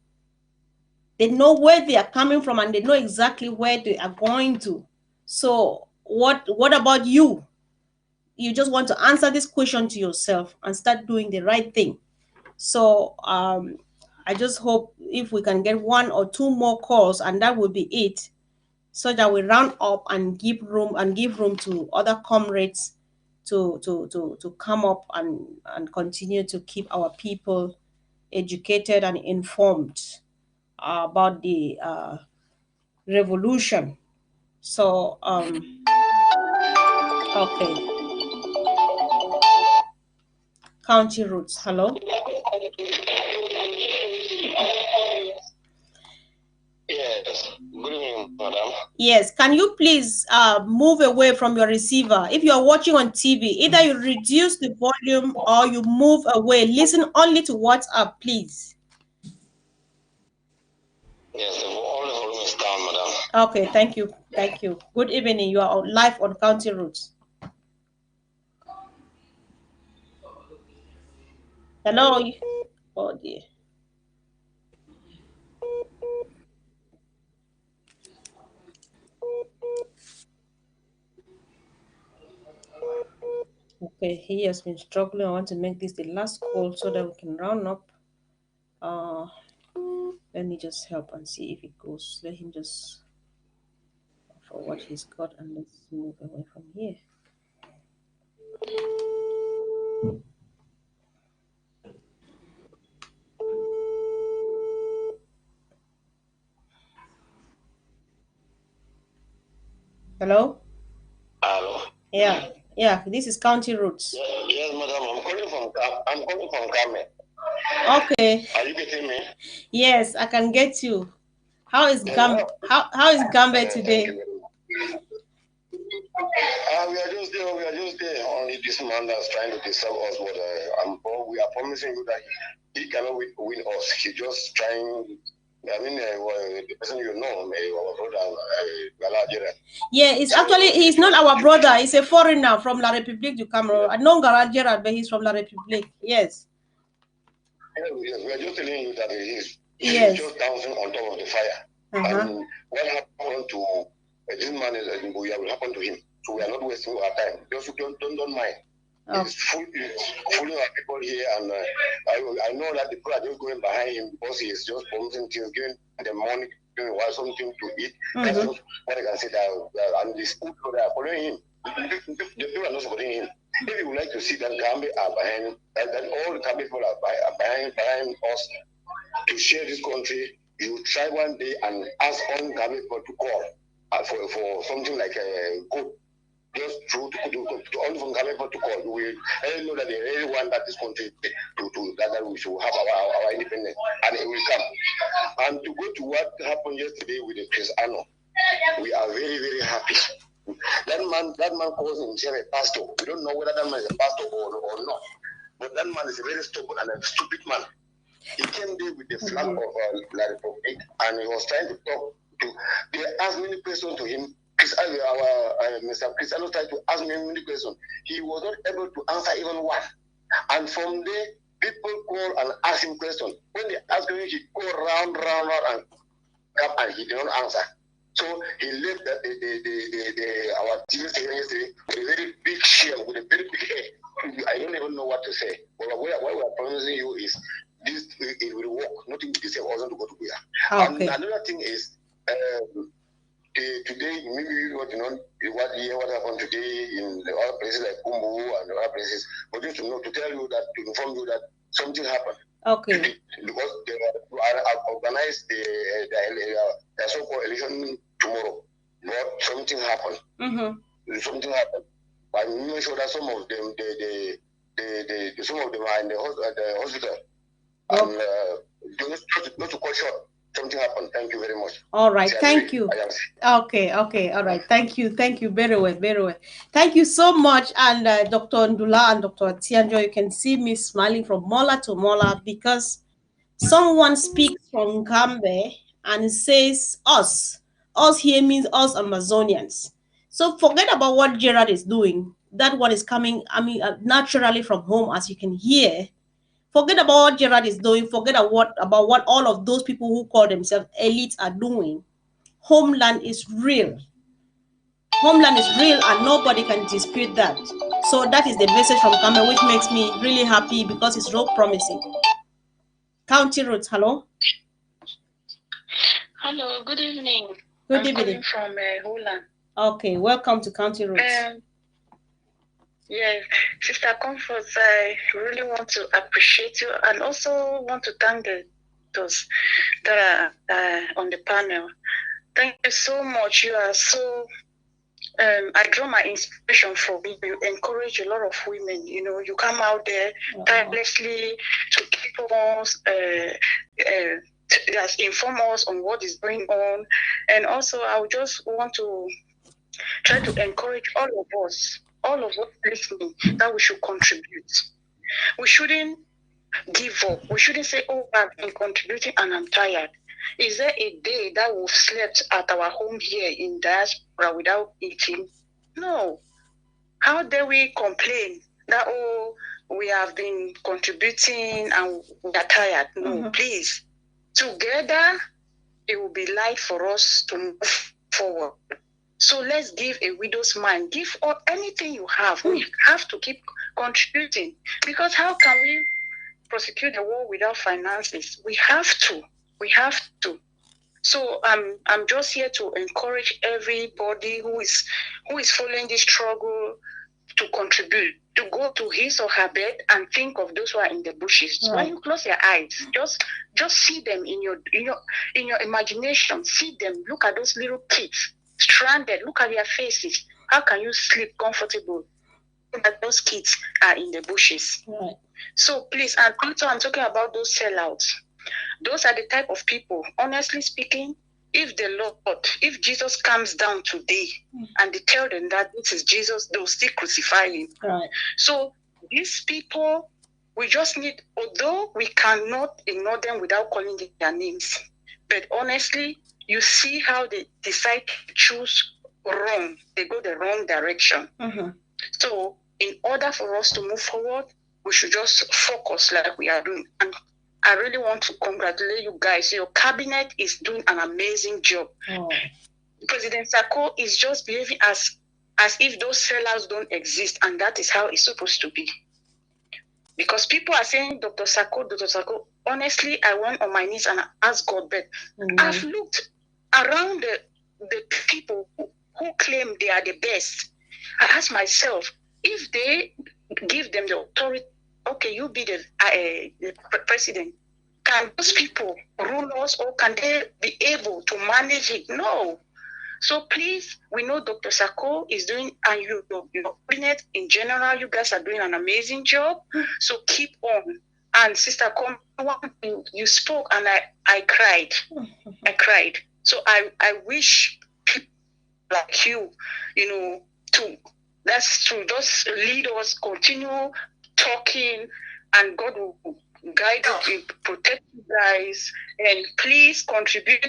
They know where they are coming from and they know exactly where they are going to. So what about you? You just want to answer this question to yourself and start doing the right thing. So I just hope if we can get 1 or 2 more calls, and that will be it, so that we round up and give room to other comrades to come up and continue to keep our people educated and informed about the revolution. So, okay, county routes. Hello. Yes. Good evening, madam. Yes, can you please move away from your receiver? If you are watching on TV, either you reduce the volume or you move away. Listen only to WhatsApp, please. Yes, all the volume is down, madam. Okay, thank you. Thank you. Good evening. You are live on County Routes. Hello. Oh dear. Okay, he has been struggling. I want to make this the last call so that we can round up. Let me just help and see if it goes. Let him just for what he's got, and let's move away from here. Hello? Hello. Yeah, this is County Routes. Yes, madam. I'm calling from Kame. Okay. Are you getting me? Yes, I can get you. How is how is Gambia today? We are just there. We are just there. Only this man that's trying to disturb us. But we are promising you that he cannot win us. He's just trying. I mean, the person you know, our brother, Nigeria. Yeah, it's actually he's not our brother. He's a foreigner from La République du Cameroon. I know Garage Gerard, but he's from La République. Yes. Yes, we are just telling you that he's Yes. just dancing on top of the fire. And what happened to this man will happen to him. So we are not wasting our time. Just don't mind. He's fooling our people here, and I know that the people are just going behind him because he is just promising things, giving them money, giving them something to eat. That's just what I can say. And the people that are following him, the people are not supporting him. If you would like to see that Gambia are behind, that all the Gambia people are behind us to share this country, you try one day and ask all Gambia people to call for something like a good. Just to only from Gambia people to call. We know that they really want that this country that we should have our independence, and it will come. And to go to what happened yesterday with the Chris Ano, we are very, very happy. That man calls himself a pastor. We don't know whether that man is a pastor or not. But that man is a very stubborn and a stupid man. He came there with the flag of La Republic, and he was trying to talk to. They asked many questions to him. Mr. Cristiano tried to ask me many questions. He was not able to answer even one. And from there, people call and ask him questions. When they ask him, he go round and come, and he did not answer. So he left our TV station yesterday with a very big shell, with a very big head. I don't even know what to say. But what we are promising you is this: it will work. Nothing will be safe. Also to go to Buya. Okay. And another thing is. Today, maybe you know what happened today in the other places like Kumbu and other places, but just to tell you that, to inform you that something happened. Okay. Because they are organized the so-called election tomorrow, but something happened. Something happened. I'm not sure that some of them, some of them are in the hospital, and just to cut short. Something happened. Thank you very much. All right. Thank you. Okay. All right. Thank you. Very well. Thank you so much. And Dr. Ndula and Dr. Tianjo, you can see me smiling from molar to molar because someone speaks from Gambe and says us. Us here means us Amazonians. So forget about what Gerard is doing. That one is coming, naturally from home, as you can hear. Forget about what Gerard is doing. Forget about what all of those people who call themselves elites are doing. Homeland is real. Homeland is real, and nobody can dispute that. So that is the message from Kame, which makes me really happy because it's real promising. County Roots. Hello. Hello, good evening. Good I'm evening. calling from Holland. Okay, welcome to County Roots. Yes, Sister Comfort, I really want to appreciate you and also want to thank those that are on the panel. Thank you so much. You are so, I draw my inspiration from you. You encourage a lot of women. You know, you come out there tirelessly to keep us, just inform us on what is going on. And also, I just want to try to encourage all of us listening, that we should contribute. We shouldn't give up. We shouldn't say, oh, I've been contributing and I'm tired. Is there a day that we've slept at our home here in diaspora without eating? No. How dare we complain that, oh, we have been contributing and we are tired? No, please. Together, it will be light for us to move forward. So let's give a widow's mind. Give all anything you have. We have to keep contributing, because how can we prosecute the war without finances? We have to. We have to. So I'm just here to encourage everybody who is following this struggle to contribute, to go to his or her bed and think of those who are in the bushes. Right. When you close your eyes, just see them in your imagination. See them. Look at those little kids stranded. Look at their faces. How can you sleep comfortable that those kids are in the bushes? Right. So please, and also I'm talking about those sellouts. Those are the type of people, honestly speaking, if if Jesus comes down today and they tell them that this is Jesus, they'll still crucify him. Right. So these people, we just need, although we cannot ignore them without calling their names, but honestly, you see how they decide to choose wrong. They go the wrong direction. So in order for us to move forward, we should just focus like we are doing. And I really want to congratulate you guys. Your cabinet is doing an amazing job. Oh. President Sako is just behaving as if those sellers don't exist, and that is how it's supposed to be. Because people are saying, Dr. Sako, Dr. Sako. Honestly, I went on my knees and asked God, but I've looked around the people who claim they are the best. I asked myself, if they give them the authority, okay, you be the president. Can those people rule us, or can they be able to manage it? No. So please, we know Dr. Sako is doing, and your cabinet in general, you guys are doing an amazing job. So keep on. And Sister Com, you spoke, and I cried. I cried. So I wish people like you, that's to just lead us, continue talking, and God will guide you, protect you guys, and please contribute.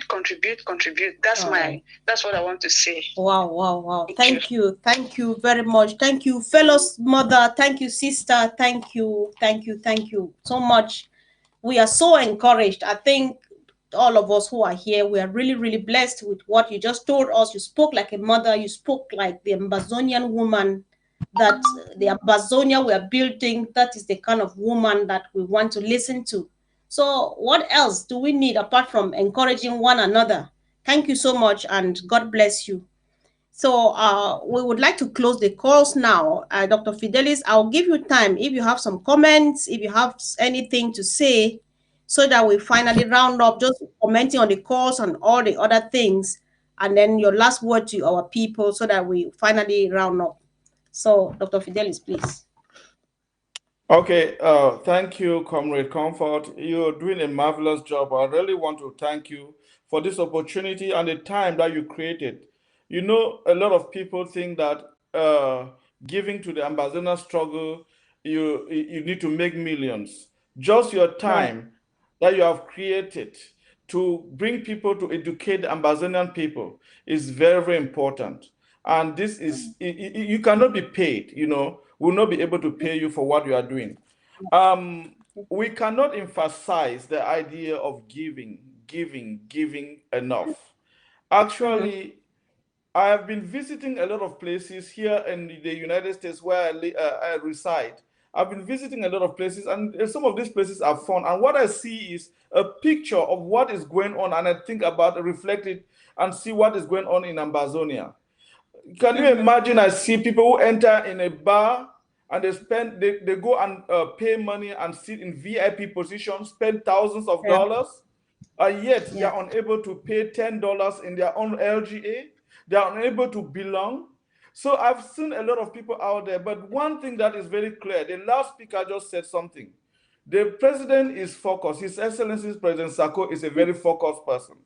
That's what I want to say. Wow. Thank you very much. Thank you, fellows mother. Thank you, sister. Thank you so much. We are so encouraged. I think all of us who are here, we are really, really blessed with what you just told us. You spoke like a mother. You spoke like the Amazonian woman, that the Amazonia we are building, that is the kind of woman that we want to listen to. So what else do we need apart from encouraging one another? Thank you so much, and God bless you. So we would like to close the calls now. Dr. Fidelis, I'll give you time if you have some comments, if you have anything to say, so that we finally round up, just commenting on the calls and all the other things, and then your last word to our people, so that we finally round up. So, Dr. Fidelis, please. Okay, thank you, Comrade Comfort. You're doing a marvelous job. I really want to thank you for this opportunity and the time that you created. You know, a lot of people think that giving to the Amazonian struggle, you need to make millions. Just your time that you have created to bring people, to educate the Amazonian people, is very, very important. And this is, you cannot be paid, will not be able to pay you for what you are doing. We cannot emphasize the idea of giving enough. Actually, I have been visiting a lot of places here in the United States where I reside, I've been visiting a lot of places, and some of these places are fun. And what I see is a picture of what is going on, and I think about, reflect it, and see what is going on in Ambazonia. Can you imagine? I see people who enter in a bar and they go and pay money and sit in VIP positions, spend thousands of Yeah. dollars, and yet they Yeah. are unable to pay $10 in their own LGA. They are unable to belong. So I've seen a lot of people out there, but one thing that is very clear, the last speaker just said something. The president is focused. His Excellency President Sako is a very focused person.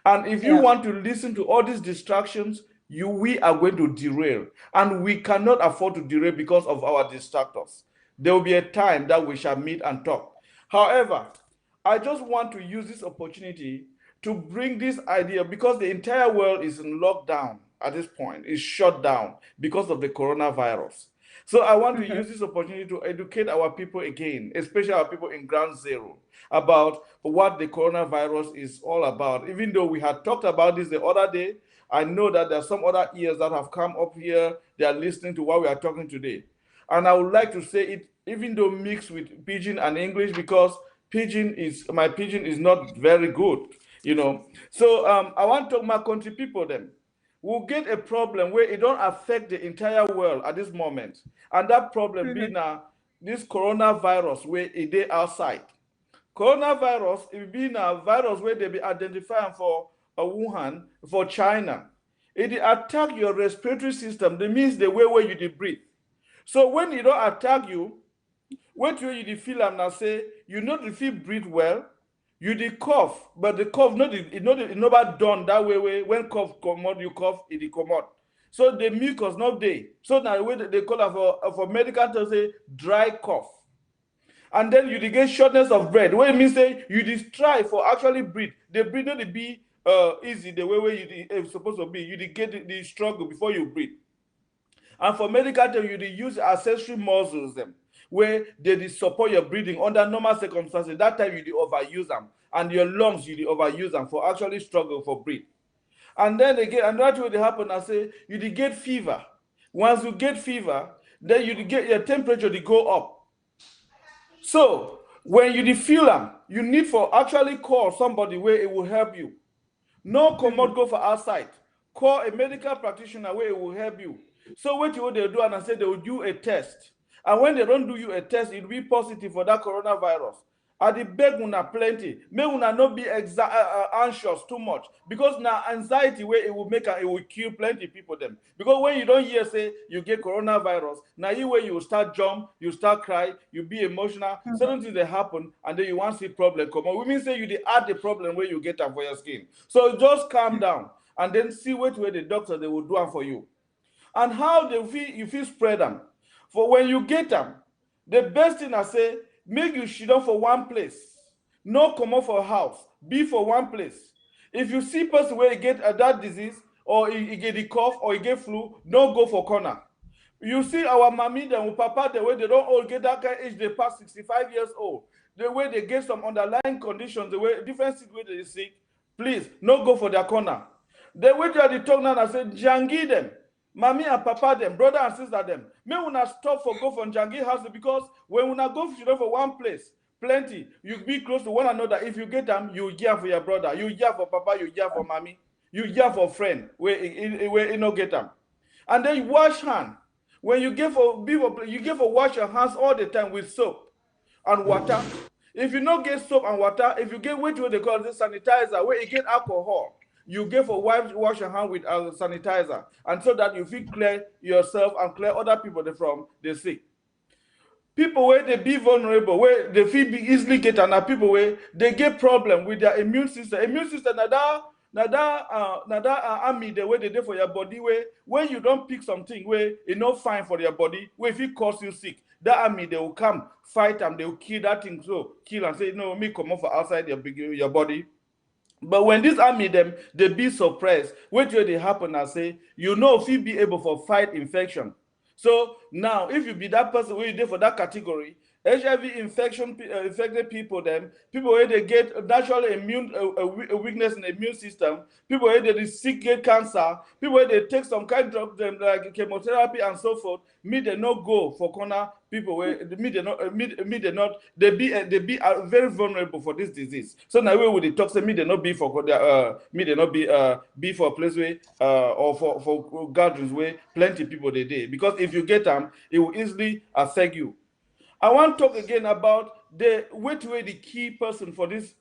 And if you Yeah. want to listen to all these distractions, we are going to derail. And we cannot afford to derail because of our distractors. There will be a time that we shall meet and talk. However, I just want to use this opportunity to bring this idea, because the entire world is in lockdown at this point, is shut down because of the coronavirus. So I want to use this opportunity to educate our people again, especially our people in ground zero, about what the coronavirus is all about. Even though we had talked about this the other day, I know that there are some other ears that have come up here. They are listening to what we are talking today. And I would like to say it, even though mixed with Pidgin and English, because my Pidgin is not very good, you know. So I want to talk my country people then. We'll get a problem where it don't affect the entire world at this moment. And that problem being this coronavirus where it is outside. Coronavirus is being a virus where they be identifying for Wuhan, for China. It attack your respiratory system. That means the way where you breathe. So when it don't attack you, what you feel and now say you not feel breathe well, you the cough, but the cough not never done that way. When cough come out, you cough, it come out. So the mucus not there. So now the way they call it for medical to say dry cough. And then you get shortness of breath. What it means say you just try for actually breathe. The breathe not be easy the way you supposed to be. You get the struggle before you breathe. And for medical term, you use accessory muscles them, where they support your breathing under normal circumstances. That time you overuse them, and your lungs you overuse them for actually struggle for breathe. And then again, another way they happen, I say you get fever. Once you get fever, then you get your temperature to go up. So when you feel them, you need for actually call somebody where it will help you. No commode go for outside. Call a medical practitioner where it will help you. So what they do, and I say they will do a test. And when they don't do you a test, it will be positive for that coronavirus. And the beg una plenty. May una not be anxious too much. Because now anxiety where it will it will kill plenty people them. Because when you don't hear say you get coronavirus, now you where you will start jump, you start cry, you be emotional, certain things they happen, and then you want to see problem come on. We mean say you add the problem where you get them for your skin. So just calm down and then see what way the doctor they will do them for you. And how you feel spread them. For when you get them, the best thing I say, make you sit down for one place. No come out for house. Be for one place. If you see person where you get that disease, or you get the cough, or you get flu, don't go for corner. You see our mommy and papa, the way they don't all get that kind of age, they pass 65 years old. The way they get some underlying conditions, the way different way they sick, please, no go for their corner. The way they are the talk now, I say, jangi them. Mommy and papa them, brother and sister them. May una stop for go from Jangi house, because when una go for one place, plenty, you be close to one another. If you get them, you hear for your brother, you hear for papa, you hear for mommy, you hear for friend, where you no get them. And then you wash hand. When you get for wash your hands all the time with soap and water. If you not get soap and water, if you get what they call this sanitizer, where you get alcohol, you get for wash your hand with sanitizer, and so that you feel clear yourself and clear other people from the sick. People where they be vulnerable, where they feel be easily get, and are people where they get problem with their immune system. Immune system army the way they do for your body, where when you don't pick something where it's not fine for your body, where if it cause you sick, that army they will come fight and they will kill that thing, so kill and say no, me come off outside your body. But when this army them they be suppressed, what will they happen and say, you know, if you be able to fight infection. So Now, if you be that person where you there for that category, HIV infection infected people, them people where they get natural immune a weakness in the immune system, people where they sick get cancer, people where they take some kind of drug them like chemotherapy and so forth. Me they not go for corner people where me they not they be very vulnerable for this disease. So now we with the talk say me they not be for me they not be for a place where or for gatherings where plenty people they day, because if you get them it will easily affect you. I want to talk again about the way the key person for this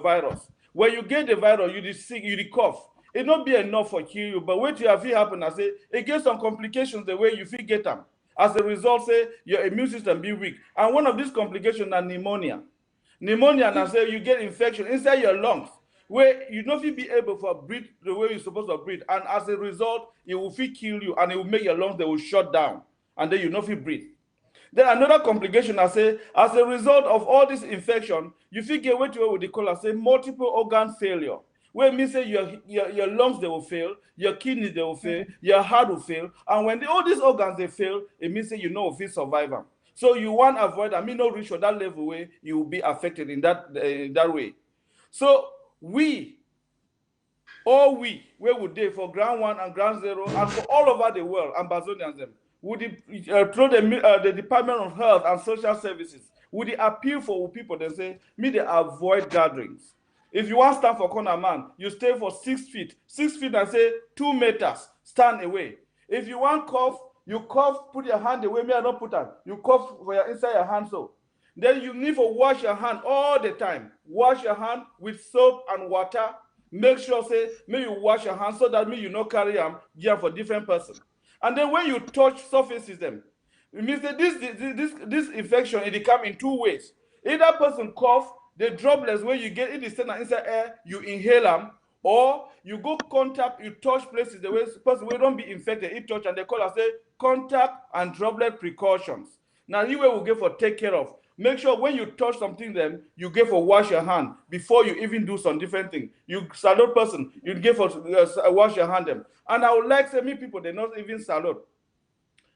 virus. When you get the virus, you the sick, you the cough. It not be enough for kill you, but wait till have it happen. I say it gets some complications the way you feel get them. As a result, say your immune system be weak, and one of these complications are pneumonia. Pneumonia, and I say you get infection inside your lungs, where you not be able to breathe the way you're supposed to breathe, and as a result, it will feel kill you, and it will make your lungs they will shut down, and then you not feel breathe. Then another complication, I say, as a result of all this infection, you figure what you would call, I say, multiple organ failure. Where means say your lungs they will fail, your kidneys they will fail, your heart will fail, and when all these organs they fail, it means say you know if you survive them. So you want to avoid, no reach on that level where you will be affected in that way. So all we where would they for ground one and ground zero and for all over the world, Ambazonians them, would through the Department of Health and Social Services, would they appeal for people they say, me they avoid gatherings. If you want to stand for corner man, you stay for 6 feet. 6 feet and say 2 meters, stand away. If you want cough, you cough, put your hand away, me I don't put that. You cough for your inside your hand so. Then you need to wash your hand all the time. Wash your hand with soap and water. Make sure say, may you wash your hands so that me you not carry them for different person. And then when you touch surfaces them, it means that this infection it come in 2 ways. Either person cough, the droplets where you get it is inside air, you inhale them, or you go contact, you touch places the way person will don't be infected, it touch and they call us say contact and droplet precautions. Now you will get for take care of. Make sure when you touch something them, you get for wash your hand before you even do some different thing. You salute person, you get for wash your hand them. And I would like to say, me people, they not even salute.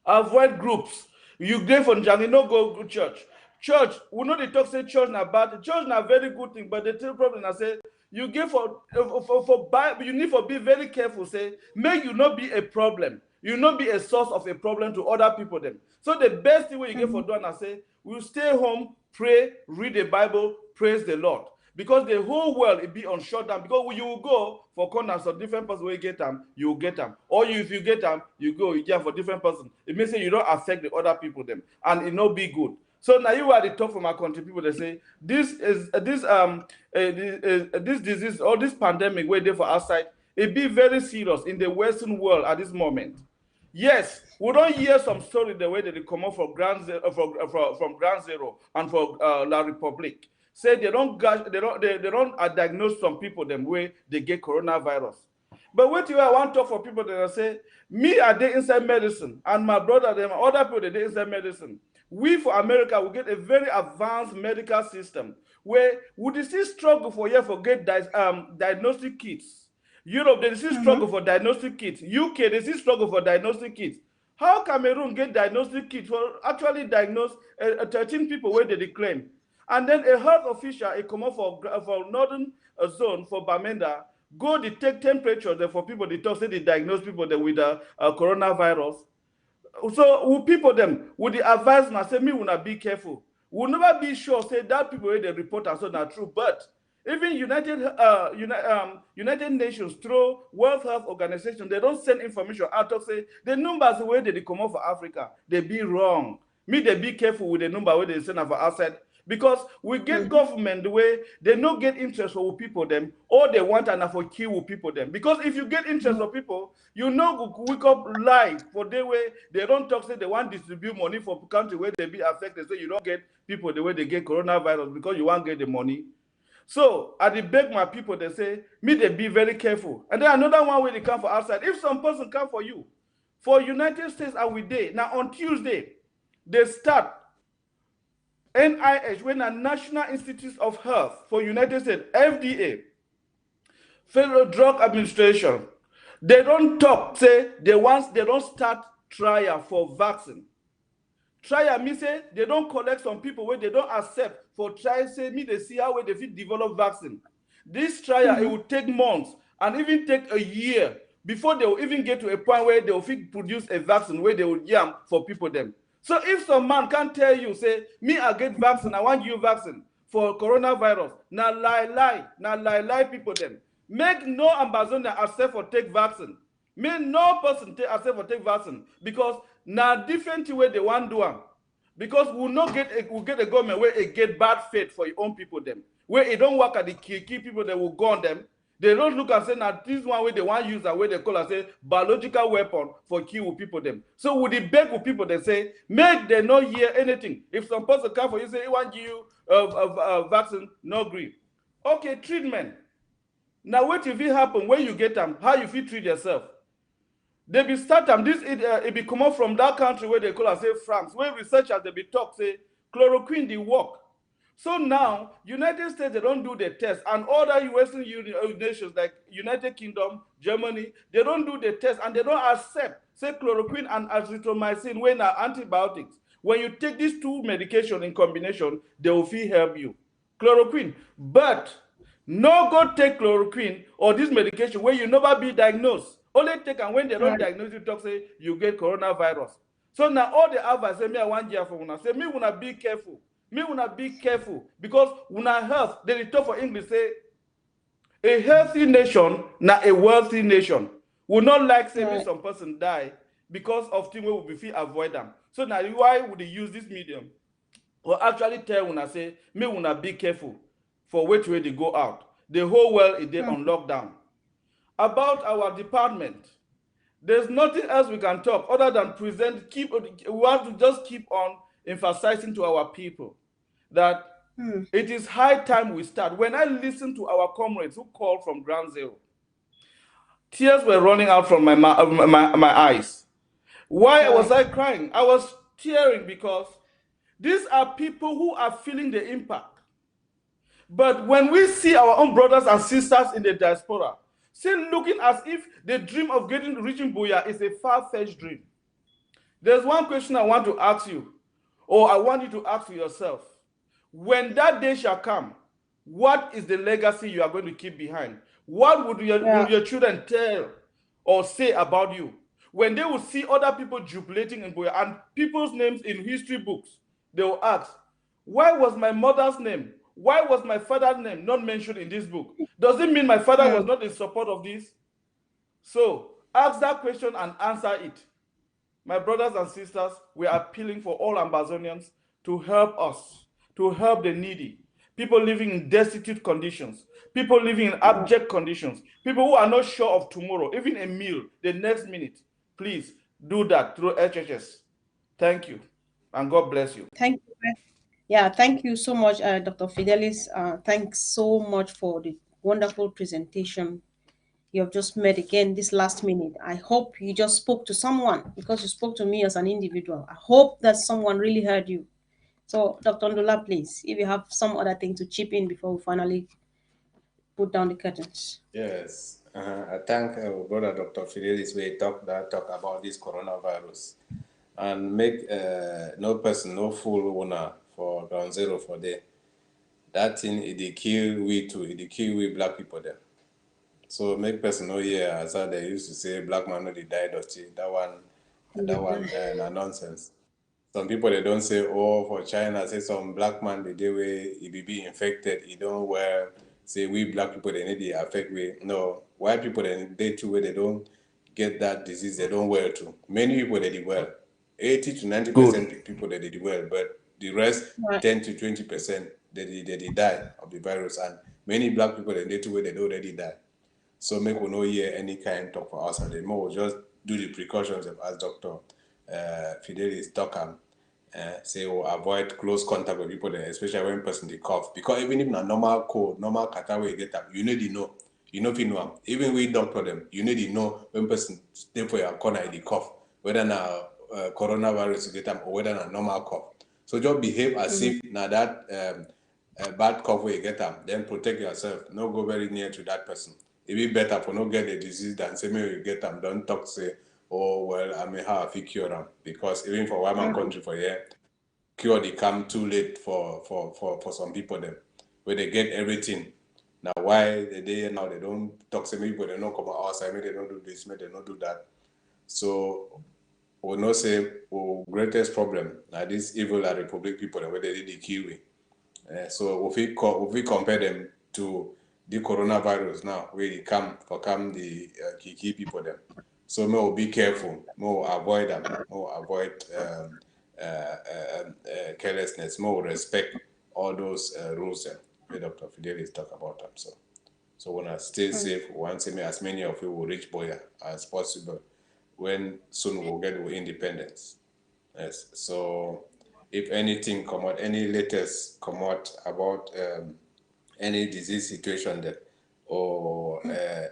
Avoid groups. You get for Jangi, no go church. Church, we know they talk say church na bad. Church na very good thing, but the real problem I say you give for you need to be very careful. Say, may you not be a problem. You not be a source of a problem to other people. Them. So the best thing you get for doing, I say, we'll stay home, pray, read the Bible, praise the Lord. Because the whole world it be on shutdown. Because when you will go for corners of different person where you get them, you will get them. Or if you get them, you go you get for different person. It means say you don't affect the other people them, and it not be good. So now you are the talk from our country people. They say this disease or this pandemic we're there for outside. It be very serious in the Western world at this moment. Yes, we don't hear some story the way that they come up from ground zero, from ground zero and for La Republic. Say they don't diagnose some people them way they get coronavirus. But what I want to talk for people that say me are they inside medicine and my brother them other people they inside medicine. We for America will get a very advanced medical system where we still struggle for year for get diagnostic kits. Europe they still struggle for diagnostic kits. UK they still struggle for diagnostic kits. How Cameroon get diagnostic kits for actually diagnose 13 people where they claim? And then a health official, a come up for northern zone for Bamenda, go detect temperature there for people they talk say they diagnose people there with coronavirus. So will people them would the advise now say me will not be careful. We'll never be sure say that people where they report are so not true. But even United Nations through World Health Organization, they don't send information out of say the numbers where they come out for Africa, they be wrong. Me they be careful with the number where they send out for outside. Because we get government the way they not get interest for people them, or they want enough for kill people them. Because if you get interest for people, you know wake up live for the way they don't talk say they want to distribute money for country where they be affected. So you don't get people the way they get coronavirus because you won't get the money. So I beg my people, they say, me they be very careful. And then another one where they come for outside. If some person come for you, for United States are we there. Now on Tuesday, they start NIH, when a National Institute of Health for United States, FDA, Federal Drug Administration, they don't talk, say they don't start trial for vaccine. Trial me say they don't collect some people where they don't accept for try say me they see how they fit develop vaccine. This trial it will take months and even take a year before they will even get to a point where they will fit produce a vaccine where they will yam for people them. So if some man can't tell you say me I get vaccine, I want you vaccine for coronavirus, now lie people them. Make no Ambazonia accept for take vaccine. Make no person accept for take vaccine because now different way they want do am. Because we'll get a government where it get bad faith for your own people them. Where it don't work at the key people that will go on them. They don't look and say now this one way they want to use that way they call and say biological weapon for kill people them. So would they beg with people they say make they not hear anything. If some person come for you say he want you vaccine, no agree. Okay, treatment. Now what if it happen when you get them? How you feel treat yourself? They be start them. This it be come up from that country where they call us say France, where researchers they be talk say chloroquine they work. So now United States they don't do the test, and other Western nations like United Kingdom, Germany, they don't do the test and they don't accept say chloroquine and azithromycin when are antibiotics. When you take these two medications in combination, they will feel help you. Chloroquine, but no go take chloroquine or this medication where you never be diagnosed. Only take and when they don't diagnose you, talk say you get coronavirus. So now all the advice say me I want you for una say me wanna be careful. Me wanna be careful because una health they talk for English say a healthy nation na a wealthy nation. Will not like say me some person die because of things we will be feel avoid them. So now why would they use this medium? Or actually tell una say me wanna be careful for which way they go out. The whole world is there on lockdown. About our department, there's nothing else we can talk other than present. We have to just keep on emphasizing to our people that it is high time we start. When I listen to our comrades who called from ground zero, tears were running out from my eyes. Why was I crying? I was tearing because these are people who are feeling the impact. But when we see our own brothers and sisters in the diaspora, still looking as if the dream of reaching Buya is a far-fetched dream. There's one question I want to ask you, or I want you to ask yourself. When that day shall come, what is the legacy you are going to keep behind? What would your children tell or say about you? When they will see other people jubilating in Buya and people's names in history books, they will ask, why was my mother's name? Why was my father's name not mentioned in this book? Does it mean my father was not in support of this? So ask that question and answer it. My brothers and sisters, we are appealing for all Ambazonians to help us, to help the needy, people living in destitute conditions, people living in abject conditions, people who are not sure of tomorrow, even a meal, the next minute. Please do that through HSS. Thank you, and God bless you. Thank you. Yeah, thank you so much, Dr. Fidelis. Thanks so much for the wonderful presentation you have just made again this last minute. I hope you just spoke to someone because you spoke to me as an individual. I hope that someone really heard you. So, Dr. Ndula, please, if you have some other thing to chip in before we finally put down the curtains. Yes, I thank brother Dr. Fidelis where he talk about this coronavirus and make no person, no fool owner for ground zero for there. That thing it kill we too, it kill we black people there. So make person know here as they used to say black man no they die dirty. That one nonsense. Some people they don't say for China say some black man the day where he be infected, he don't wear say we black people they need the affect we no white people they too where they don't get that disease they don't wear too. Many people they did well. 80 to 90% people they did well, but the rest 10 to 20% they die of the virus, and many black people they too where they already die. So make we no hear any kind talk for us and the more just do the precautions as Dr. Fidelis talk say avoid close contact with people there, especially when person they cough. Because even if na normal cold, normal catarrh you get up, you need to know. You know if you know them. Even we doctor them, you need to know when person stay for your corner they cough, whether na coronavirus you get them or whether na normal cough. So just behave as if na that bad cough where you get them, then protect yourself. No go very near to that person. It be better for no get the disease than say maybe you get them. Don't talk say oh well, I may have a cure them, because even for one country for here, cure they come too late for some people them, where they get everything. Now why they now they don't talk to me, but they don't come outside, maybe they don't do this, maybe they don't do that. So we know say our greatest problem now this evil are Republic people where they did the Kiwi. So if we compare them to the coronavirus now, where they come the key people them. So more be careful, more avoid them, more avoid carelessness, more respect all those rules where Dr. Fidelis talk about them. So when I stay safe, once as many of you will reach Boya as possible, when soon we'll get our independence. Yes. So if anything come out, any latest come out about any disease situation that, or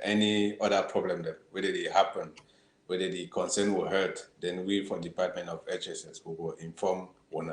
any other problem that, whether they happen, whether the concern will hurt, then we from Department of HSS will inform one,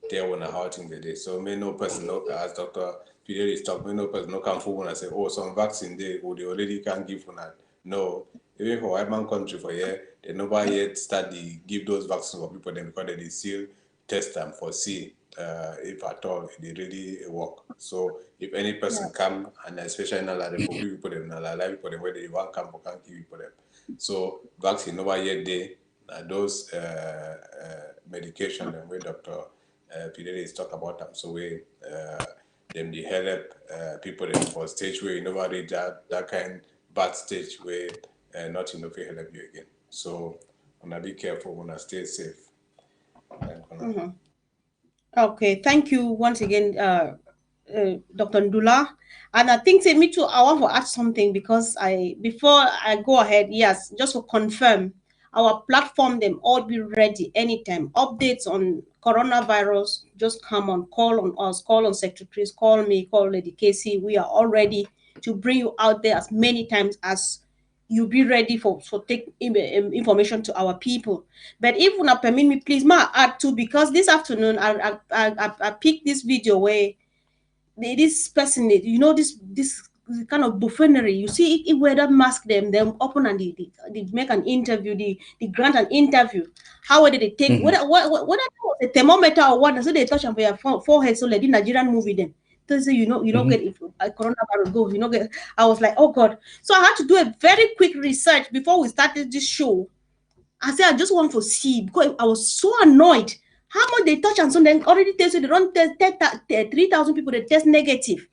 tell one how things they do. So may no person know, as Dr. Peter is talking, may no person no come forward and say, oh, some vaccine they already can give one. No, even for white man country for here, they never yet start the give those vaccines for people then, because they still test them for see if at all they really work. So if any person come, and especially in the Republic people them, alive people them, where they want come for can give people them. So vaccine never yet they those medication and where Dr. Peter is talk about them. So we them they help people them for stage where you never reach that kind bad stage where nothing will help you again. So wanna be careful, wanna stay safe. Okay, thank you once again, Dr. Ndula. And I think, say, me too, I want to add something, because before I go ahead, yes, just to confirm, our platform, them all be ready anytime. Updates on coronavirus, just come on, call on us, call on secretaries, call me, call Lady Casey. We are all ready to bring you out there as many times as you be ready for take information to our people. But if you not permit me, please, ma add too, because this afternoon I picked this video where this person, you know, this kind of buffoonery. You see, if whether mask them open and they make an interview, they grant an interview. How did they take what a thermometer or what? So they touch on their forehead, so like the Nigerian movie then. So say, you don't get if coronavirus go, get. I was like, oh God. So I had to do a very quick research before we started this show. I said, I just want to see, because I was so annoyed. How much they touch and so then already test you, they don't test 3,000 people, they test negative.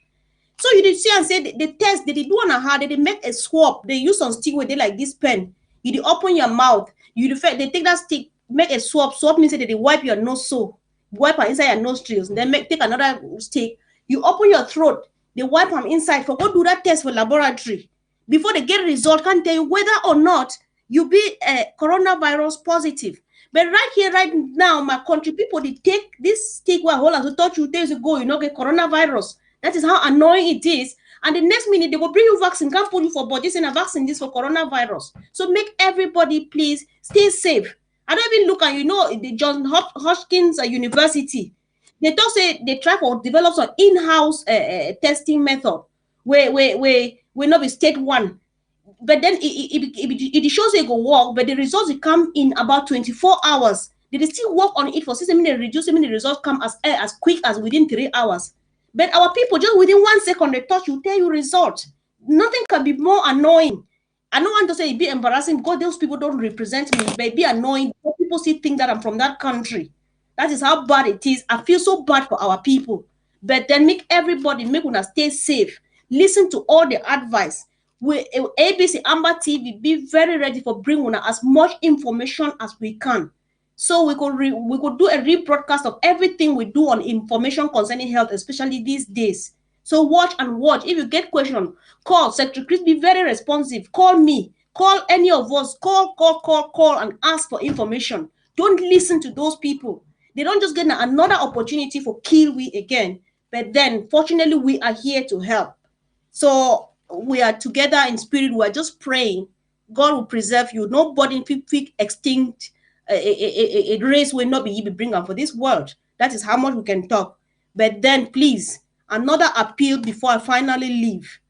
So you did see and say they test, they do one how they make a swab. They use some stick where they like this pen. You open your mouth, they take that stick, make a swab. Swab means that they wipe your nose, so wipe inside your nostrils, and then take another stick. You open your throat, they wipe them inside. For go do that test for laboratory. Before they get a result, can't tell you whether or not you be coronavirus positive. But right here, right now, my country people, they take this stick where hold as we thought you days ago, get coronavirus. That is how annoying it is. And the next minute, they will bring you vaccine, can't put you for body, and a vaccine this for coronavirus. So make everybody, please, stay safe. I don't even look at, the Johns Hopkins University. They don't say they try to develop some in-house testing method where not be state one. But then it shows it go work, but the results will come in about 24 hours. They still work on it for 6 minutes, reduce the results come as quick as within 3 hours. But our people, just within 1 second, they touch you, tell you result. Nothing can be more annoying. I don't want to say it be embarrassing because those people don't represent me, but it be annoying. People still think that I'm from that country. That is how bad it is. I feel so bad for our people. But then make us stay safe. Listen to all the advice. ABC Amber TV be very ready for bringing as much information as we can. So we could do a rebroadcast of everything we do on information concerning health, especially these days. So watch and watch. If you get question, call Secretary Chris. Be very responsive. Call me. Call any of us. Call, and ask for information. Don't listen to those people. They don't just get another opportunity for kill we again. But then, fortunately, we are here to help. So we are together in spirit. We are just praying. God will preserve you. Nobody will extinct. A race will not be bring up for this world. That is how much we can talk. But then, please, another appeal before I finally leave.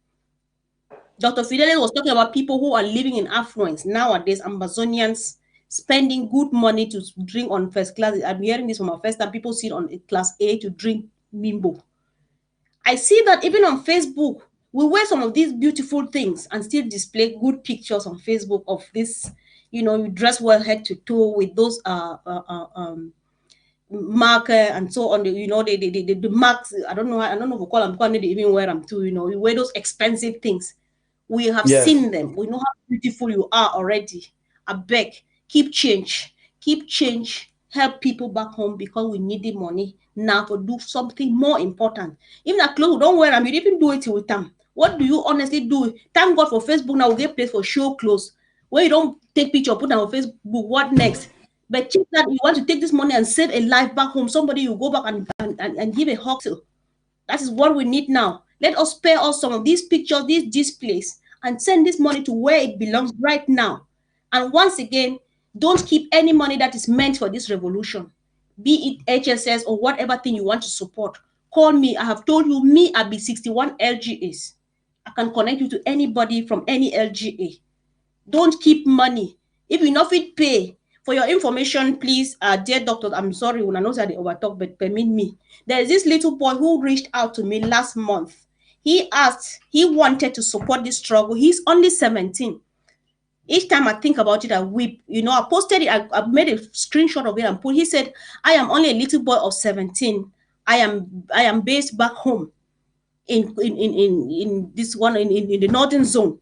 Dr. Fidelis was talking about people who are living in affluence nowadays, Amazonians. spending good money to drink on first class. I'm hearing this from my first time. People sit on class A to drink Mimbo. I see that even on Facebook, we wear some of these beautiful things and still display good pictures on Facebook of this, you dress well head to toe with those marker and so on. The marks. I don't know if we call them because they even wear them too. You wear those expensive things. We have Yes. seen them. We know how beautiful you are already. I beg, keep change, help people back home because we need the money now to do something more important. Even a clothes, don't wear them. You even do it with them. What do you honestly do? Thank God for Facebook now. We get place for show clothes where you don't take picture, put them on Facebook. What next? But check that you want to take this money and save a life back home. Somebody you go back and give a hug to. That is what we need now. Let us spare us some of these pictures, these displays, and send this money to where it belongs right now. And once again, don't keep any money that is meant for this revolution, be it HSS or whatever thing you want to support. Call me. I have told you, me, I be 61 LGAs. I can connect you to anybody from any LGA. Don't keep money. If you not fit pay, for your information, please, dear doctor, I'm sorry when I know that they overtalk, but permit me. There is this little boy who reached out to me last month. He asked, he wanted to support this struggle. He's only 17. Each time I think about it, I weep. I posted it, I made a screenshot of it and put, he said, I am only a little boy of 17. I am based back home in this one in the northern zone.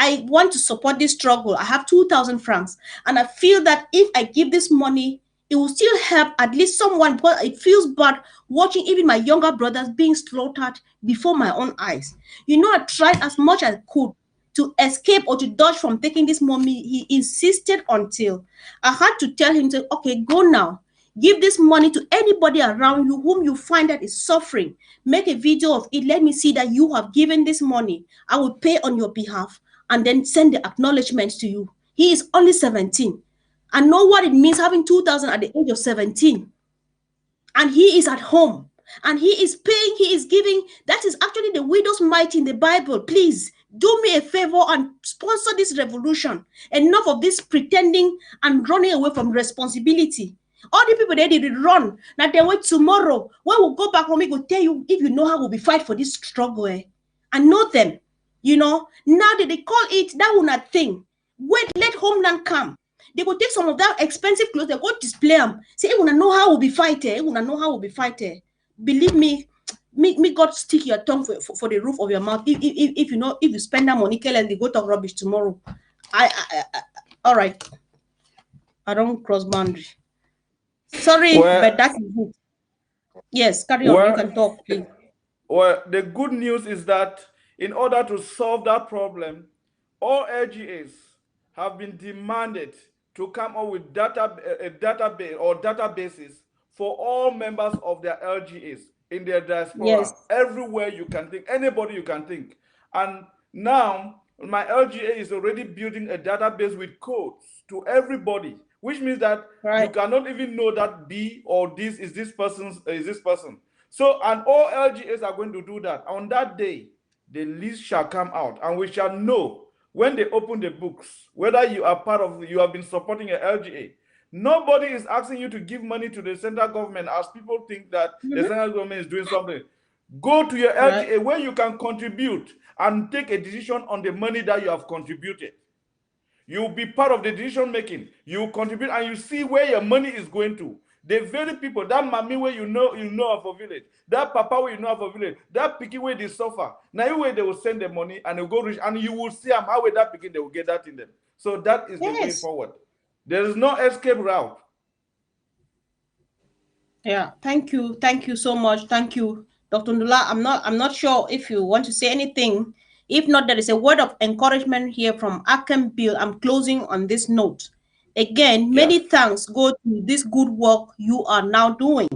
I want to support this struggle. I have 2,000 francs, and I feel that if I give this money, it will still help at least someone, because it feels bad watching even my younger brothers being slaughtered before my own eyes. I tried as much as I could to escape or to dodge from taking this money. He insisted until I had to tell him to, okay, go now. Give this money to anybody around you whom you find that is suffering. Make a video of it. Let me see that you have given this money. I will pay on your behalf and then send the acknowledgements to you. He is only 17. I know what it means having 2,000 at the age of 17. And he is at home. And he is paying, he is giving. That is actually the widow's mite in the Bible. Please do me a favor and sponsor this revolution. Enough of this pretending and running away from responsibility. All the people there did run. Now they wait tomorrow. When we go back home, we will tell you if you know how we'll be fight for this struggle. I know them. Now that they call it that will not thing. Wait, let homeland come. They will take some of that expensive clothes, they go display them. Say, hey, wanna know how we'll be fighting. Wanna know how we'll be fighting. Believe me, me God stick your tongue for the roof of your mouth. If you spend that money carelessly, go talk rubbish tomorrow. All right. I don't cross boundary. Sorry, but that is it. Yes, carry on. You can talk, please. Well, the good news is that in order to solve that problem, all LGAs have been demanded to come up with a database or databases for all members of their LGAs in their diaspora, Yes. everywhere you can think, anybody you can think. And now my LGA is already building a database with codes to everybody, which means that you cannot even know that B or this is this person. So, and all LGAs are going to do that. On that day, the list shall come out, and we shall know when they open the books whether you have been supporting a LGA. Nobody is asking you to give money to the central government as people think that the central government is doing something. Go to your LGA where you can contribute and take a decision on the money that you have contributed. You'll be part of the decision making. You contribute and you see where your money is going to. The very people, that mommy where you know of a village, that papa where you know of a village, that picky where they suffer. Now where they will send the money and they will go rich, and you will see how way that picky they will get that in them. So that is the way forward. There is no escape route. Yeah, thank you so much. Thank you, Dr. Ndula. I'm not sure if you want to say anything. If not, there is a word of encouragement here from Akem Bill. I'm closing on this note. Again, many thanks go to this good work you are now doing.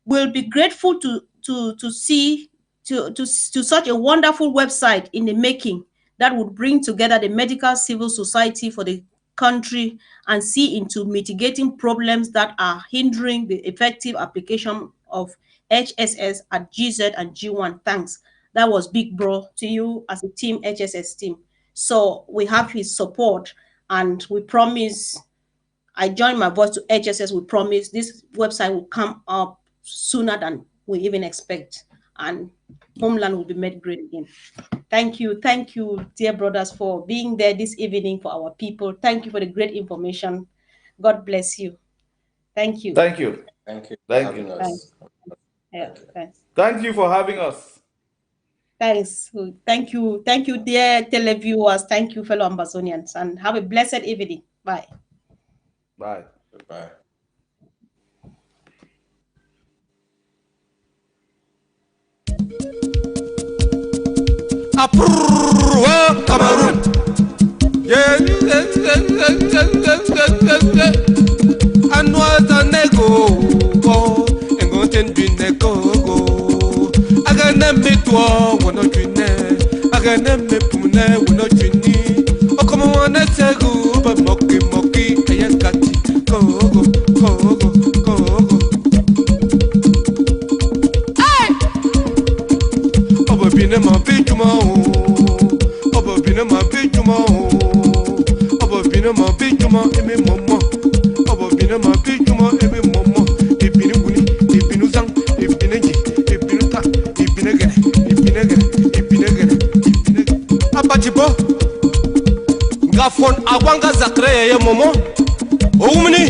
We'll be grateful to see to such a wonderful website in the making that would bring together the medical civil society for the country and see into mitigating problems that are hindering the effective application of HSS at GZ and G1. Thanks. That was Big Bro to you as a team, HSS team. So we have his support. And we promise, I joined my voice to HSS, we promise this website will come up sooner than we even expect, and Homeland will be made great again. Thank you, dear brothers, for being there this evening for our people. Thank you for the great information. God bless you. Thank you. Thank you. Thank you for Thank having you. us. Yeah, thanks. Thank you for having us. Thanks. Thank you, dear televiewers. Thank you, fellow Ambazonians, and have a blessed evening. Bye. Bye. Goodbye. Apurwa Cameroon. Yeah. Anwata nego go engoten dune go. Agane mitwa wono dune. Agane mipune wono dune. Okomo wana tegu ba moki ayakati go. Hey! Oba bine ma bijuma o. Oba bine ma bijuma o. Oba bine ma bijuma eme mama. Oba bine ma bijuma eme mama. Ibine guni, ibine zang, ibine ji, ibine ta, ibine gene. Abajibo. Gafon agwanga zakre ye momo. Oumni.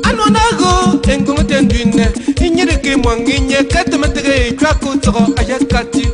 Anonago engongo tendune. Inyirike mwanginye katemetege traku toro ayakati.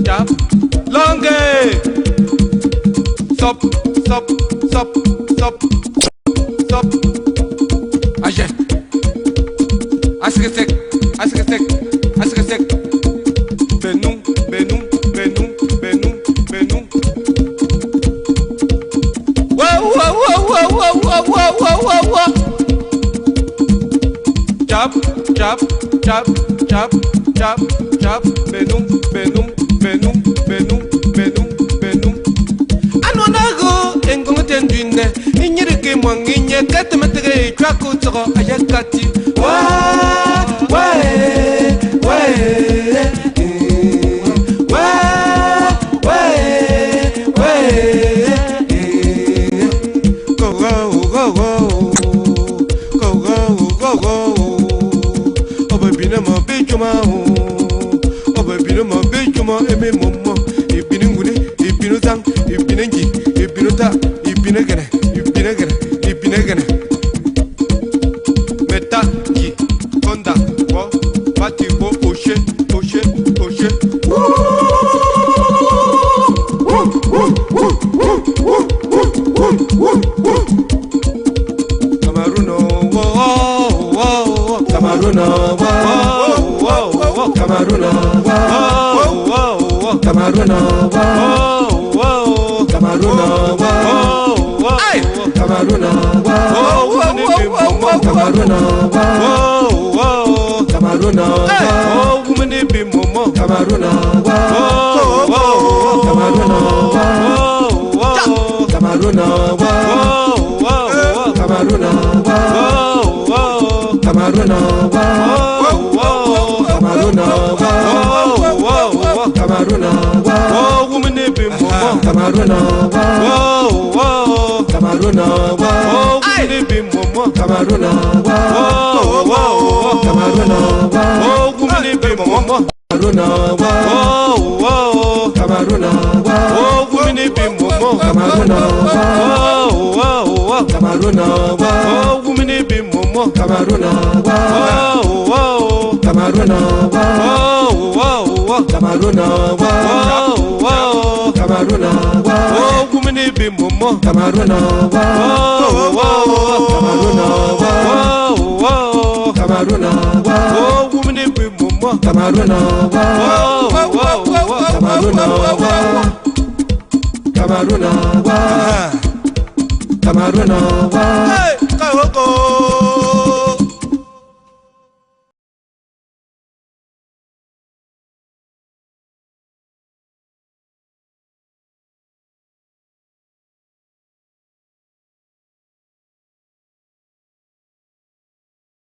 Chop. Longe. Stop. Aje. Asketek. Benou. Wow. Chop. Benou. Anonago engongo tendune. Inyirike mwanginye katemetege traku toro ayakati. Oba bine ma bijuma eme mama. Ibine ngune, ibine zang, ibine nji, ibine ta, ibine gene. Meta ki konda wo bati wo oshe. Cameroon, Cameroon, Cameroon, Cameroon, Cameroon, woman in Bimbo, Cameroon, Cameroon, woman in Bimbo, Cameroon, Cameroon, woman in Bimbo, Cameroon, Cameroon, woman in Bimbo, Cameroon, Cameroon, woman in Bimbo, Cameroon, Cameroon, Cameroon, Cameroon, woman in Bimbo, Cameroon, Cameroon, woman in Bimbo, Cameroon, Cameroon, Cameroon, hey, go.